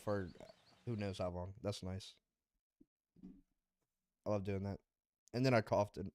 S1: for who knows how long. That's nice. I love doing that. And then I coughed and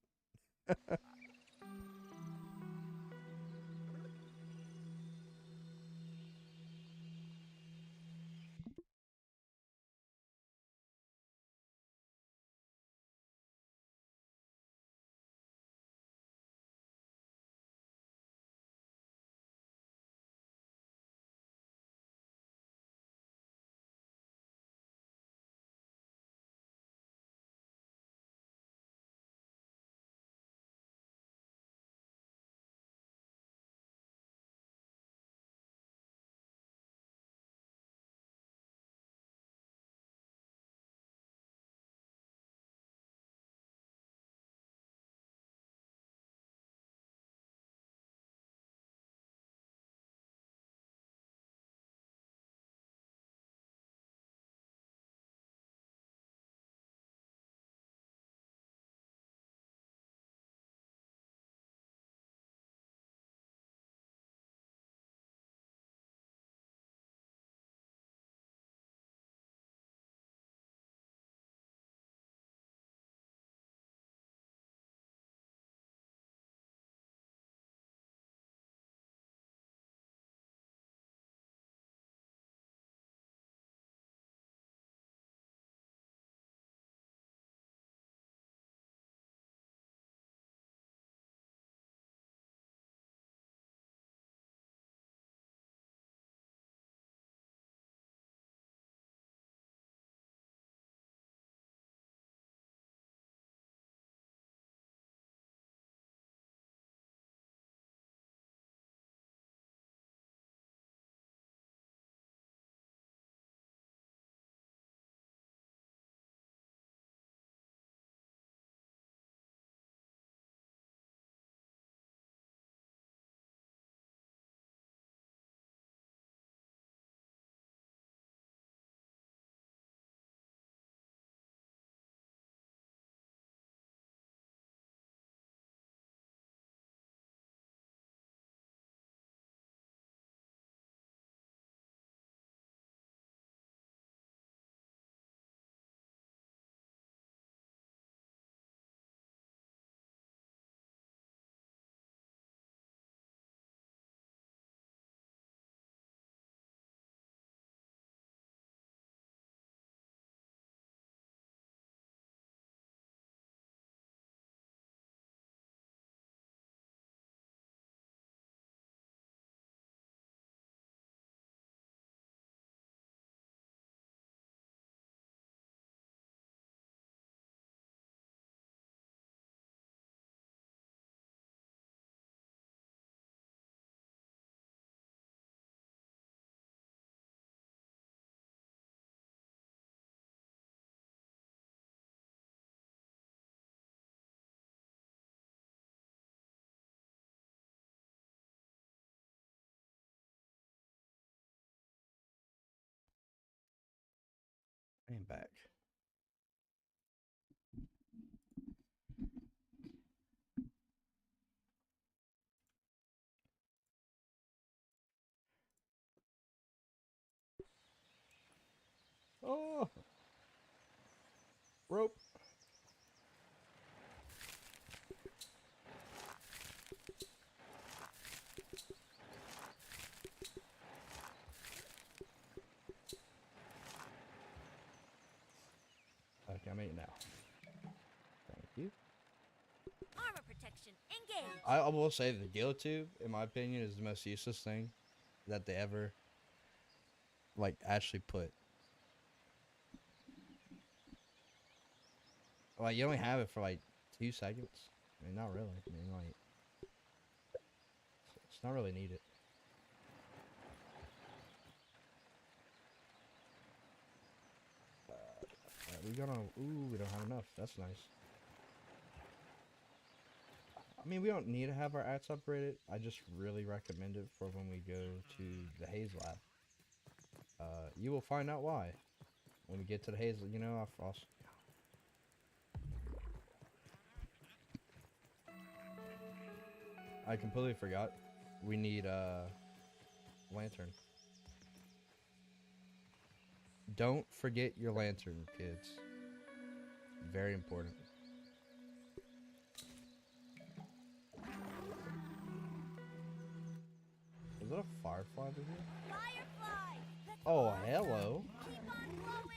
S1: I am back. Oh, rope. Okay, I'm 8 now. Thank you.
S2: Armor protection engaged.
S1: I will say the Geotube, in my opinion, is the most useless thing that they ever like actually put. Like you only have it for like 2 seconds. I mean, not really. I mean, like it's not really needed. We gonna. Ooh, we don't have enough. That's nice. I mean, we don't need to have our axe upgraded. I just really recommend it for when we go to the Haze Lab. You will find out why when we get to the Haze. You know, I completely forgot. We need a lantern. Don't forget your lantern, kids. Very important. Is that a firefly over here?
S2: Firefly! That's
S1: Oh,
S2: awesome!
S1: hello.
S2: Keep on glowing!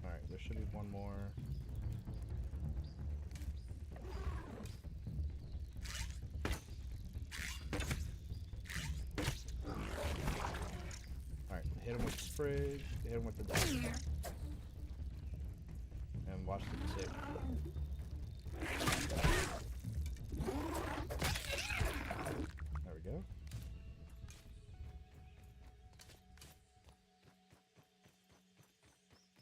S1: Alright, there should be one more. Alright, hit him with the sprig, hit him with the dagger. And watch the tick. There we go.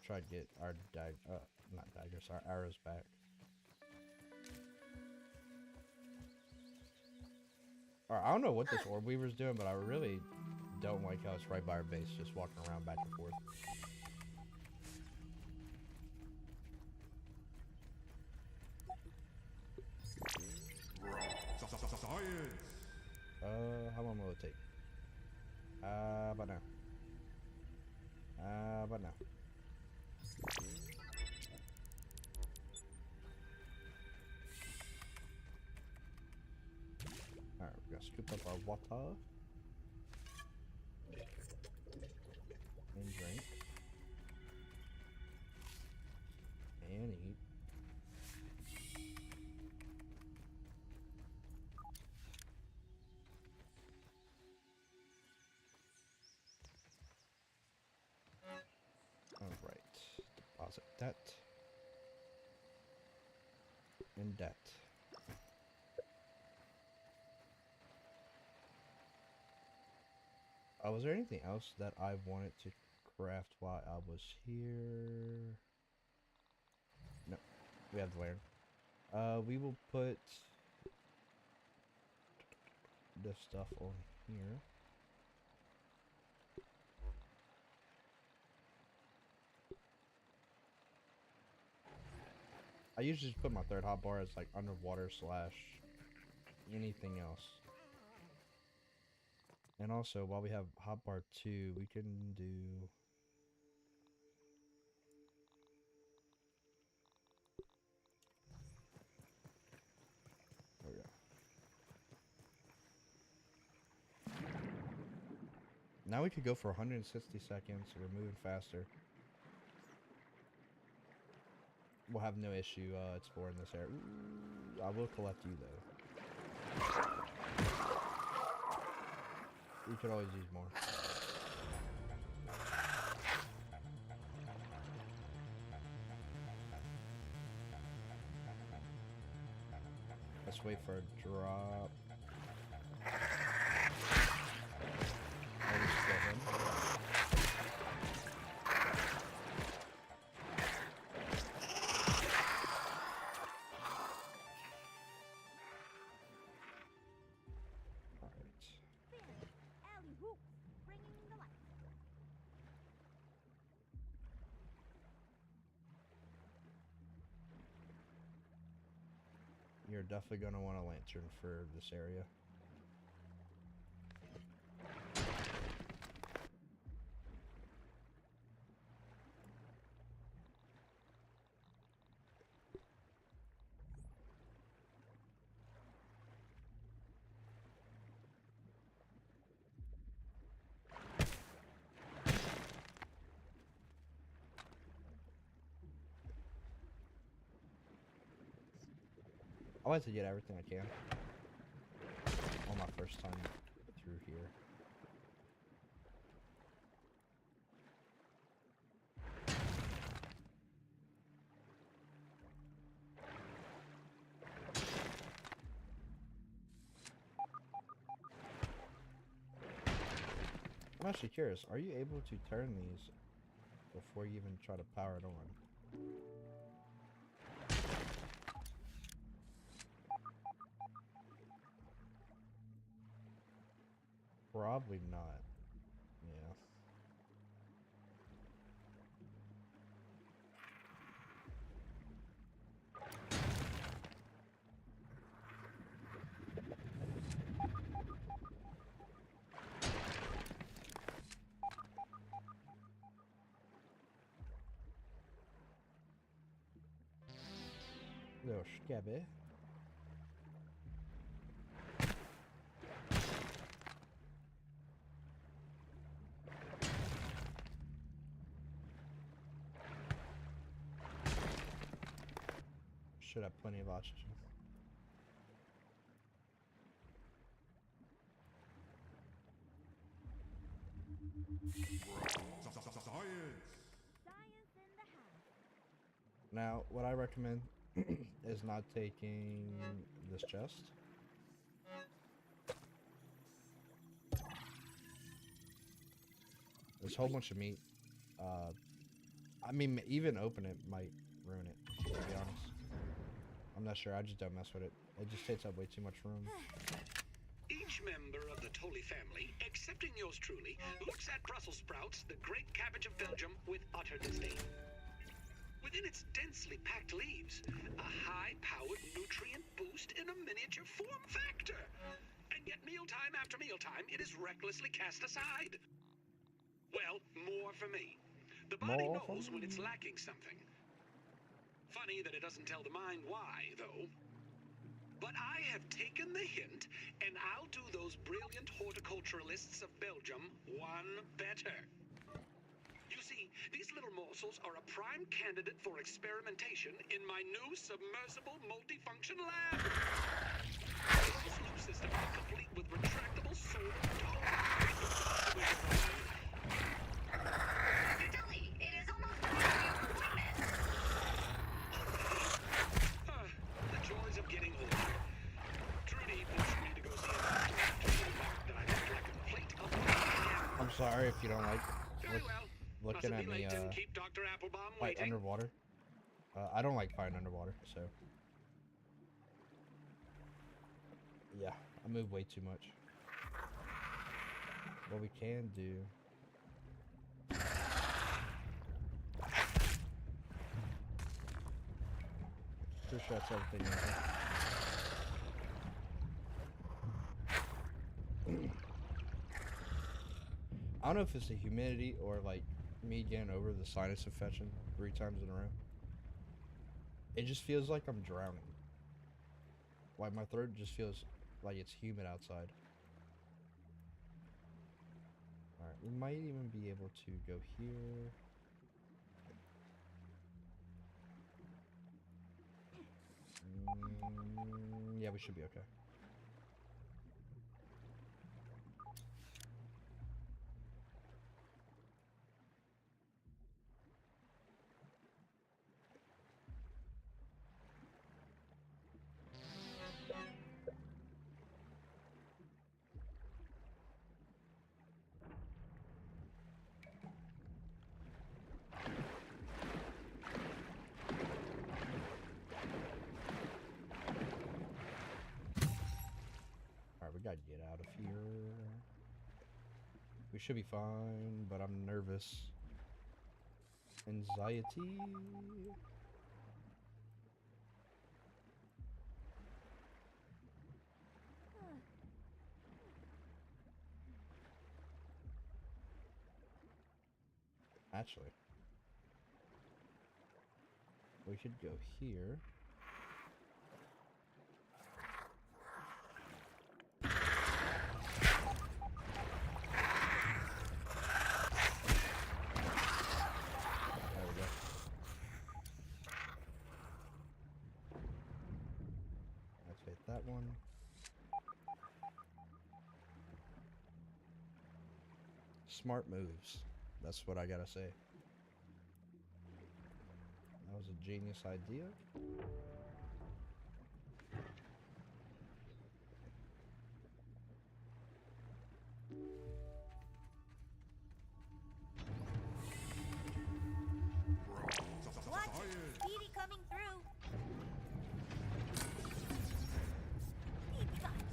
S1: Try to get our not daggers, our arrows back. Alright, I don't know what this orb weaver's doing, but I really don't like how it's right by our base, just walking around back and forth. How long will it take? About now. About now. Alright, we gotta scoop up our water. And drink. And eat. Alright. Deposit that. And that. Was there anything else that I wanted to craft while I was here? No. We have the lantern. We will put this stuff on here. I usually just put my third hotbar as like underwater slash anything else. And also, while we have hotbar 2, we can do... There we go. Now we could go for 160 seconds, so we're moving faster. We'll have no issue exploring this area. Ooh, I will collect you though. We could always use more. Let's wait for a drop. Maybe split him.
S2: Alley hoops, bringing the light.
S1: You're definitely going to want a lantern for this area. I like to get everything I can on my first time through here. I'm actually curious, are you able to turn these before you even try to power it on? Probably not. Yeah. Little scabby. Should have plenty of oxygen.
S2: Science in the house.
S1: Now, what I recommend is not taking this chest. There's a whole bunch of meat. I mean, even open it might ruin it, to be honest. I'm not sure, I just don't mess with it. It just takes up way too much room.
S5: Each member of the Tully family, excepting yours truly, looks at Brussels sprouts, the great cabbage of Belgium, with utter disdain. Within its densely packed leaves, a high-powered nutrient boost in a miniature form factor. And yet mealtime after mealtime, it is recklessly cast aside. Well, more for me. The body
S1: More for
S5: knows when
S1: me.
S5: it's lacking something. Funny that it doesn't tell the mind why, though. But I have taken the hint, and I'll do those brilliant horticulturalists of Belgium one better. You see, these little morsels are a prime candidate for experimentation in my new submersible multifunction lab. This new system is complete with retractable solar
S6: Dr. Tully, it is almost time for your appointment.
S5: The joys of getting older. Trudy pushed me to go see a doctor after she remarked that I looked like a plate of
S1: I'm sorry if you don't like
S5: Very well.
S1: looking
S5: Mustn't
S1: at
S5: be
S1: me
S5: late, didn't keep Dr. Applebaum
S1: fight
S5: waiting.
S1: underwater. I don't like fighting underwater, so yeah, I move way too much. What we can do. Pretty sure that's everything. I don't know if it's the humidity or like me getting over the sinus infection 3 times in a row. It just feels like I'm drowning. Like my throat just feels like it's humid outside. Alright, we might even be able to go here. Yeah, we should be okay. Alright, we gotta get out of here. We should be fine, but I'm nervous. Anxiety. Actually, we should go here. There we go. one. Smart moves. That's what I gotta say. That was a genius idea.
S2: Watch it. Speedy coming through. Speed touch.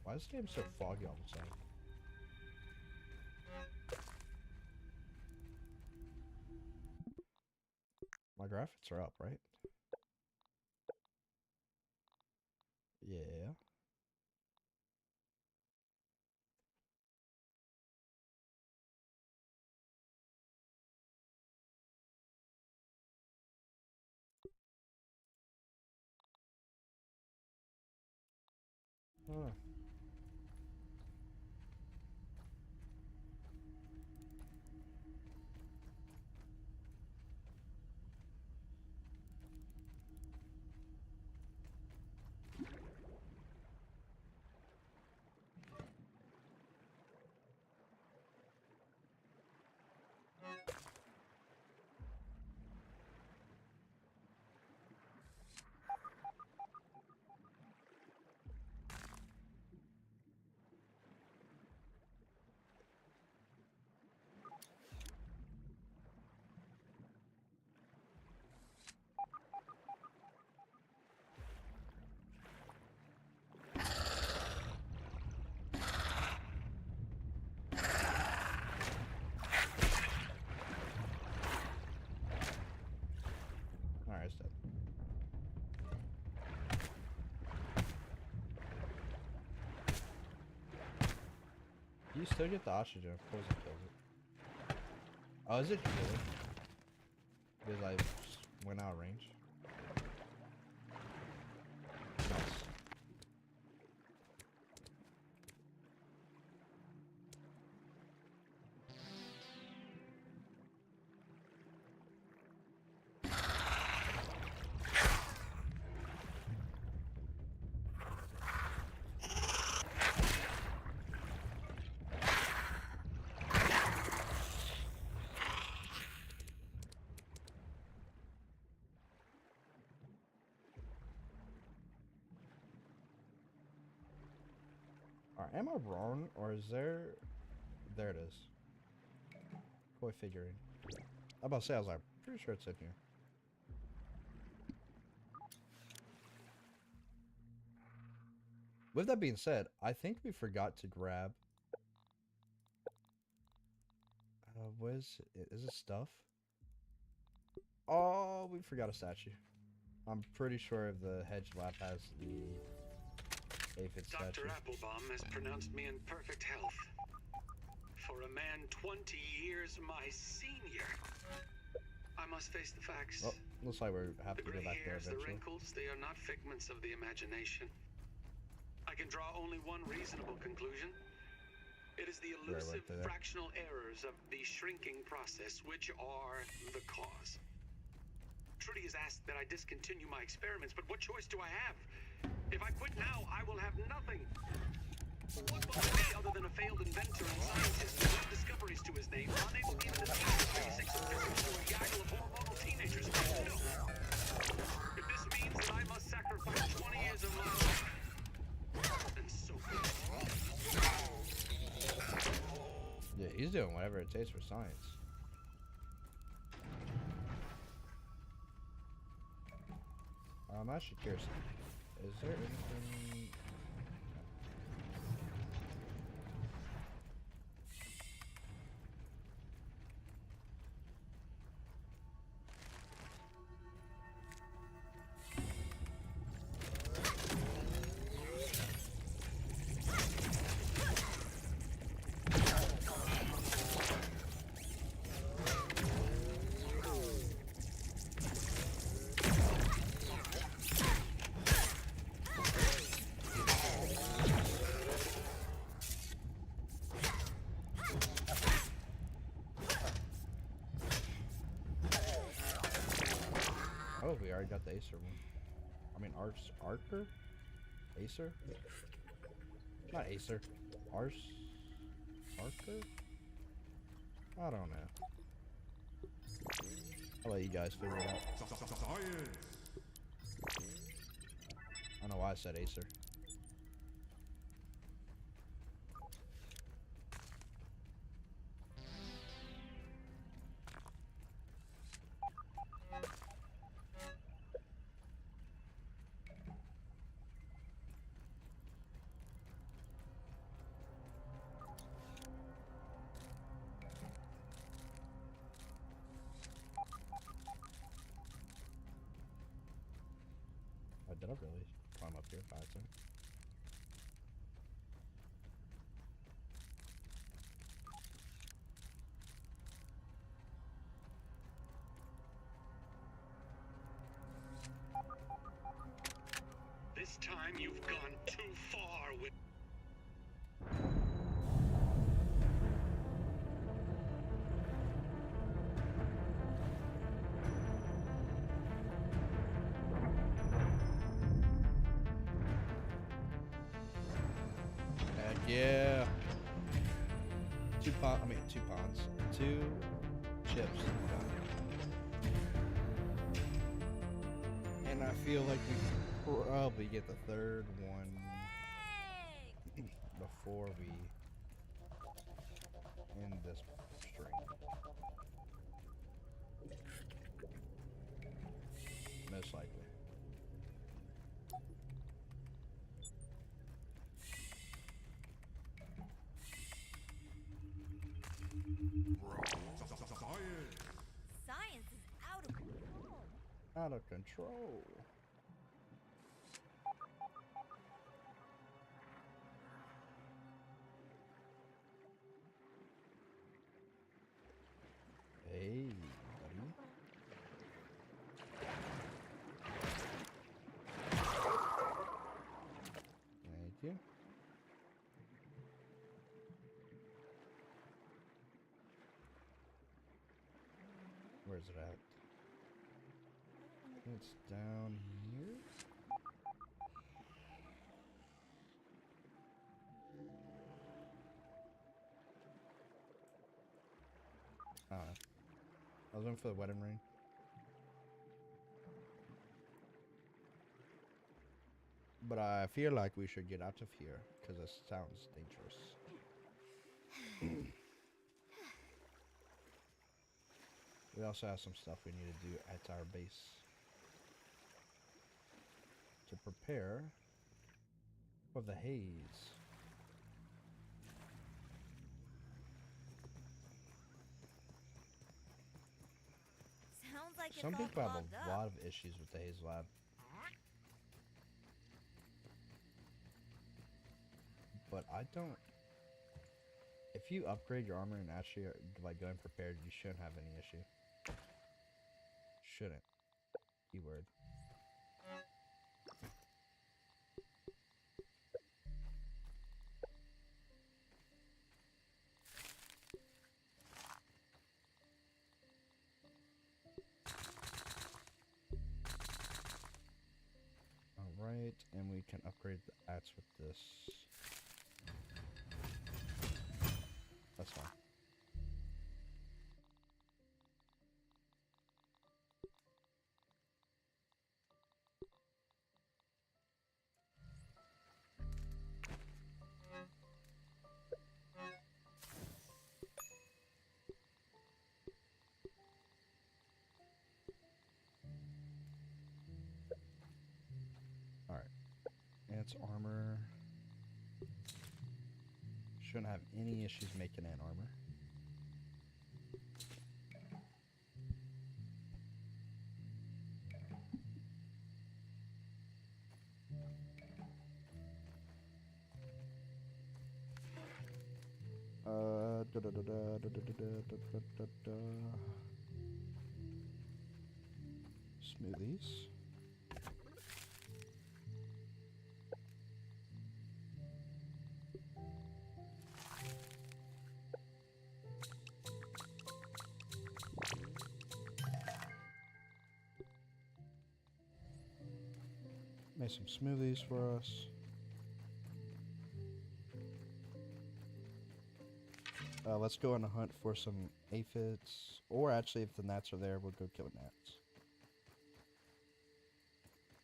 S1: Why is this game so foggy all of a sudden? My graphics are up, right? Yeah. Huh. Alright, it's dead. You still get the oxygen, of course it kills it. Oh, is it healing? Because I went out of range. Nice. Alright, am I wrong, or is there... There it is. Koi figurine. I'm about to say, I was like, pretty sure it's in here. With that being said, I think we forgot to grab... what is it? Is it stuff? Oh, we forgot a statue. I'm pretty sure the hedge lab has the aphid statue.
S5: Dr. Applebaum has pronounced me in perfect health. For a man 20 years my senior, I must face the facts.
S1: Oh, looks like we have
S5: The
S1: to go
S5: gray
S1: back there
S5: hairs, the
S1: eventually.
S5: wrinkles, they are not figments of the imagination. I can draw only one reasonable conclusion. It is the
S1: Right
S5: elusive
S1: there.
S5: fractional errors of the shrinking process which are the cause. Trudy has asked that I discontinue my experiments, but what choice do I have? If I quit now, I will have nothing. What will I be other than a failed inventor and scientist with discoveries to his name, unable even to teach the basics of physics to a gaggle of hormonal teenagers? No. If this means that I must sacrifice 20 years of my life, then so be it.
S1: Yeah, he's doing whatever it takes for science. I'm actually curious. Is there anything... already got the Acer one. I mean, Archer? Acer? Not Acer. Archer? I don't know. I'll let you guys figure it out. I don't know why I said Acer. Did I really climb up here by accident?
S5: This time you've gone too far with.
S1: Heck yeah! Two ponds. 2 chips. And I feel like we could probably get the third one
S2: Yay!
S1: before we end this stream. Most likely.
S2: Science is out of control.
S1: Out of control. Hey, buddy. Thank you. Where's it at? It's down here. I was looking for the wedding ring. But I feel like we should get out of here because it sounds dangerous. We also have some stuff we need to do at our base to prepare for the haze.
S2: Sounds like
S1: Some
S2: it's all
S1: people have
S2: clogged
S1: a
S2: up.
S1: lot of issues with the haze lab. But I don't. If you upgrade your armor and actually are, like going prepared, you shouldn't have any issue. Shouldn't. Keyword. Alright, and we can upgrade the axe with this. That's fine. Alright. Ants armor. Shouldn't have any issues making ant armor. Smoothies. Make some smoothies for us. Let's go on a hunt for some aphids. Or actually, if the gnats are there, we'll go kill gnats.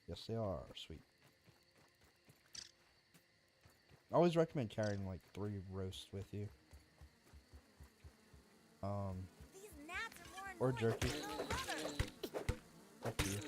S1: Yes, they are. Sweet. I always recommend carrying like 3 roasts with you.
S2: These gnats are more
S1: Or
S2: annoying
S1: jerky.
S2: than your little brother.
S1: Up to you.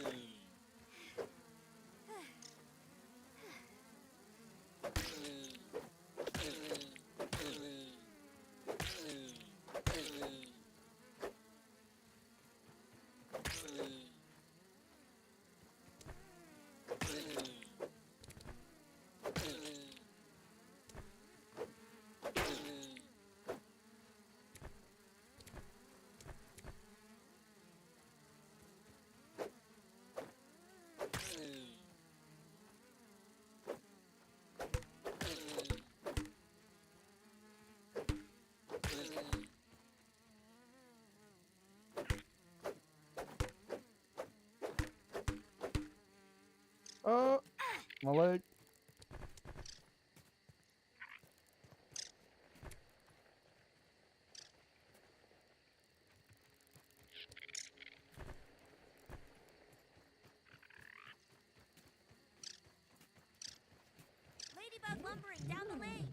S1: Oh, my leg.
S2: Ladybug lumbering down the lane.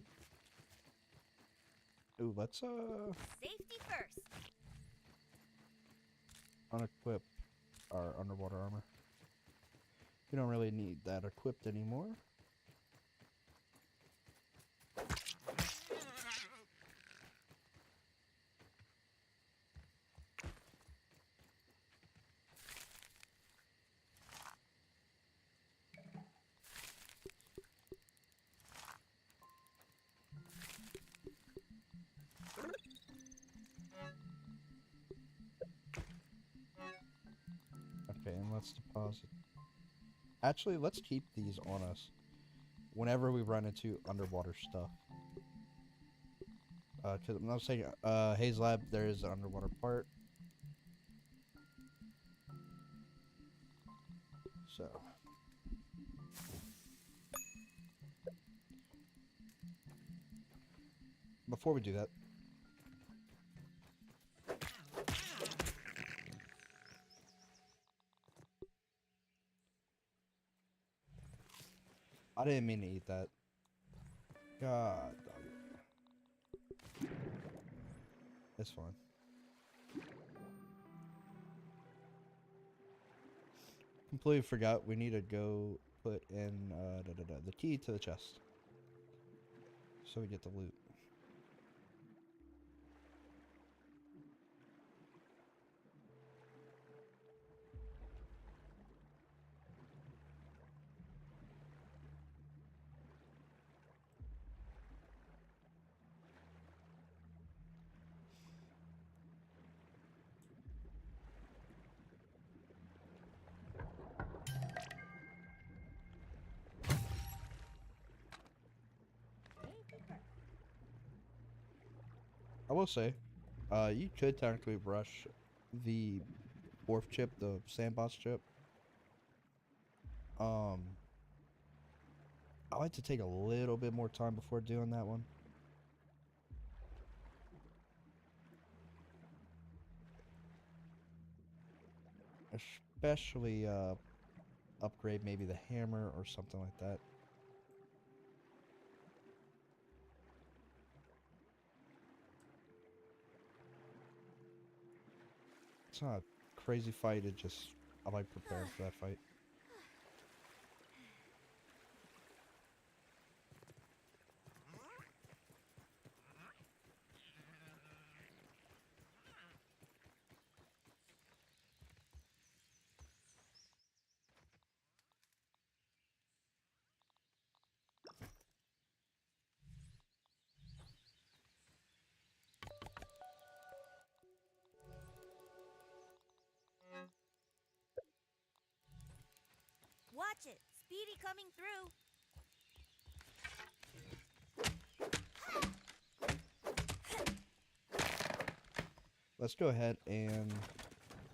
S1: Ooh, let's
S2: Safety first.
S1: unequip our underwater armor. We don't really need that equipped anymore. Okay, and let's deposit. Actually, let's keep these on us whenever we run into underwater stuff. Cause I'm not saying, Haze Lab, there is an underwater part. So. Before we do that. I didn't mean to eat that. God dog it. It's fine. Completely forgot we need to go put in the key to the chest. So we get the loot. I will say, you could technically rush the fourth chip, the sandbox chip. I like to take a little bit more time before doing that one. Especially, upgrade maybe the hammer or something like that. It's not a crazy fight, it just, I like preparing for that fight.
S2: Watch it. Speedy coming through.
S1: Let's go ahead and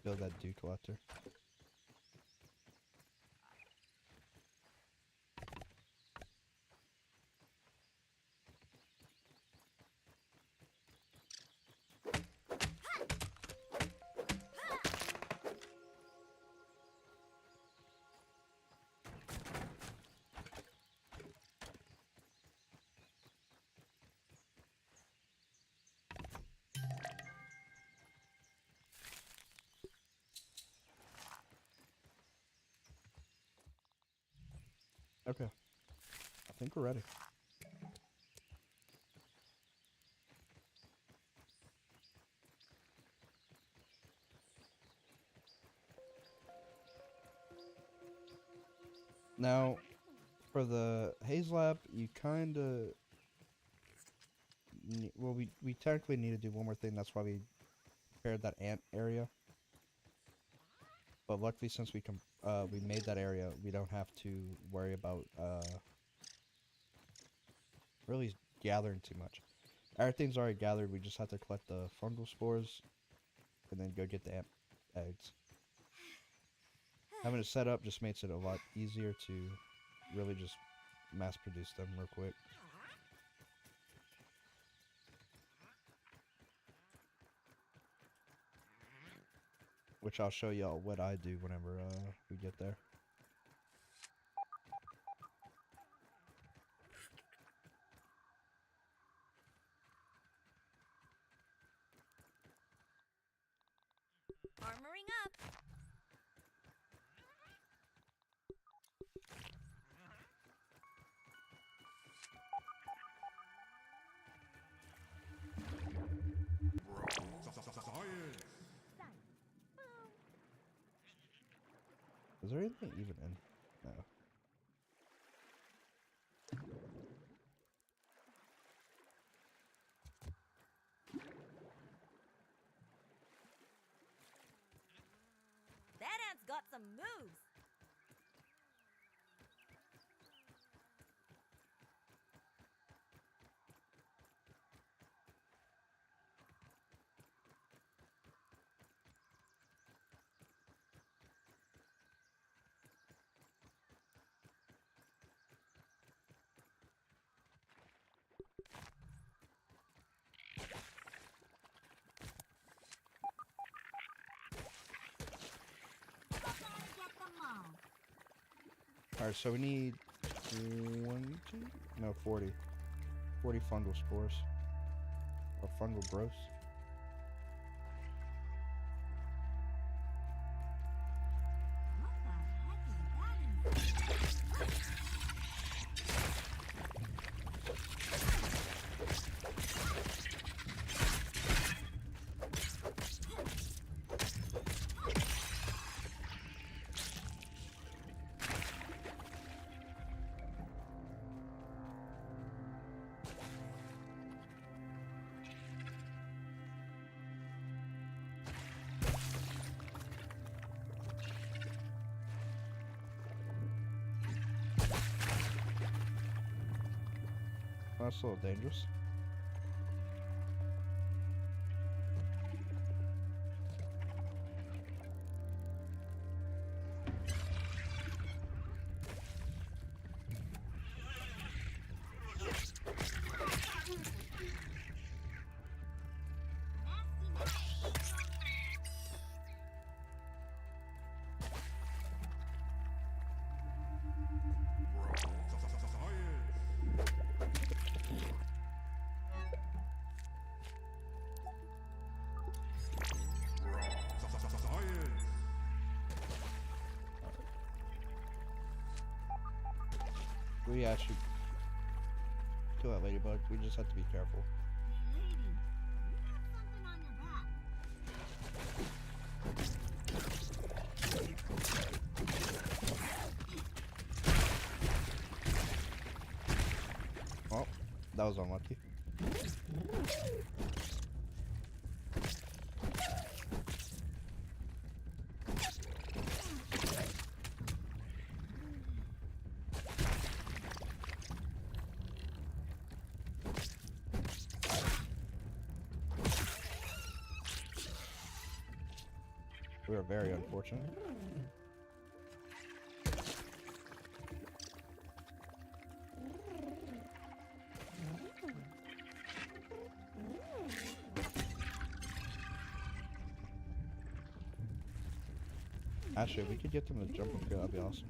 S1: build that dew collector. Okay. I think we're ready. Now, for the Haze Lab, you kind of... Well, we technically need to do one more thing. That's why we prepared that ant area. But luckily, since we made that area, we don't have to worry about really gathering too much. Everything's already gathered. We just have to collect the fungal spores and then go get the ant eggs. Having it set up just makes it a lot easier to really just mass produce them real quick. Which I'll show y'all what I do whenever we get there.
S2: Armoring up.
S1: Is there anything even in? No.
S2: That ant's got some moves.
S1: Alright, so we need 40. 40 fungal spores. Or fungal growths. That's a little dangerous. We actually kill that ladybug. We just have to be careful.
S2: Lady, you have something on your back.
S1: Oh, that was unlucky. We are very unfortunate. Actually, if we could get them to jump up here, that'd be awesome.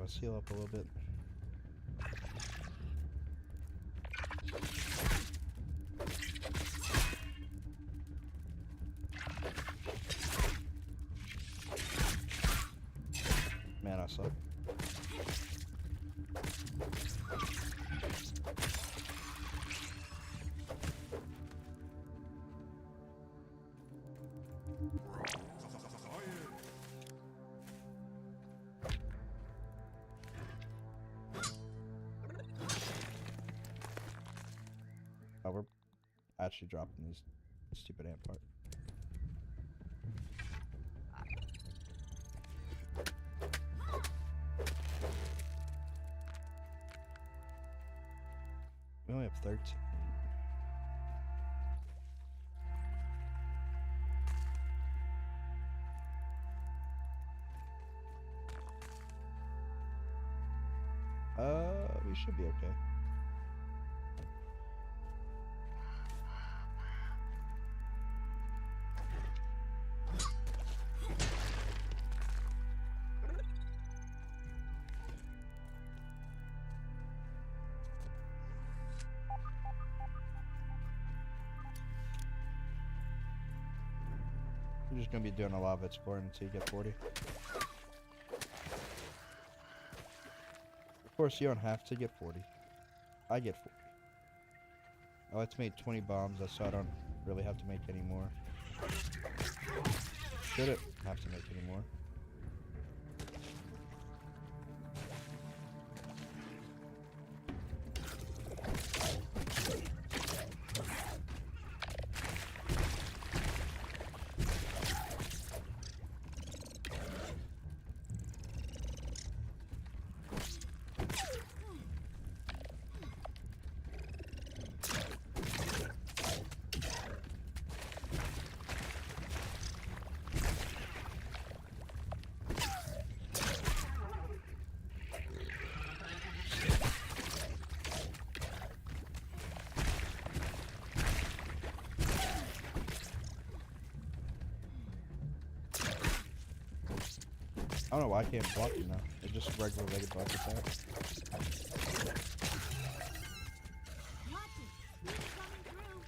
S1: Let's heal up a little bit. Man, I suck. Oh, we're actually dropping these stupid ant part. We only have 13. We should be okay. I'm just gonna be doing a lot of exploring until you get 40. Of course, you don't have to get 40. I get 40. I like to make 20 bombs, so I don't really have to make any more. Shouldn't have to make any more. I don't know why I can't block you now. It's just regular legged block attack.
S2: Watch it. Speed coming through.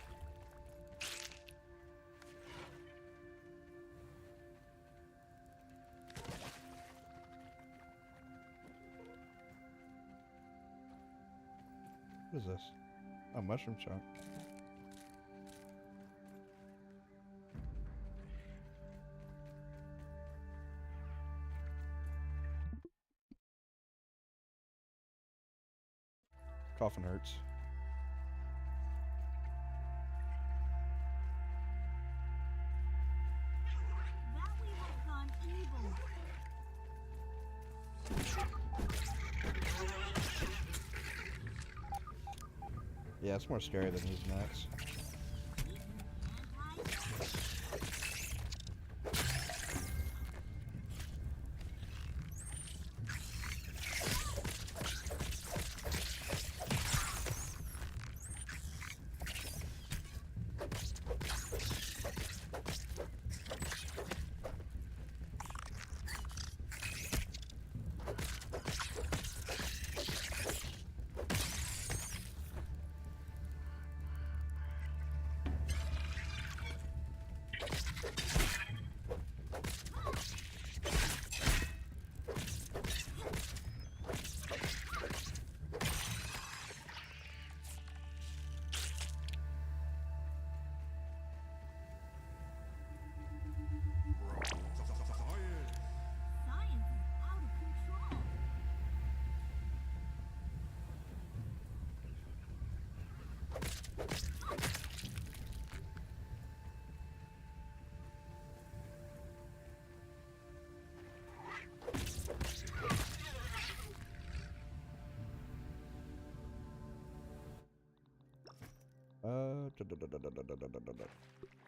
S1: What is this? Oh, mushroom chunk. Coughing hurts.
S2: Valley has gone evil.
S1: Yeah, it's more scary than these mats.
S2: Science is out of control.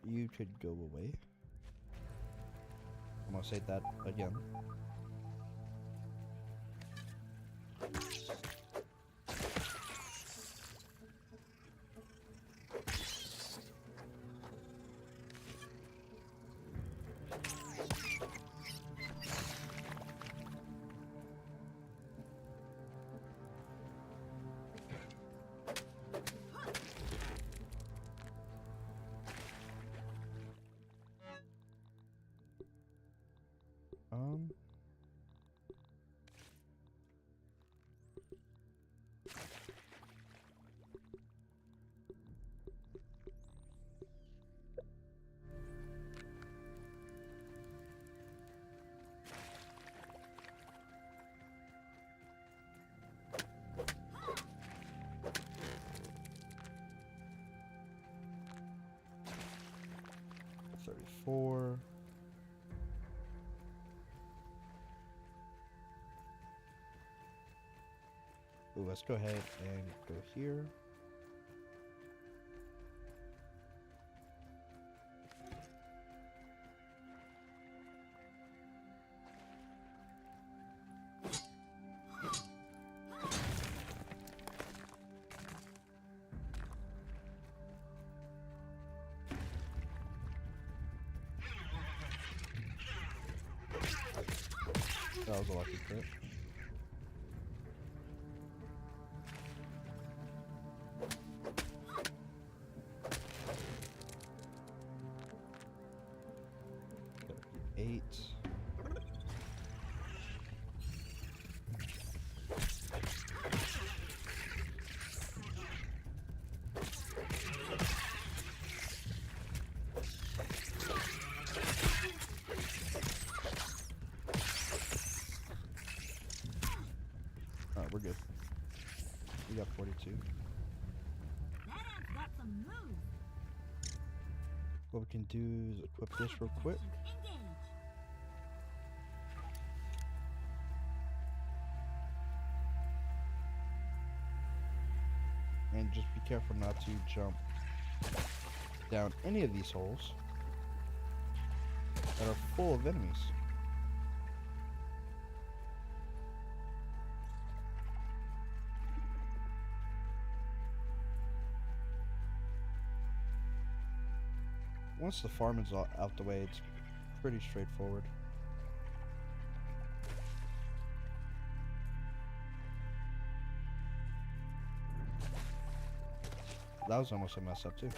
S1: You could go away. I'm gonna say that again. 4. Ooh, let's go ahead and go here. That was a lucky crit. Eight. Alright, we're good. We got 42.
S2: That ant's got some moves.
S1: What we can do is equip this real quick.
S2: Engage.
S1: And just be careful not to jump down any of these holes that are full of enemies. Once the farm is out the way, it's pretty straightforward. That was almost a mess up too.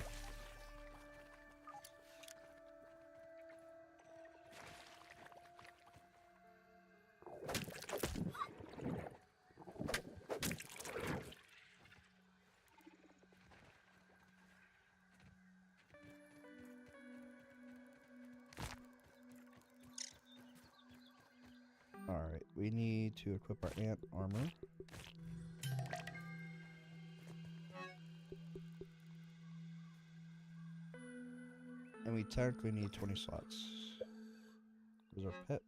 S1: Alright, we need to equip our ant armor. And we technically need 20 slots. Where's our pet?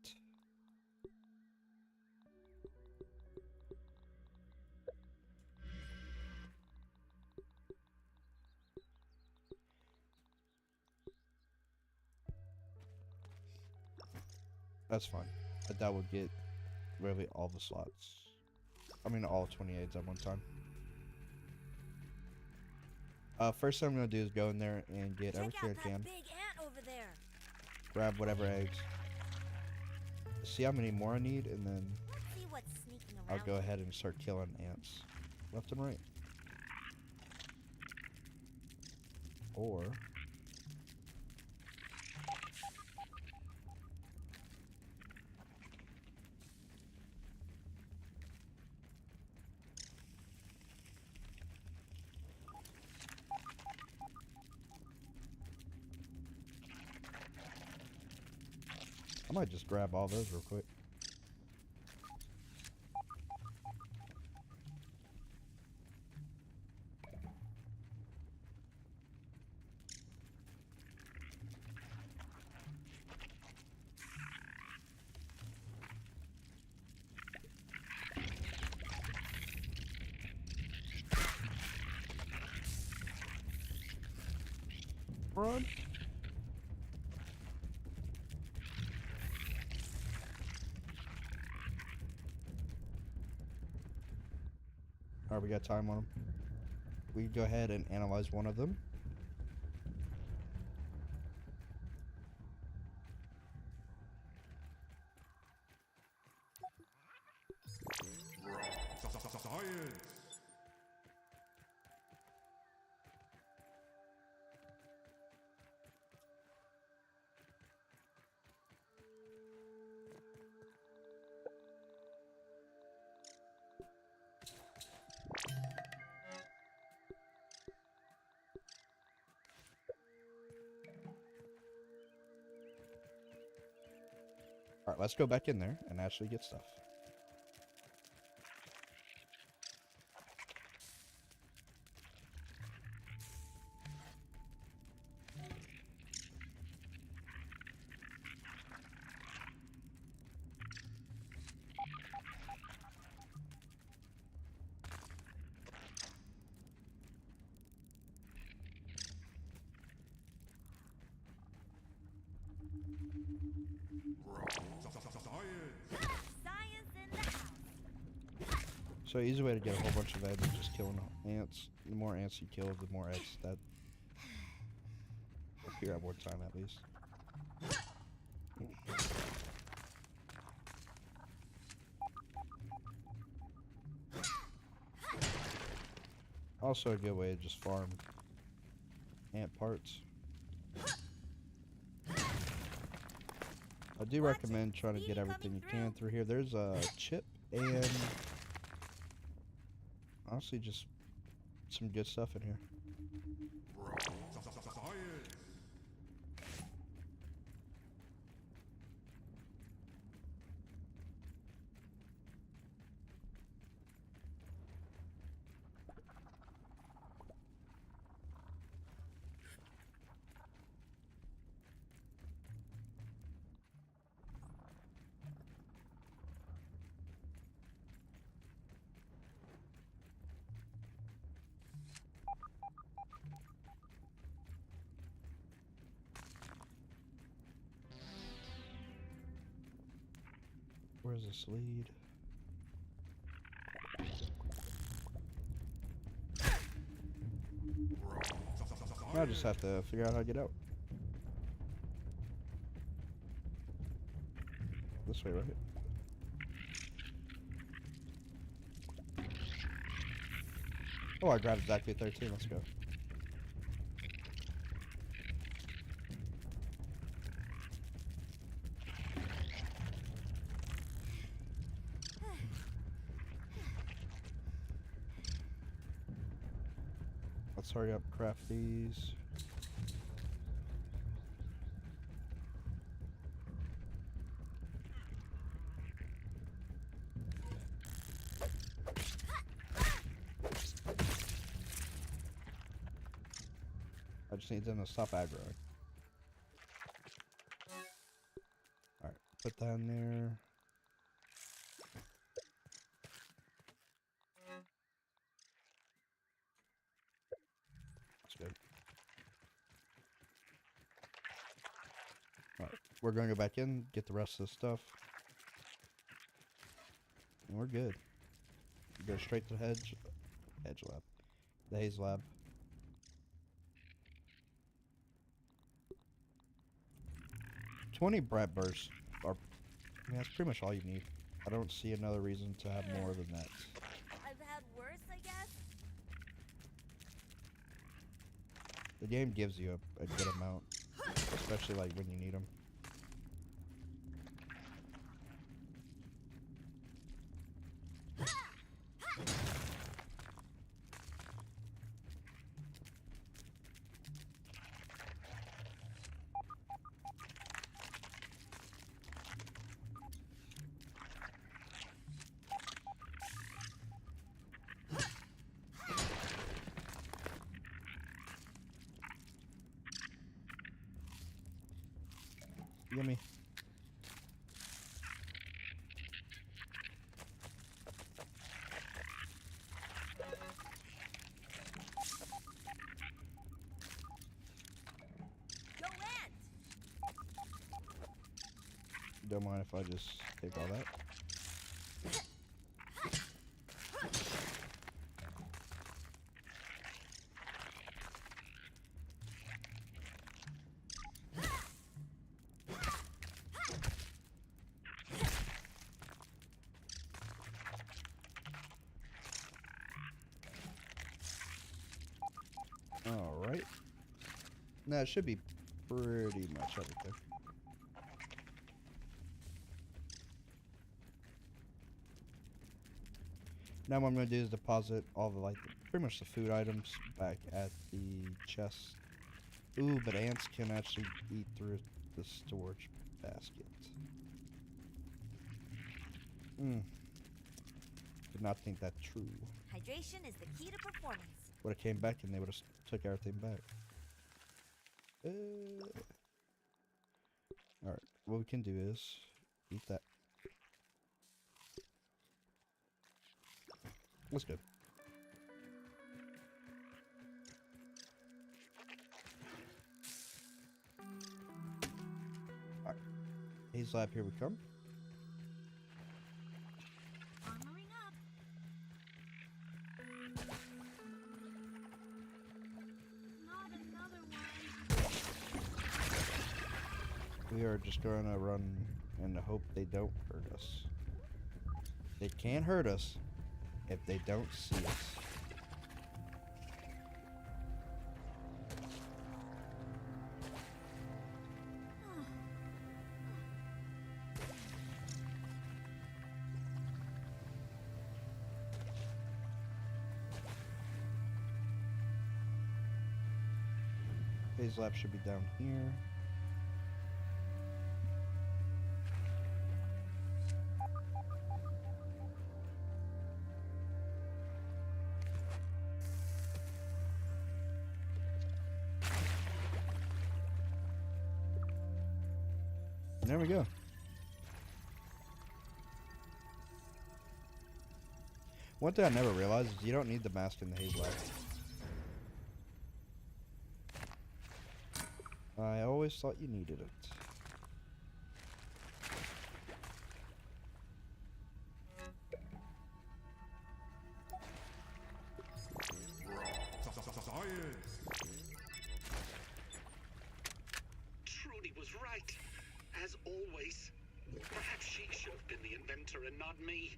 S1: That's fine. That would get really all the slots. I mean all 28s at one time. First thing I'm gonna do is go in there and get
S2: Check
S1: everything
S2: out
S1: I can.
S2: that big ant over there.
S1: Grab whatever eggs. See how many more I need, and then
S2: Let's see what's sneaking
S1: I'll
S2: around.
S1: go ahead and start killing ants left and right. Or I might just grab all those real quick. Run. Alright, we got time on them. We can go ahead and analyze one of them.
S3: Science!
S1: Alright, let's go back in there and actually get stuff.
S2: Science in the house.
S1: So easy way to get a whole bunch of eggs is just killing ants. The more ants you kill, the more eggs that appear at one time at least. Also a good way to just farm ant parts. I do recommend trying to get everything you can through here. There's a chip and honestly just some good stuff in here. Where's this lead? I just have to figure out how to get out. This way, right? Oh, I grabbed exactly 13. Let's go. Let's hurry up, craft these. I just need them to stop aggroing. Alright, put that in there. That's good. Alright, we're going to go back in, get the rest of the stuff. And we're good. Go straight to the hedge lab. The haze lab. Bread bursts are, I mean, that's pretty much all you need. I don't see another reason to have more than that.
S2: I've had worse, I guess.
S1: The game gives you a good amount, especially like when you need them. Yummy.
S2: Go Ant!
S1: Don't mind if I just take all that. Alright. Now it should be pretty much everything. Now what I'm going to do is deposit all the, like, pretty much the food items back at the chest. Ooh, but ants can actually eat through the storage basket. Did not think that true.
S2: Hydration is the key to performance.
S1: Would have came back and they would have took everything back. Alright, what we can do is eat that. Let's go. Alright, Haze Lab, here we come.
S2: Armoring up. Not another one.
S1: We are just gonna run and hope they don't hurt us. They can't hurt us if they don't see us. Haze Lab should be down here. And there we go. One thing I never realized is you don't need the mask in the Haze Lab. I always thought you needed it.
S5: Trudy was right. As always. Perhaps she should have been the inventor and not me.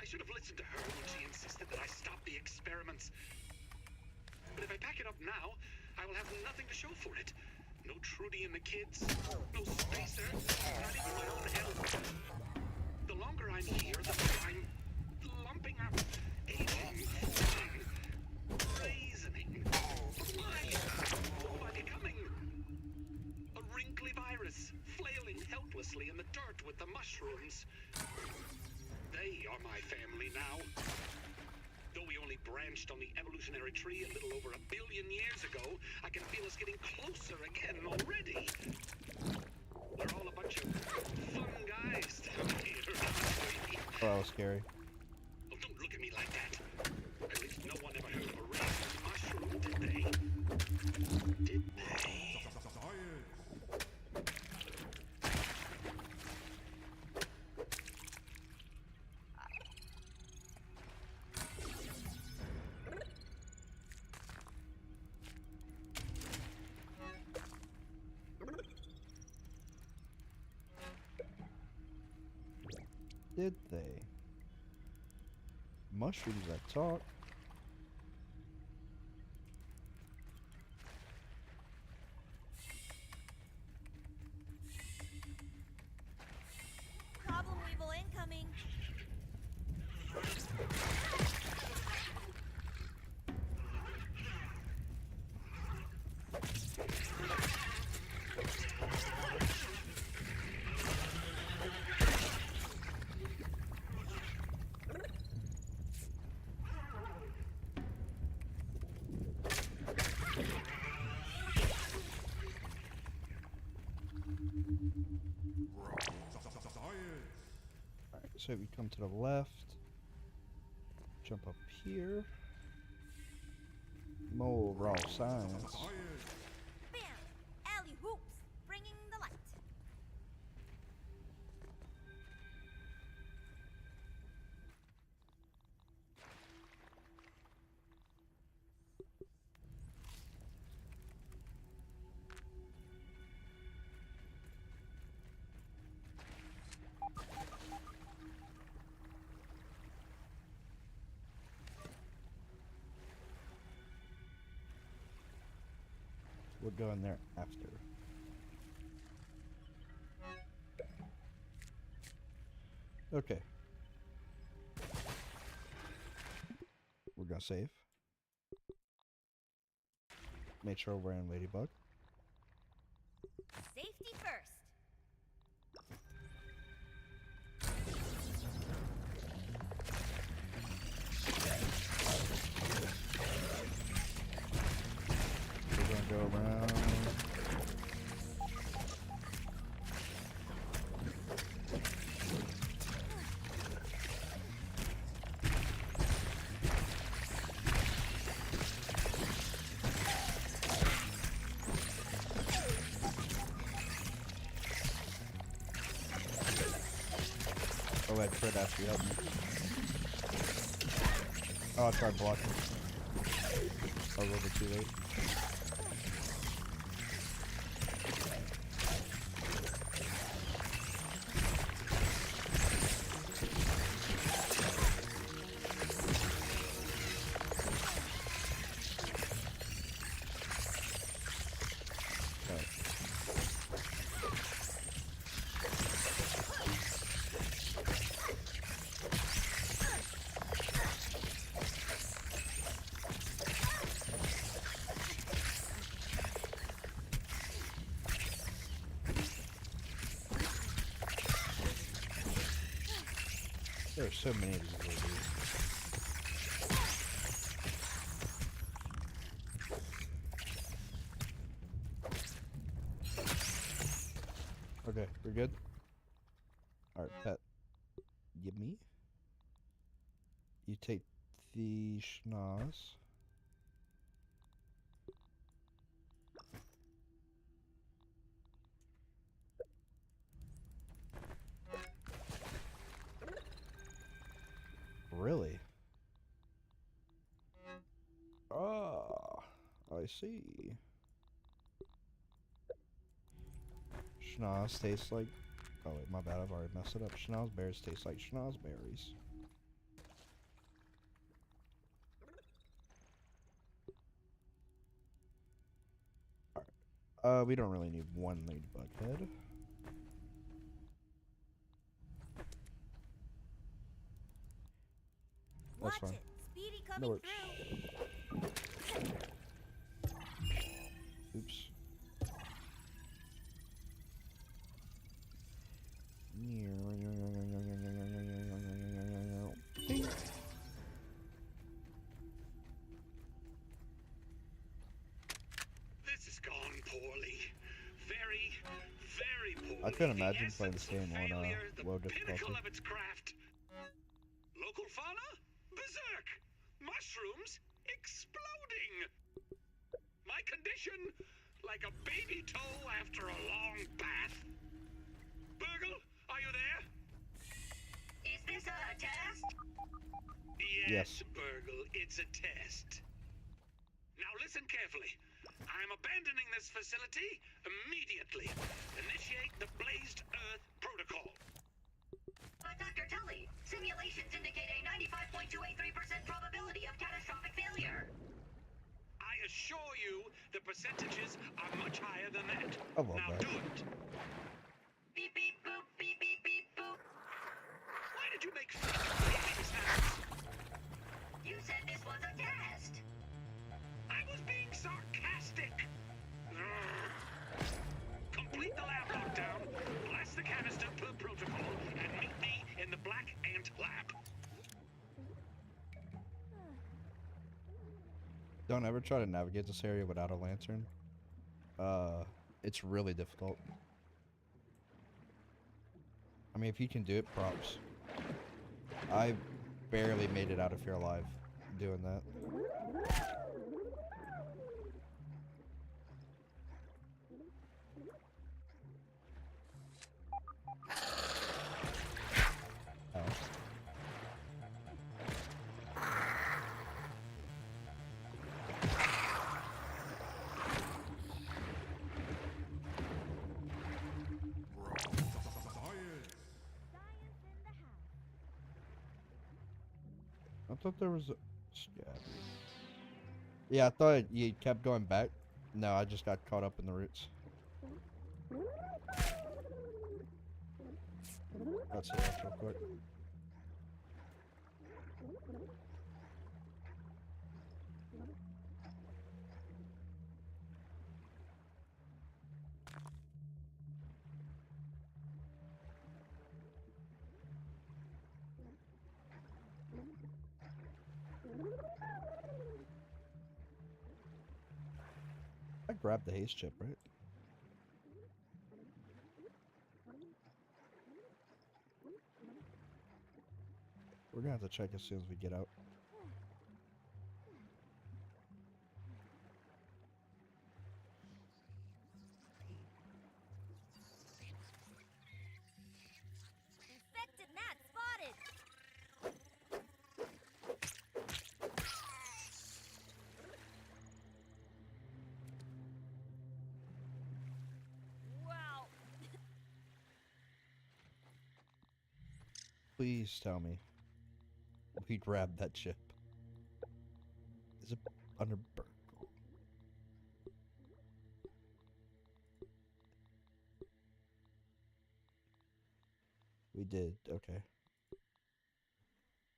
S5: I should have listened to her when she insisted that I stop the experiments. But if I pack it up now, I will have nothing to show for it. No Trudy and the kids, no spacer, not even my own health. The longer I'm here, the more I'm lumping up, aging, falling, raisening. What am I becoming? A wrinkly virus, flailing helplessly in the dirt with the mushrooms. They are my family now. Though we only branched on the evolutionary tree a little over 1 billion years ago, I can feel us getting closer again already. We're all a bunch of fun guys down here.
S1: Oh, that was scary.
S5: Oh, don't look at me like that. At least no one ever heard of a raisin mushroom, did they? Did they?
S1: Did they? Mushrooms that talk.
S2: Problem Weevil incoming.
S1: Alright, so we come to the left. Jump up here. More raw science.
S2: Bam! Alley hoops, bringing the light.
S1: We'll go in there after. Okay. We're gonna save. Make sure we're in Ladybug.
S2: Safety first.
S1: We're gonna go around. Oh, I tried to actually help me. Oh, I tried blocking. I was a little bit too late. There are so many of these little dudes. Okay, we're good? Alright, pet. Give me. You take the schnoz. Really? Ah, I see. Schnoz tastes like... Oh wait, my bad, I've already messed it up. Schnoz berries taste like schnoz berries. Alright. We don't really need one ladybug head. That's
S2: Watch
S1: fine.
S2: it. Speedy
S1: No
S2: coming
S1: worries.
S2: through.
S1: Oops. Ding.
S5: This has gone poorly. Very, very poorly.
S1: I couldn't imagine
S5: The
S1: playing this
S5: essence of
S1: game on
S5: failure, the
S1: low
S5: pinnacle
S1: difficulty.
S5: of its craft. Local fauna? Berserk! Mushrooms? Exploding! My condition? Like a baby toe after a long bath. Burgle, are you there?
S6: Is this a test?
S1: Yes.
S5: Burgle, it's a test. Now listen carefully. I'm abandoning this facility immediately. Initiate the Blazed Earth Protocol.
S6: But Dr. Tully, simulations indicate a 95.283% probability of catastrophic failure.
S5: I assure you the percentages are much higher than that.
S1: I love
S5: Now
S1: that.
S5: do it.
S6: Beep beep boop, beep beep beep boop.
S5: Why did you make fake beeping sounds?
S6: You said this was a test.
S5: I was being sarcastic. Complete the lab lockdown, blast the canister per protocol, and meet me in the Black Ant Lab.
S1: Don't ever try to navigate this area without a lantern. It's really difficult. I mean, if you can do it, props. I barely made it out of here alive doing that. Ow. I thought there was a scab. Yeah, I thought you kept going back. No, I just got caught up in the roots. Let's see that real quick. I grabbed the haze chip, right? We're gonna have to check as soon as we get out.
S2: Infected gnat spotted.
S1: Please tell me we grabbed that chip. Is it under Burgle? We did, okay.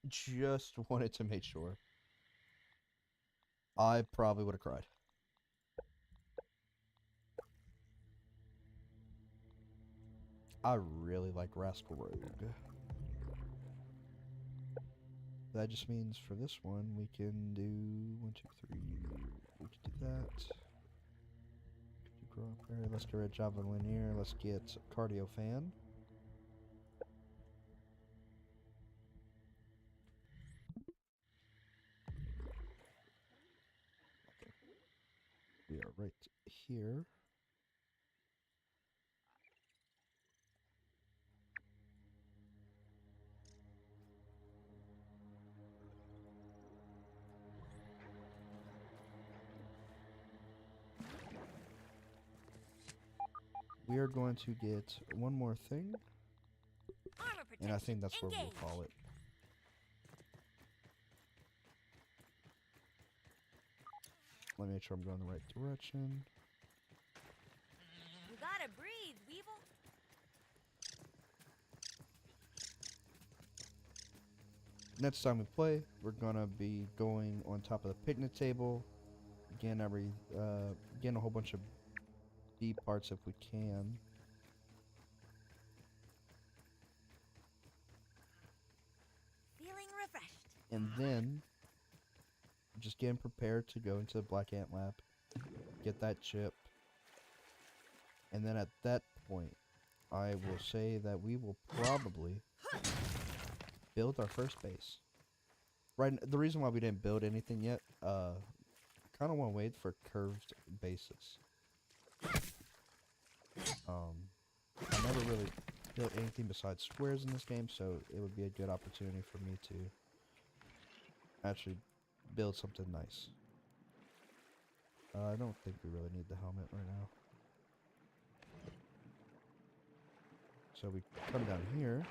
S1: Just wanted to make sure. I probably would have cried. I really like Rascal Rogue. That just means for this one we can do 1, 2, 3. We can do that. Let's get rid of Java Linear. Let's get Cardio Fan. We are right here. We are going to get one more thing,
S2: Armor
S1: and I
S2: protection.
S1: think that's what
S2: Engage.
S1: we'll call it. Let me make sure I'm going the right direction.
S2: You gotta breathe, Weevil.
S1: Next time we play, we're gonna be going on top of the picnic table. Again, getting a whole bunch of B parts if we can.
S2: Feeling refreshed.
S1: And then just getting prepared to go into the Black Ant Lab, get that chip, and then at that point, I will say that we will probably build our first base. The reason why we didn't build anything yet, kind of want to wait for curved bases. I never really built anything besides squares in this game, so it would be a good opportunity for me to actually build something nice. I don't think we really need the helmet right now. So we come down here.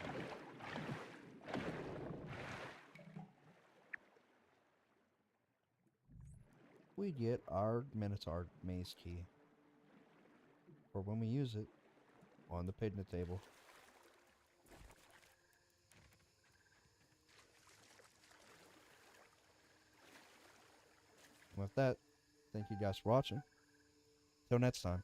S1: We get our Minotaur maze key for when we use it on the picnic table. With that, thank you guys for watching. Till next time.